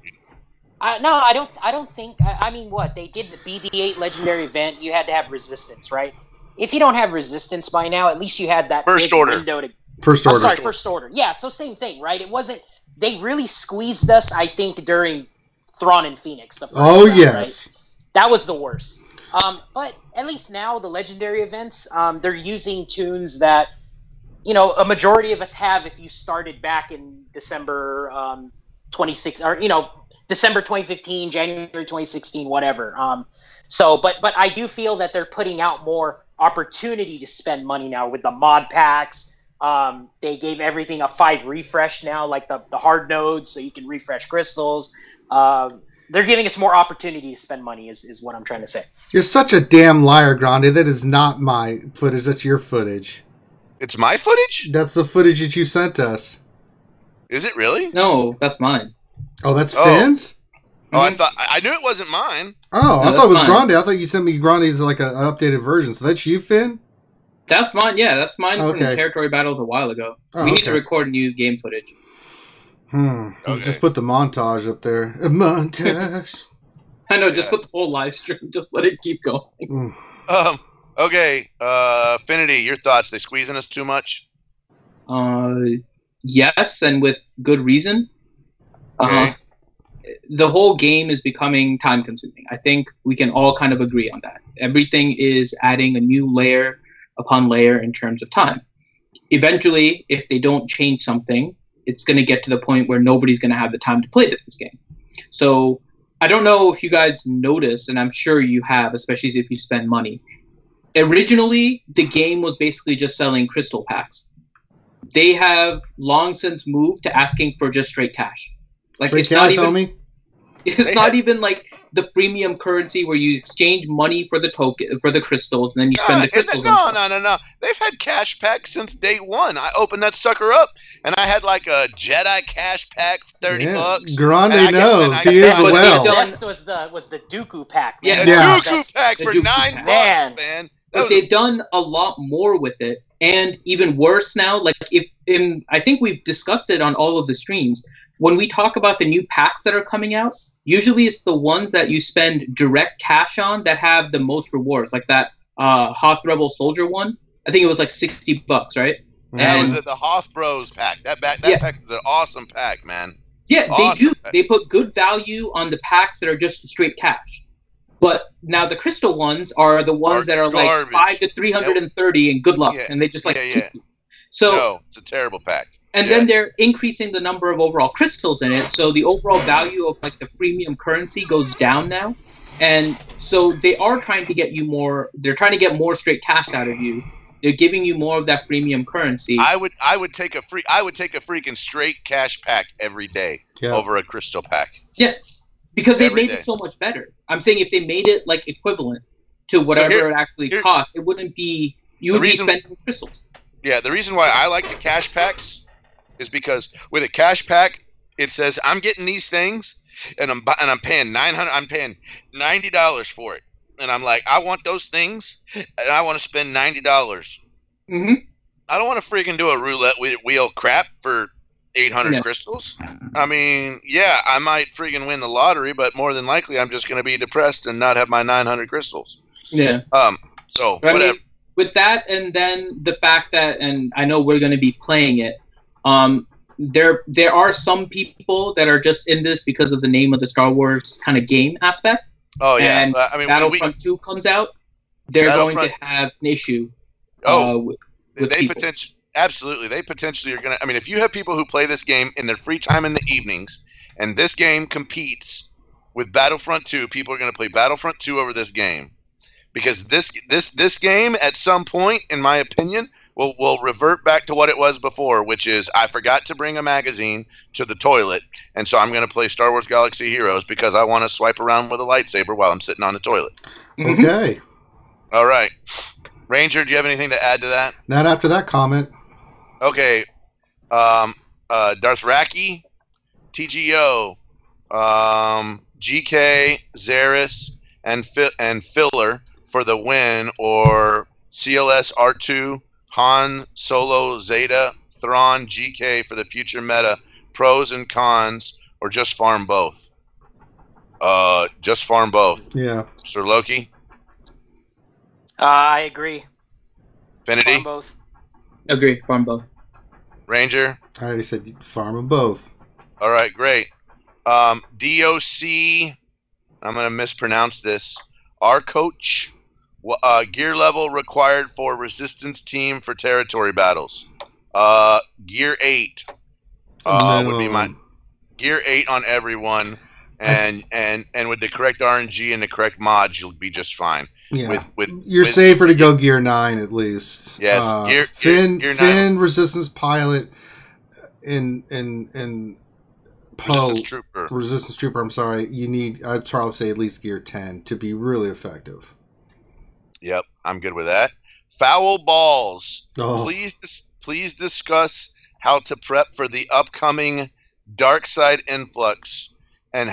don't think. I mean, what they did, the BB-8 legendary event, you had to have resistance, right? If you don't have resistance by now, at least you had that first order window to. First order. First order. Yeah, so same thing, right? It wasn't. They really squeezed us, I think, during Thrawn and Phoenix. The first round, yes, right? That was the worst. But at least now the legendary events, they're using tunes that, a majority of us have if you started back in December 26, or December 2015, January 2016, whatever. But I do feel that they're putting out more opportunity to spend money now with the mod packs. They gave everything a 5 refresh now, like the hard nodes, so you can refresh crystals. They're giving us more opportunity to spend money. Is what I'm trying to say. You're such a damn liar, Grande. That is not my footage. That's your footage. It's my footage? That's the footage that you sent us. Is it really? No, that's mine. Oh, that's Finn's? Oh, I knew it wasn't mine. Oh, No, I thought it was mine. Grande. I thought you sent me Grande's like an updated version. So that's you, Finn? That's mine. Yeah, that's mine from Okay. the territory battles a while ago. Oh, we need to okay. record new game footage. Okay. Just put the montage up there. A montage. I know, just Yeah. put the whole live stream. Just let it keep going. Okay. Finity, your thoughts? They squeezing us too much? Yes, and with good reason. Okay. The whole game is becoming time consuming. I think we can all kind of agree on that. Everything is adding a new layer upon layer in terms of time. Eventually, if they don't change something, it's going to get to the point where nobody's going to have the time to play this game. So I don't know if you guys notice, and I'm sure you have, especially if you spend money. Originally, the game was basically just selling crystal packs. They have long since moved to asking for just straight cash. Like Free it's cash, not even. homie? It's not even like the freemium currency where you exchange money for the token for the crystals and then you spend the crystals. No. They've had cash packs since day one. I opened that sucker up and I had like a Jedi cash pack, $30. Grande knows. He is But well. they've done- Best was the Dooku pack. Yeah, Man. The Yeah. Dooku pack The for Dooku $9, pack. man. But they've done a lot more with it, and even worse now. Like I think we've discussed it on all of the streams. When we talk about the new packs that are coming out, usually it's the ones that you spend direct cash on that have the most rewards. Like that Hoth Rebel Soldier one. I think it was like $60, right? That And- was the Hoth Bros pack. That pack is an awesome pack, man. Yeah, Awesome they do. pack. They put good value on the packs that are just straight cash. But now the crystal ones are the ones that are garbage. like 5 to 330 and good luck, Yeah, and they just like yeah, keep yeah. you. So No, it's a terrible pack. and then they're increasing the number of overall crystals in it, so the overall value of like the freemium currency goes down now. And so they are trying to get you more. They're trying to get more straight cash out of you. They're giving you more of that freemium currency. I would take a freaking straight cash pack every day over a crystal pack. Yeah, because they Every made day. it so much better. I'm saying if they made it like equivalent to whatever it actually costs, it wouldn't be. You would be spending crystals. Yeah, the reason why I like the cash packs is because with a cash pack, it says I'm getting these things, and I'm paying $900. I'm paying $90 for it, and I'm like, I want those things, and I want to spend $90. Mm-hmm. I don't want to freaking do a roulette wheel crap for 800 crystals. I mean, yeah, I might freaking win the lottery, but more than likely, I'm just going to be depressed and not have my 900 crystals. Yeah. So But whatever. I mean, with that, and then the fact that, and I know we're going to be playing it. There are some people that are just in this because of the name of the Star Wars kind of game aspect. Oh yeah. And I mean, Battlefront 2 comes out, they're going to have an issue. With they people. Absolutely. They potentially are going to. I mean, if you have people who play this game in their free time in the evenings, and this game competes with Battlefront 2, people are going to play Battlefront 2 over this game, because this game at some point, in my opinion, will revert back to what it was before, which is I forgot to bring a magazine to the toilet, and so I'm going to play Star Wars Galaxy Heroes because I want to swipe around with a lightsaber while I'm sitting on the toilet. Okay. All right. Ranger, do you have anything to add to that? Not after that comment. Okay. Darthraki, TGO, GK, Zaris, and Filler for the win, or CLS R2, Han, Solo, Zeta, Thrawn, GK for the future meta, pros and cons, or just farm both? Just farm both. Yeah. Sir Loki? I agree. Finity? Farm both. Agree, farm both. Ranger? I already said farm them both. All right, great. DOC, I'm going to mispronounce this. Our coach, gear level required for resistance team for territory battles. Gear 8 would be my gear 8 on everyone, and with the correct RNG and the correct mods, you'll be just fine. Yeah, you're safer to go gear 9 at least. Yes, Finn, gear 9. Finn, resistance pilot, and Resistance Trooper. Resistance Trooper, I'm sorry. You need, I'd probably say at least gear 10 to be really effective. Yep, I'm good with that. Foul Balls. Oh. Please discuss how to prep for the upcoming dark side influx, and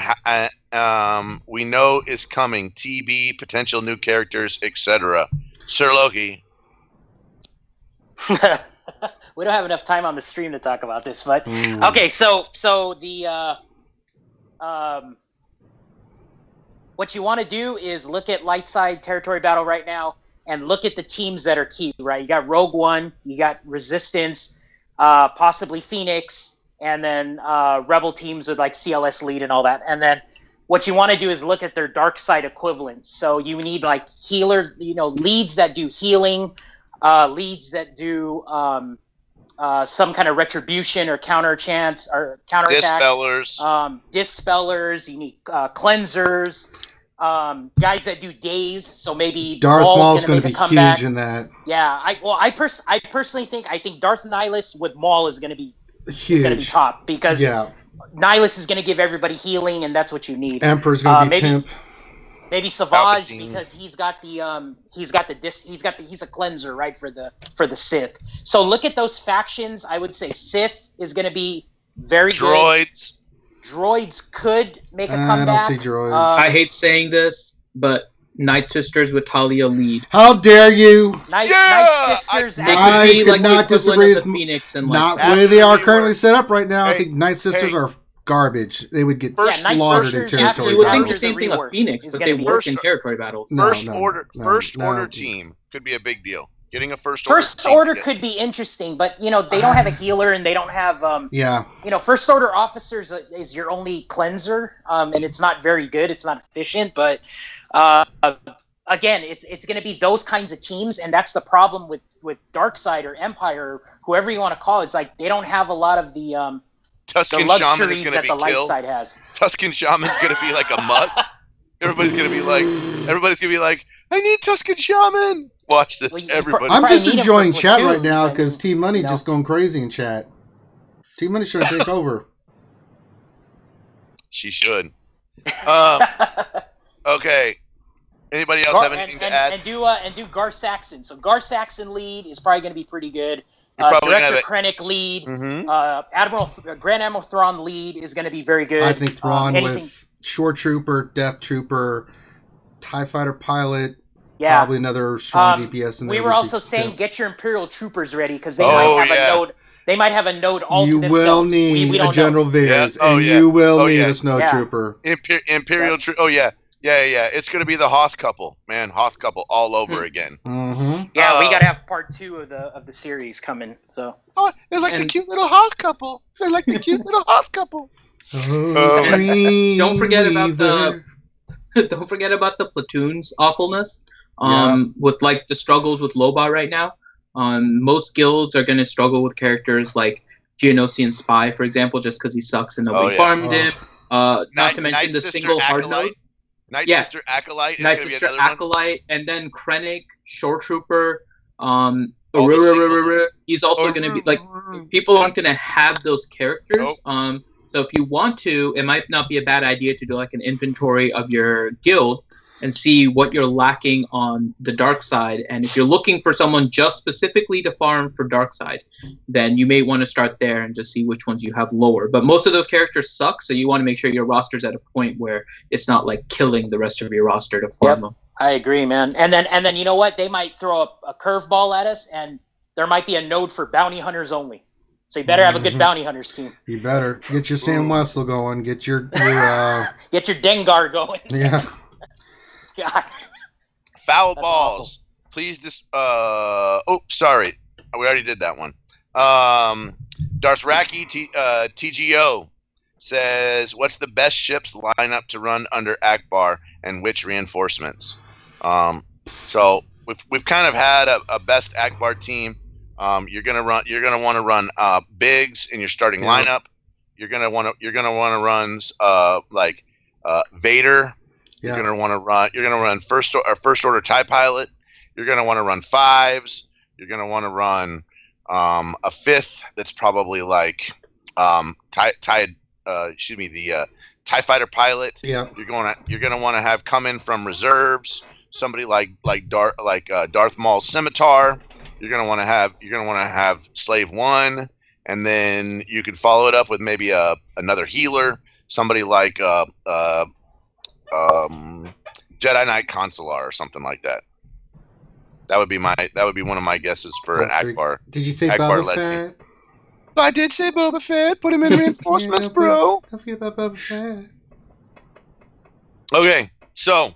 we know is coming. TB, potential new characters, etc. Sir Loki. We don't have enough time on the stream to talk about this, but okay. So the what you want to do is look at light side territory battle right now, and look at the teams that are key. Right, you got Rogue One, you got Resistance, possibly Phoenix, and then Rebel teams with like CLS lead and all that. And then what you want to do is look at their dark side equivalents. So you need like healer, leads that do healing, leads that do some kind of retribution or counter chance or counterattack. Dispellers. You need cleansers. Guys that do days. So maybe Darth Maul's going to be comeback. Huge in that. Yeah. I personally think Darth Nihilus with Maul is going to be huge. Is going to be top because Nihilus is going to give everybody healing, and that's what you need. Emperor's going to be pimp. Maybe Savage because he's a cleanser, right, for the Sith. So look at those factions. I would say Sith is going to be very good. Droids could make a comeback. I don't see droids. I hate saying this, but Night Sisters with Talia lead. How dare you? Night Sisters. I could not disagree with Phoenix and not the way they are currently set up right now. I think Night Sisters are garbage. They would get slaughtered in territory. You would think the same thing of Phoenix, but they work in territory battles. First order team could be a big deal. Getting a first order could be interesting, but they don't have a healer and they don't have first order officers is your only cleanser, and it's not very good. It's not efficient, but again, it's going to be those kinds of teams, and that's the problem with Darkseid or Empire, or whoever you want to call it. It's like they don't have a lot of the luxuries that the light side has. Tusken Shaman's going to be like a must. Everybody's going to be like, I need Tusken Shaman. Watch this, everybody. I'm just enjoying chat right now because Team Money just going crazy in chat. Team Money's trying to take over. She should. Okay. Anybody else have anything to add? And do Gar Saxon. So Gar Saxon lead is probably going to be pretty good. Director Krennic lead. Mm-hmm. Grand Admiral Thrawn lead is going to be very good. I think Thrawn with Shore Trooper, Death Trooper, TIE Fighter Pilot. Yeah. Probably another strong DPS in there. We were also saying get your Imperial Troopers ready because they might have a node. They might have a node all to themselves. You will need a General Veers, and you will need a Snow Trooper. Imperial Trooper. Oh, yeah. Yeah. It's going to be the Hoth couple, man. Hoth couple all over again. Mm-hmm. Yeah, we got to have part 2 of the series coming. So. Oh, they're like the cute little Hoth couple. Don't forget about the platoons awfulness. With like the struggles with Lobot right now. Most guilds are going to struggle with characters like Geonosian Spy, for example, just because he sucks and nobody farmed him. Not to mention the single hard node. Night Sister Acolyte. Night Sister Acolyte, and then Krennic, Shore Trooper. He's also going to be like people aren't going to have those characters. So if you want to, it might not be a bad idea to do like an inventory of your guild and see what you're lacking on the dark side. And if you're looking for someone just specifically to farm for dark side, then you may want to start there and just see which ones you have lower. But most of those characters suck, so you want to make sure your roster's at a point where it's not like killing the rest of your roster to farm them. I agree, man. And then you know what? They might throw a curveball at us, and there might be a node for bounty hunters only. So you better have a good bounty hunters team. You better get your Sam Wessel going. Get your get your Dengar going. Yeah. God. Foul balls. Awful. Please sorry. We already did that one. Darsraki TGO says, what's the best ships lineup to run under Akbar and which reinforcements? So we've kind of had a best Akbar team. You're gonna want to run Biggs in your starting lineup. You're gonna want to run Vader. Yeah. You're gonna run first order TIE Pilot. You're gonna want to run 5s. You're gonna want to run a 5th that's probably like TIE TIE fighter pilot. Yeah. You're gonna want to have come in from reserves. Somebody like Darth Maul's scimitar. You're gonna want to have Slave One, and then you could follow it up with maybe another healer. Somebody like Jedi Knight Consular or something like that. That would be one of my guesses for an Akbar. Did you say Akbar Boba Fett? I did say Boba Fett. Put him in reinforcements, bro. Don't forget about Boba Fett. Okay, so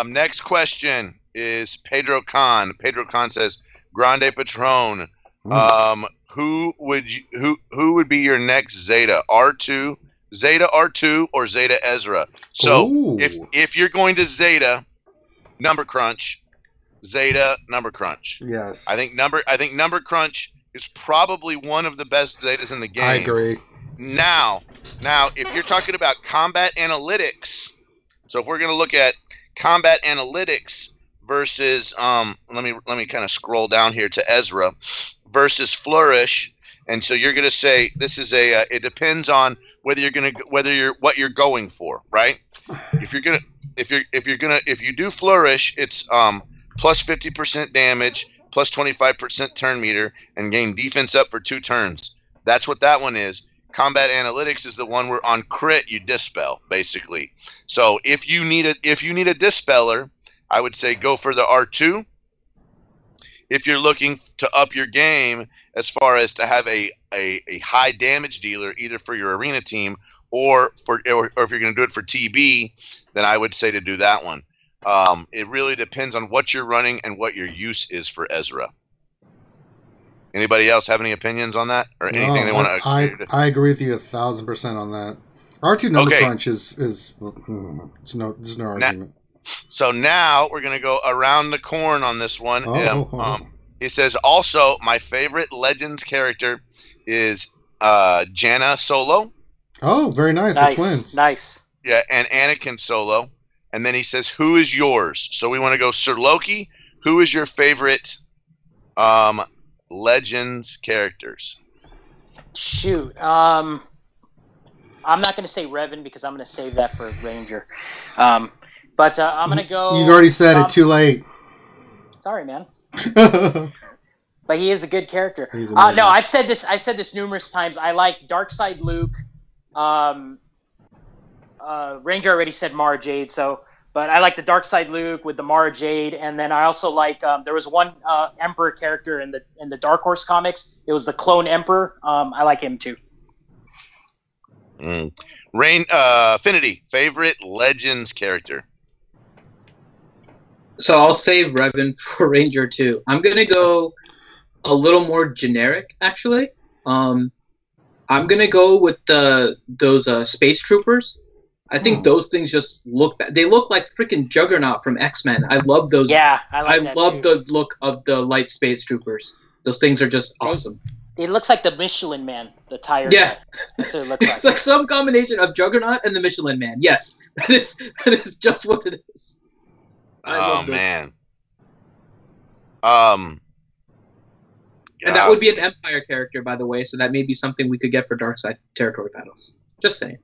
next question is Pedro Khan. Pedro Khan says, "Grande Patron, who would be your next Zeta? Zeta R2, or Zeta Ezra?" So if you're going to Zeta, number crunch, Zeta number crunch. Yes, I think number crunch is probably one of the best Zetas in the game. I agree. Now, if you're talking about combat analytics, so if we're going to look at combat analytics versus, let me kind of scroll down here to Ezra versus Flourish, and so you're going to say this is it depends on what you're going for, right? If you do Flourish, it's plus 50% damage, plus 25% turn meter, and gain defense up for 2 turns. That's what that one is. Combat analytics is the one where on crit you dispel, basically. So if you need a dispeller, I would say go for the R2. If you're looking to up your game as far as to have a high damage dealer, either for your arena team or if you're going to do it for TB, then I would say to do that one. It really depends on what you're running and what your use is for Ezra. Anybody else have any opinions on that, or anything they want to? I agree with you 1,000% on that. R2 number crunch is there's no argument. So now we're gonna go around the corn on this one. It says also my favorite Legends character is Janna Solo. Oh, very nice. The twins. Nice. Yeah, and Anakin Solo. And then he says, "Who is yours?" So we want to go Sir Loki. Who is your favorite Legends characters? Shoot. I'm not going to say Revan because I'm going to save that for Ranger. But I'm going to go... You've already said it. Too late. Sorry, man. But he is a good character. No, I've said this numerous times. I like Darkside Luke. Ranger already said Mara Jade, but I like the Darkside Luke with the Mara Jade, and then I also like there was one Emperor character in the Dark Horse comics. It was the Clone Emperor. I like him too. Affinity, favorite Legends character. So I'll save Revan for Ranger too. I'm gonna go a little more generic, actually. I'm gonna go with those space troopers. I think those things just look bad. They look like freaking Juggernaut from X-Men. I love those. Yeah, I love the look of the light space troopers. Those things are just awesome. It looks like the Michelin Man, the tire. Yeah, that's what it looks like. It's like some combination of Juggernaut and the Michelin Man. Yes, that is just what it is. I love those. Man. And that would be an Empire character, by the way. So that may be something we could get for Darkside territory battles. Just saying.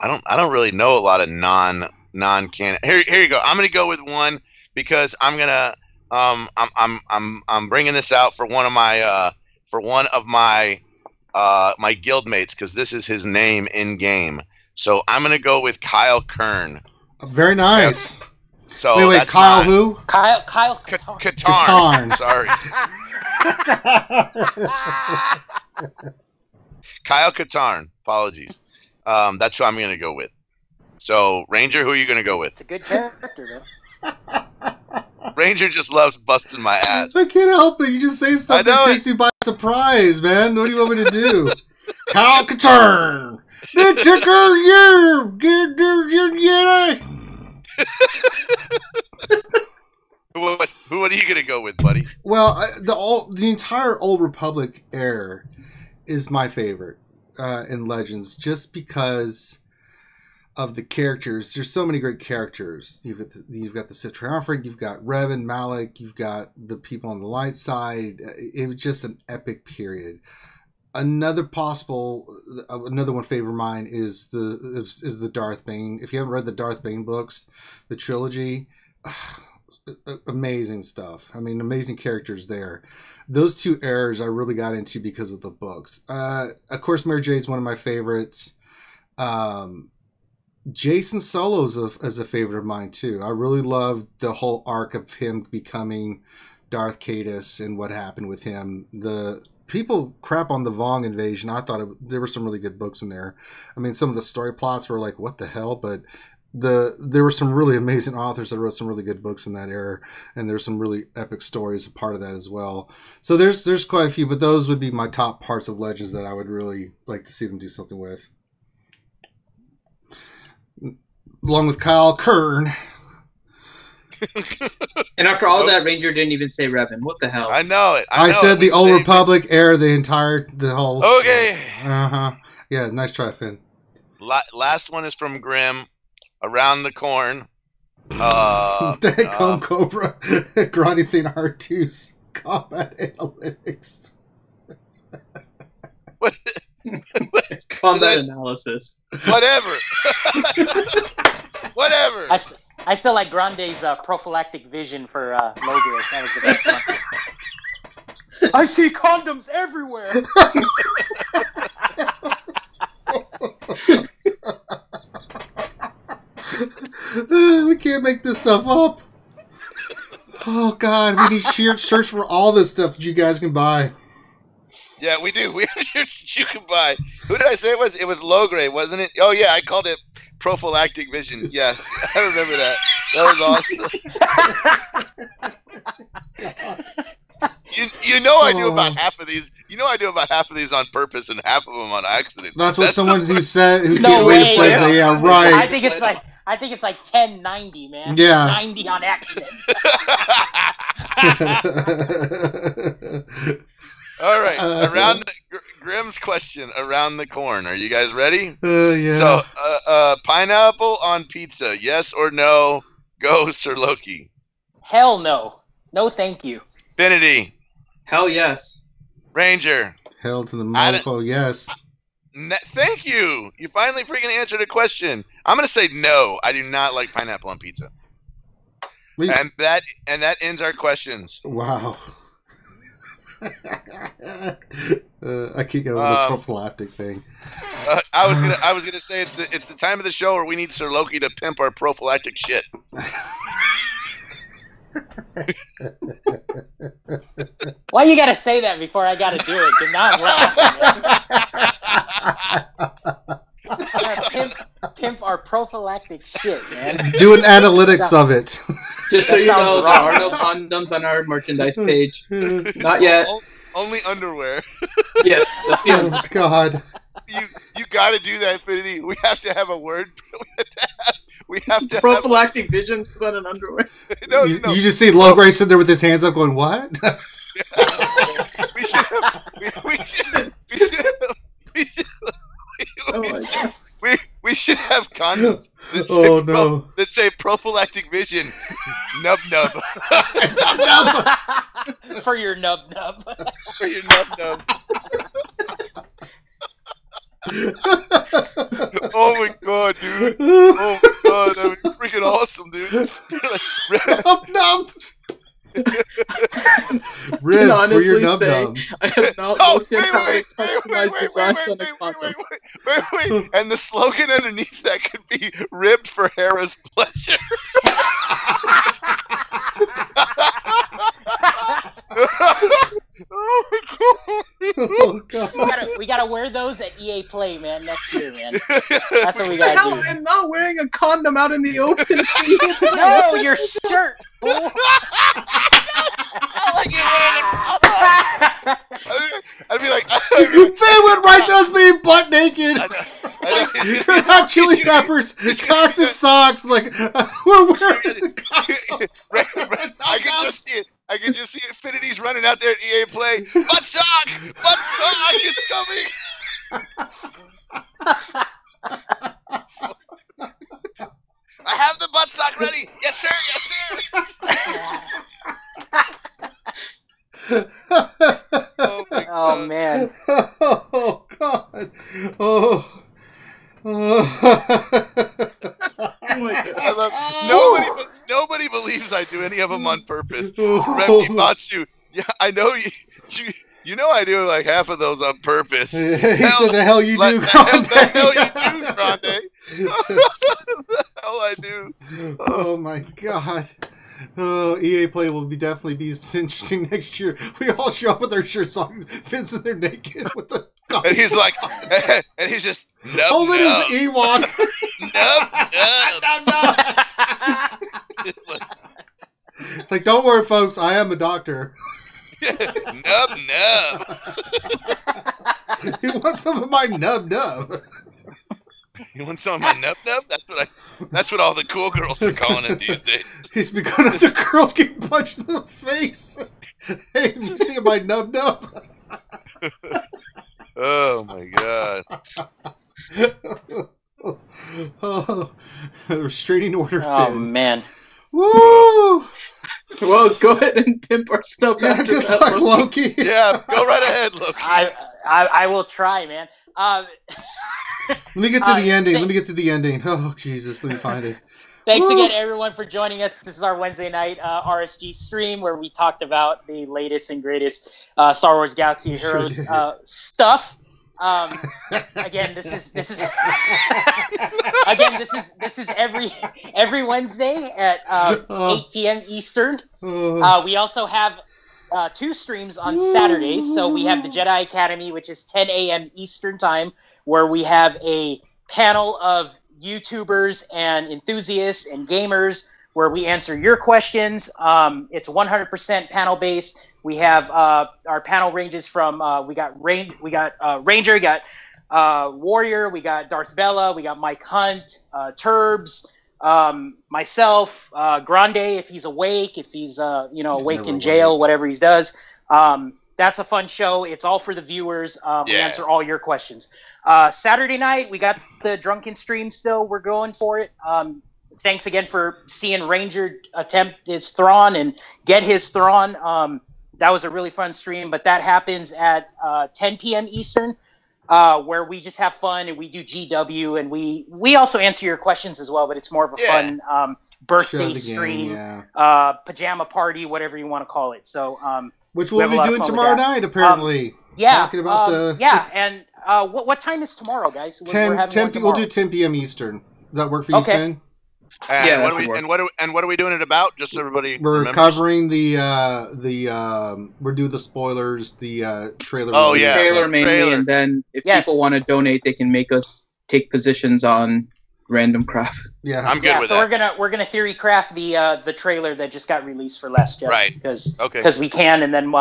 I don't really know a lot of non-canon. Here you go. I'm gonna go with one because I'm gonna I'm bringing this out for one of my my guild mates because this is his name in game. So I'm gonna go with Kyle Kern. Very nice. So wait, that's Kyle who? Kyle Katarn. Sorry. Kyle Katarn. Apologies. That's who I'm going to go with. So, Ranger, who are you going to go with? It's a good character, man. Ranger just loves busting my ass. I can't help it. You just say stuff that takes me by surprise, man. What do you want me to do? Kyle Katarn. What are you going to go with, buddy? Well, the entire Old Republic era is my favorite. In Legends, just because of the characters. There's so many great characters. You've got the Sith Triumvirate, you've got Revan, Malak, you've got the people on the light side. It was just an epic period. Another one favorite of mine is the Darth Bane. If you haven't read the Darth Bane books, the trilogy, amazing stuff. I mean, amazing characters there. Those two eras I really got into because of the books. Of course, Mary Jade's one of my favorites. Jason Solo's is a favorite of mine too. I really loved the whole arc of him becoming Darth Caedus and what happened with him. The people crap on the Vong invasion. I thought there were some really good books in there. I mean, some of the story plots were like, what the hell? But there were some really amazing authors that wrote some really good books in that era, and there's some really epic stories a part of that as well. So there's quite a few, but those would be my top parts of Legends that I would really like to see them do something with. Along with Kyle Kern. And after all that, Ranger didn't even say Revan. What the hell? I know it. I said the Old Republic era, the whole... Okay. Uh-huh. Yeah, nice try, Finn. Last one is from Grim. Around the Corn. Cone Cobra. Grandi St. R2's combat analytics. What? It's combat analysis. Whatever. Whatever. I still like Grande's prophylactic vision for Logos. That was the best one. I see condoms everywhere. We can't make this stuff up. Oh God, we need shirts for all this stuff that you guys can buy. Yeah, we do. We have shirts that you can buy. Who did I say it was? It was Logray, wasn't it? Oh yeah, I called it prophylactic vision. Yeah, I remember that. That was awesome. You know I do about half of these. You know I do about half of these on purpose and half of them on accident. That's what someone who said who No can't wait way, to say that. Yeah, right. I think it's like 1090, man. Yeah. 90 on accident. All right, around Grimm's question, around the corn. Are you guys ready? Yeah. So, pineapple on pizza, yes or no? Go, Sir Loki. Hell no. No, thank you. Infinity. Hell yes. Ranger. Hell to the mofo, yes. Thank you. You finally freaking answered a question. I'm gonna say no. I do not like pineapple on pizza. And that ends our questions. Wow. I can't get over the prophylactic thing. I was gonna say it's the time of the show where we need Sir Loki to pimp our prophylactic shit. Why you gotta say that before I gotta do it? Because now I'm laughing. Pimp our prophylactic shit, man. Do an analytics of it. Just so you know, there are no condoms on our merchandise page. Not yet. Only underwear. Yes, that's the only. Oh, God. You got to do that, Infinity. We have to have a word. We have to prophylactic visions on an underwear. No. You just see Logray sitting there with his hands up, going, "What?" We should have condoms that say prophylactic vision. Nub. For your nub. For your nub. Oh my God, dude. Oh my God, that would be freaking awesome, dude. Nub. Rib for your nub. I have not looked at how to customize designs on a condom. Wait. And the slogan underneath that could be ribbed for Hera's pleasure. Oh, God. We gotta wear those at EA Play, man, next year, man. That's what we gotta do. I'm not wearing a condom out in the open. No, your shirt, fool. I'd be like, Finn went right to us being butt naked. Hot chili peppers, constant socks. Like we're wearing the condoms. I can just see Infinity's running out there at EA Play. Butt sock is coming. I have the butt sock ready. Yes, sir. Oh man. God. Oh. Nobody believes I do any of them on purpose. Remy Matsu, yeah, I know you know I do like half of those on purpose. He said the hell you do, the hell you do, Grande. The hell I do. Oh my God. Oh, EA Play will definitely be interesting next year. We all show up with our shirts on, Vince and they're naked with the. And he's like, and he's just holding his Ewok. It's like, don't worry, folks. I am a doctor. Nub. You want some of my nub? You want some of my nub? That's what all the cool girls are calling it these days. He's because the girls get punched in the face. Hey, have you seen my nub? Oh my God. Oh, restraining order. Oh Finn. man. Woo! Well, go ahead and pimp our stuff after Good that, luck, Loki. Loki. Yeah, go right ahead, Loki. I will try, man. Let me get to the ending. Oh, Jesus, let me find it. Thanks Woo! again, everyone, for joining us. This is our Wednesday night RSG stream where we talked about the latest and greatest Star Wars Galaxy of Heroes stuff. Again, this is every Wednesday at 8 p.m. Eastern. We also have 2 streams on Saturdays. So we have the Jedi Academy, which is 10 a.m. Eastern time, where we have a panel of YouTubers and enthusiasts and gamers where we answer your questions. It's 100% panel based. We have our panel ranges from we got Ranger, we got Warrior, we got Darth Bella, we got Mike Hunt, Turbs, myself, Grande if he's awake, if he's awake in jail, whatever he does. That's a fun show. It's all for the viewers. We answer all your questions. Saturday night, we got the drunken stream still. We're going for it. Thanks again for seeing Ranger attempt his Thrawn and get his Thrawn. That was a really fun stream, but that happens at 10 p.m. Eastern, where we just have fun and we do GW and we also answer your questions as well, but it's more of a fun birthday stream, pajama party, whatever you want to call it. So, which we'll be doing tomorrow night, apparently. Talking about and what time is tomorrow, guys? 10 we'll do 10 p.m. Eastern. Does that work for you, Finn? And what are we doing it about? Just so everybody remembers. Covering we're doing the spoilers, the trailer. Trailer mainly, and then if people want to donate, they can make us take positions on random craft. Yeah, I'm good with that. So we're gonna theory craft the trailer that just got released for Last Jedi, right? Because we can, and then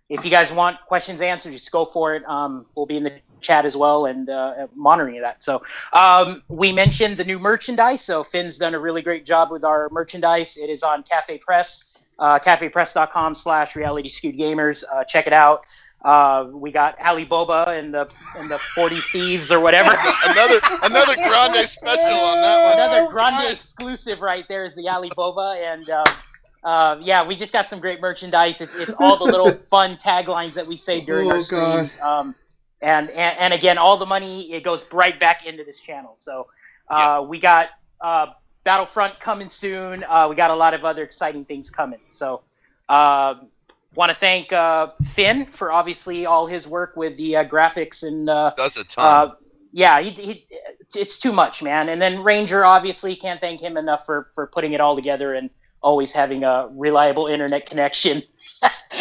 if you guys want questions answered, just go for it. We'll be in the chat as well and monitoring that. So we mentioned the new merchandise. So Finn's done a really great job with our merchandise. It is on Cafe Press, cafepress.com/realityscootgamers. Check it out. We got Ali Boba and the 40 Thieves or whatever. another Grande special on that one. Another Grande exclusive right there is the Ali Boba, and we just got some great merchandise. It's all the little fun taglines that we say during our streams. And again, all the money, it goes right back into this channel. So we got Battlefront coming soon. We got a lot of other exciting things coming. So want to thank Finn for obviously all his work with the graphics and does a ton. It's too much, man. And then Ranger, obviously, can't thank him enough for putting it all together and always having a reliable internet connection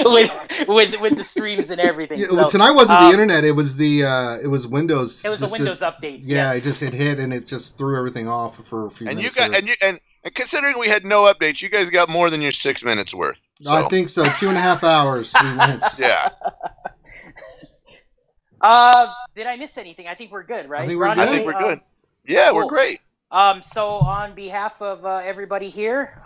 with the streams and everything. Yeah, so, tonight wasn't the internet; it was the it was Windows. It was the Windows updates. Yeah, it just hit and it just threw everything off for a few minutes. And considering we had no updates, you guys got more than your 6 minutes worth. So. I think so. 2.5 hours. We went. Yeah. Did I miss anything? I think we're good, right? I think we're good. Yeah, cool. We're great. So on behalf of everybody here,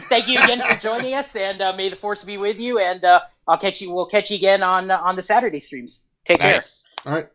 thank you again for joining us, and may the force be with you. And we'll catch you again on the Saturday streams. Take care. All right.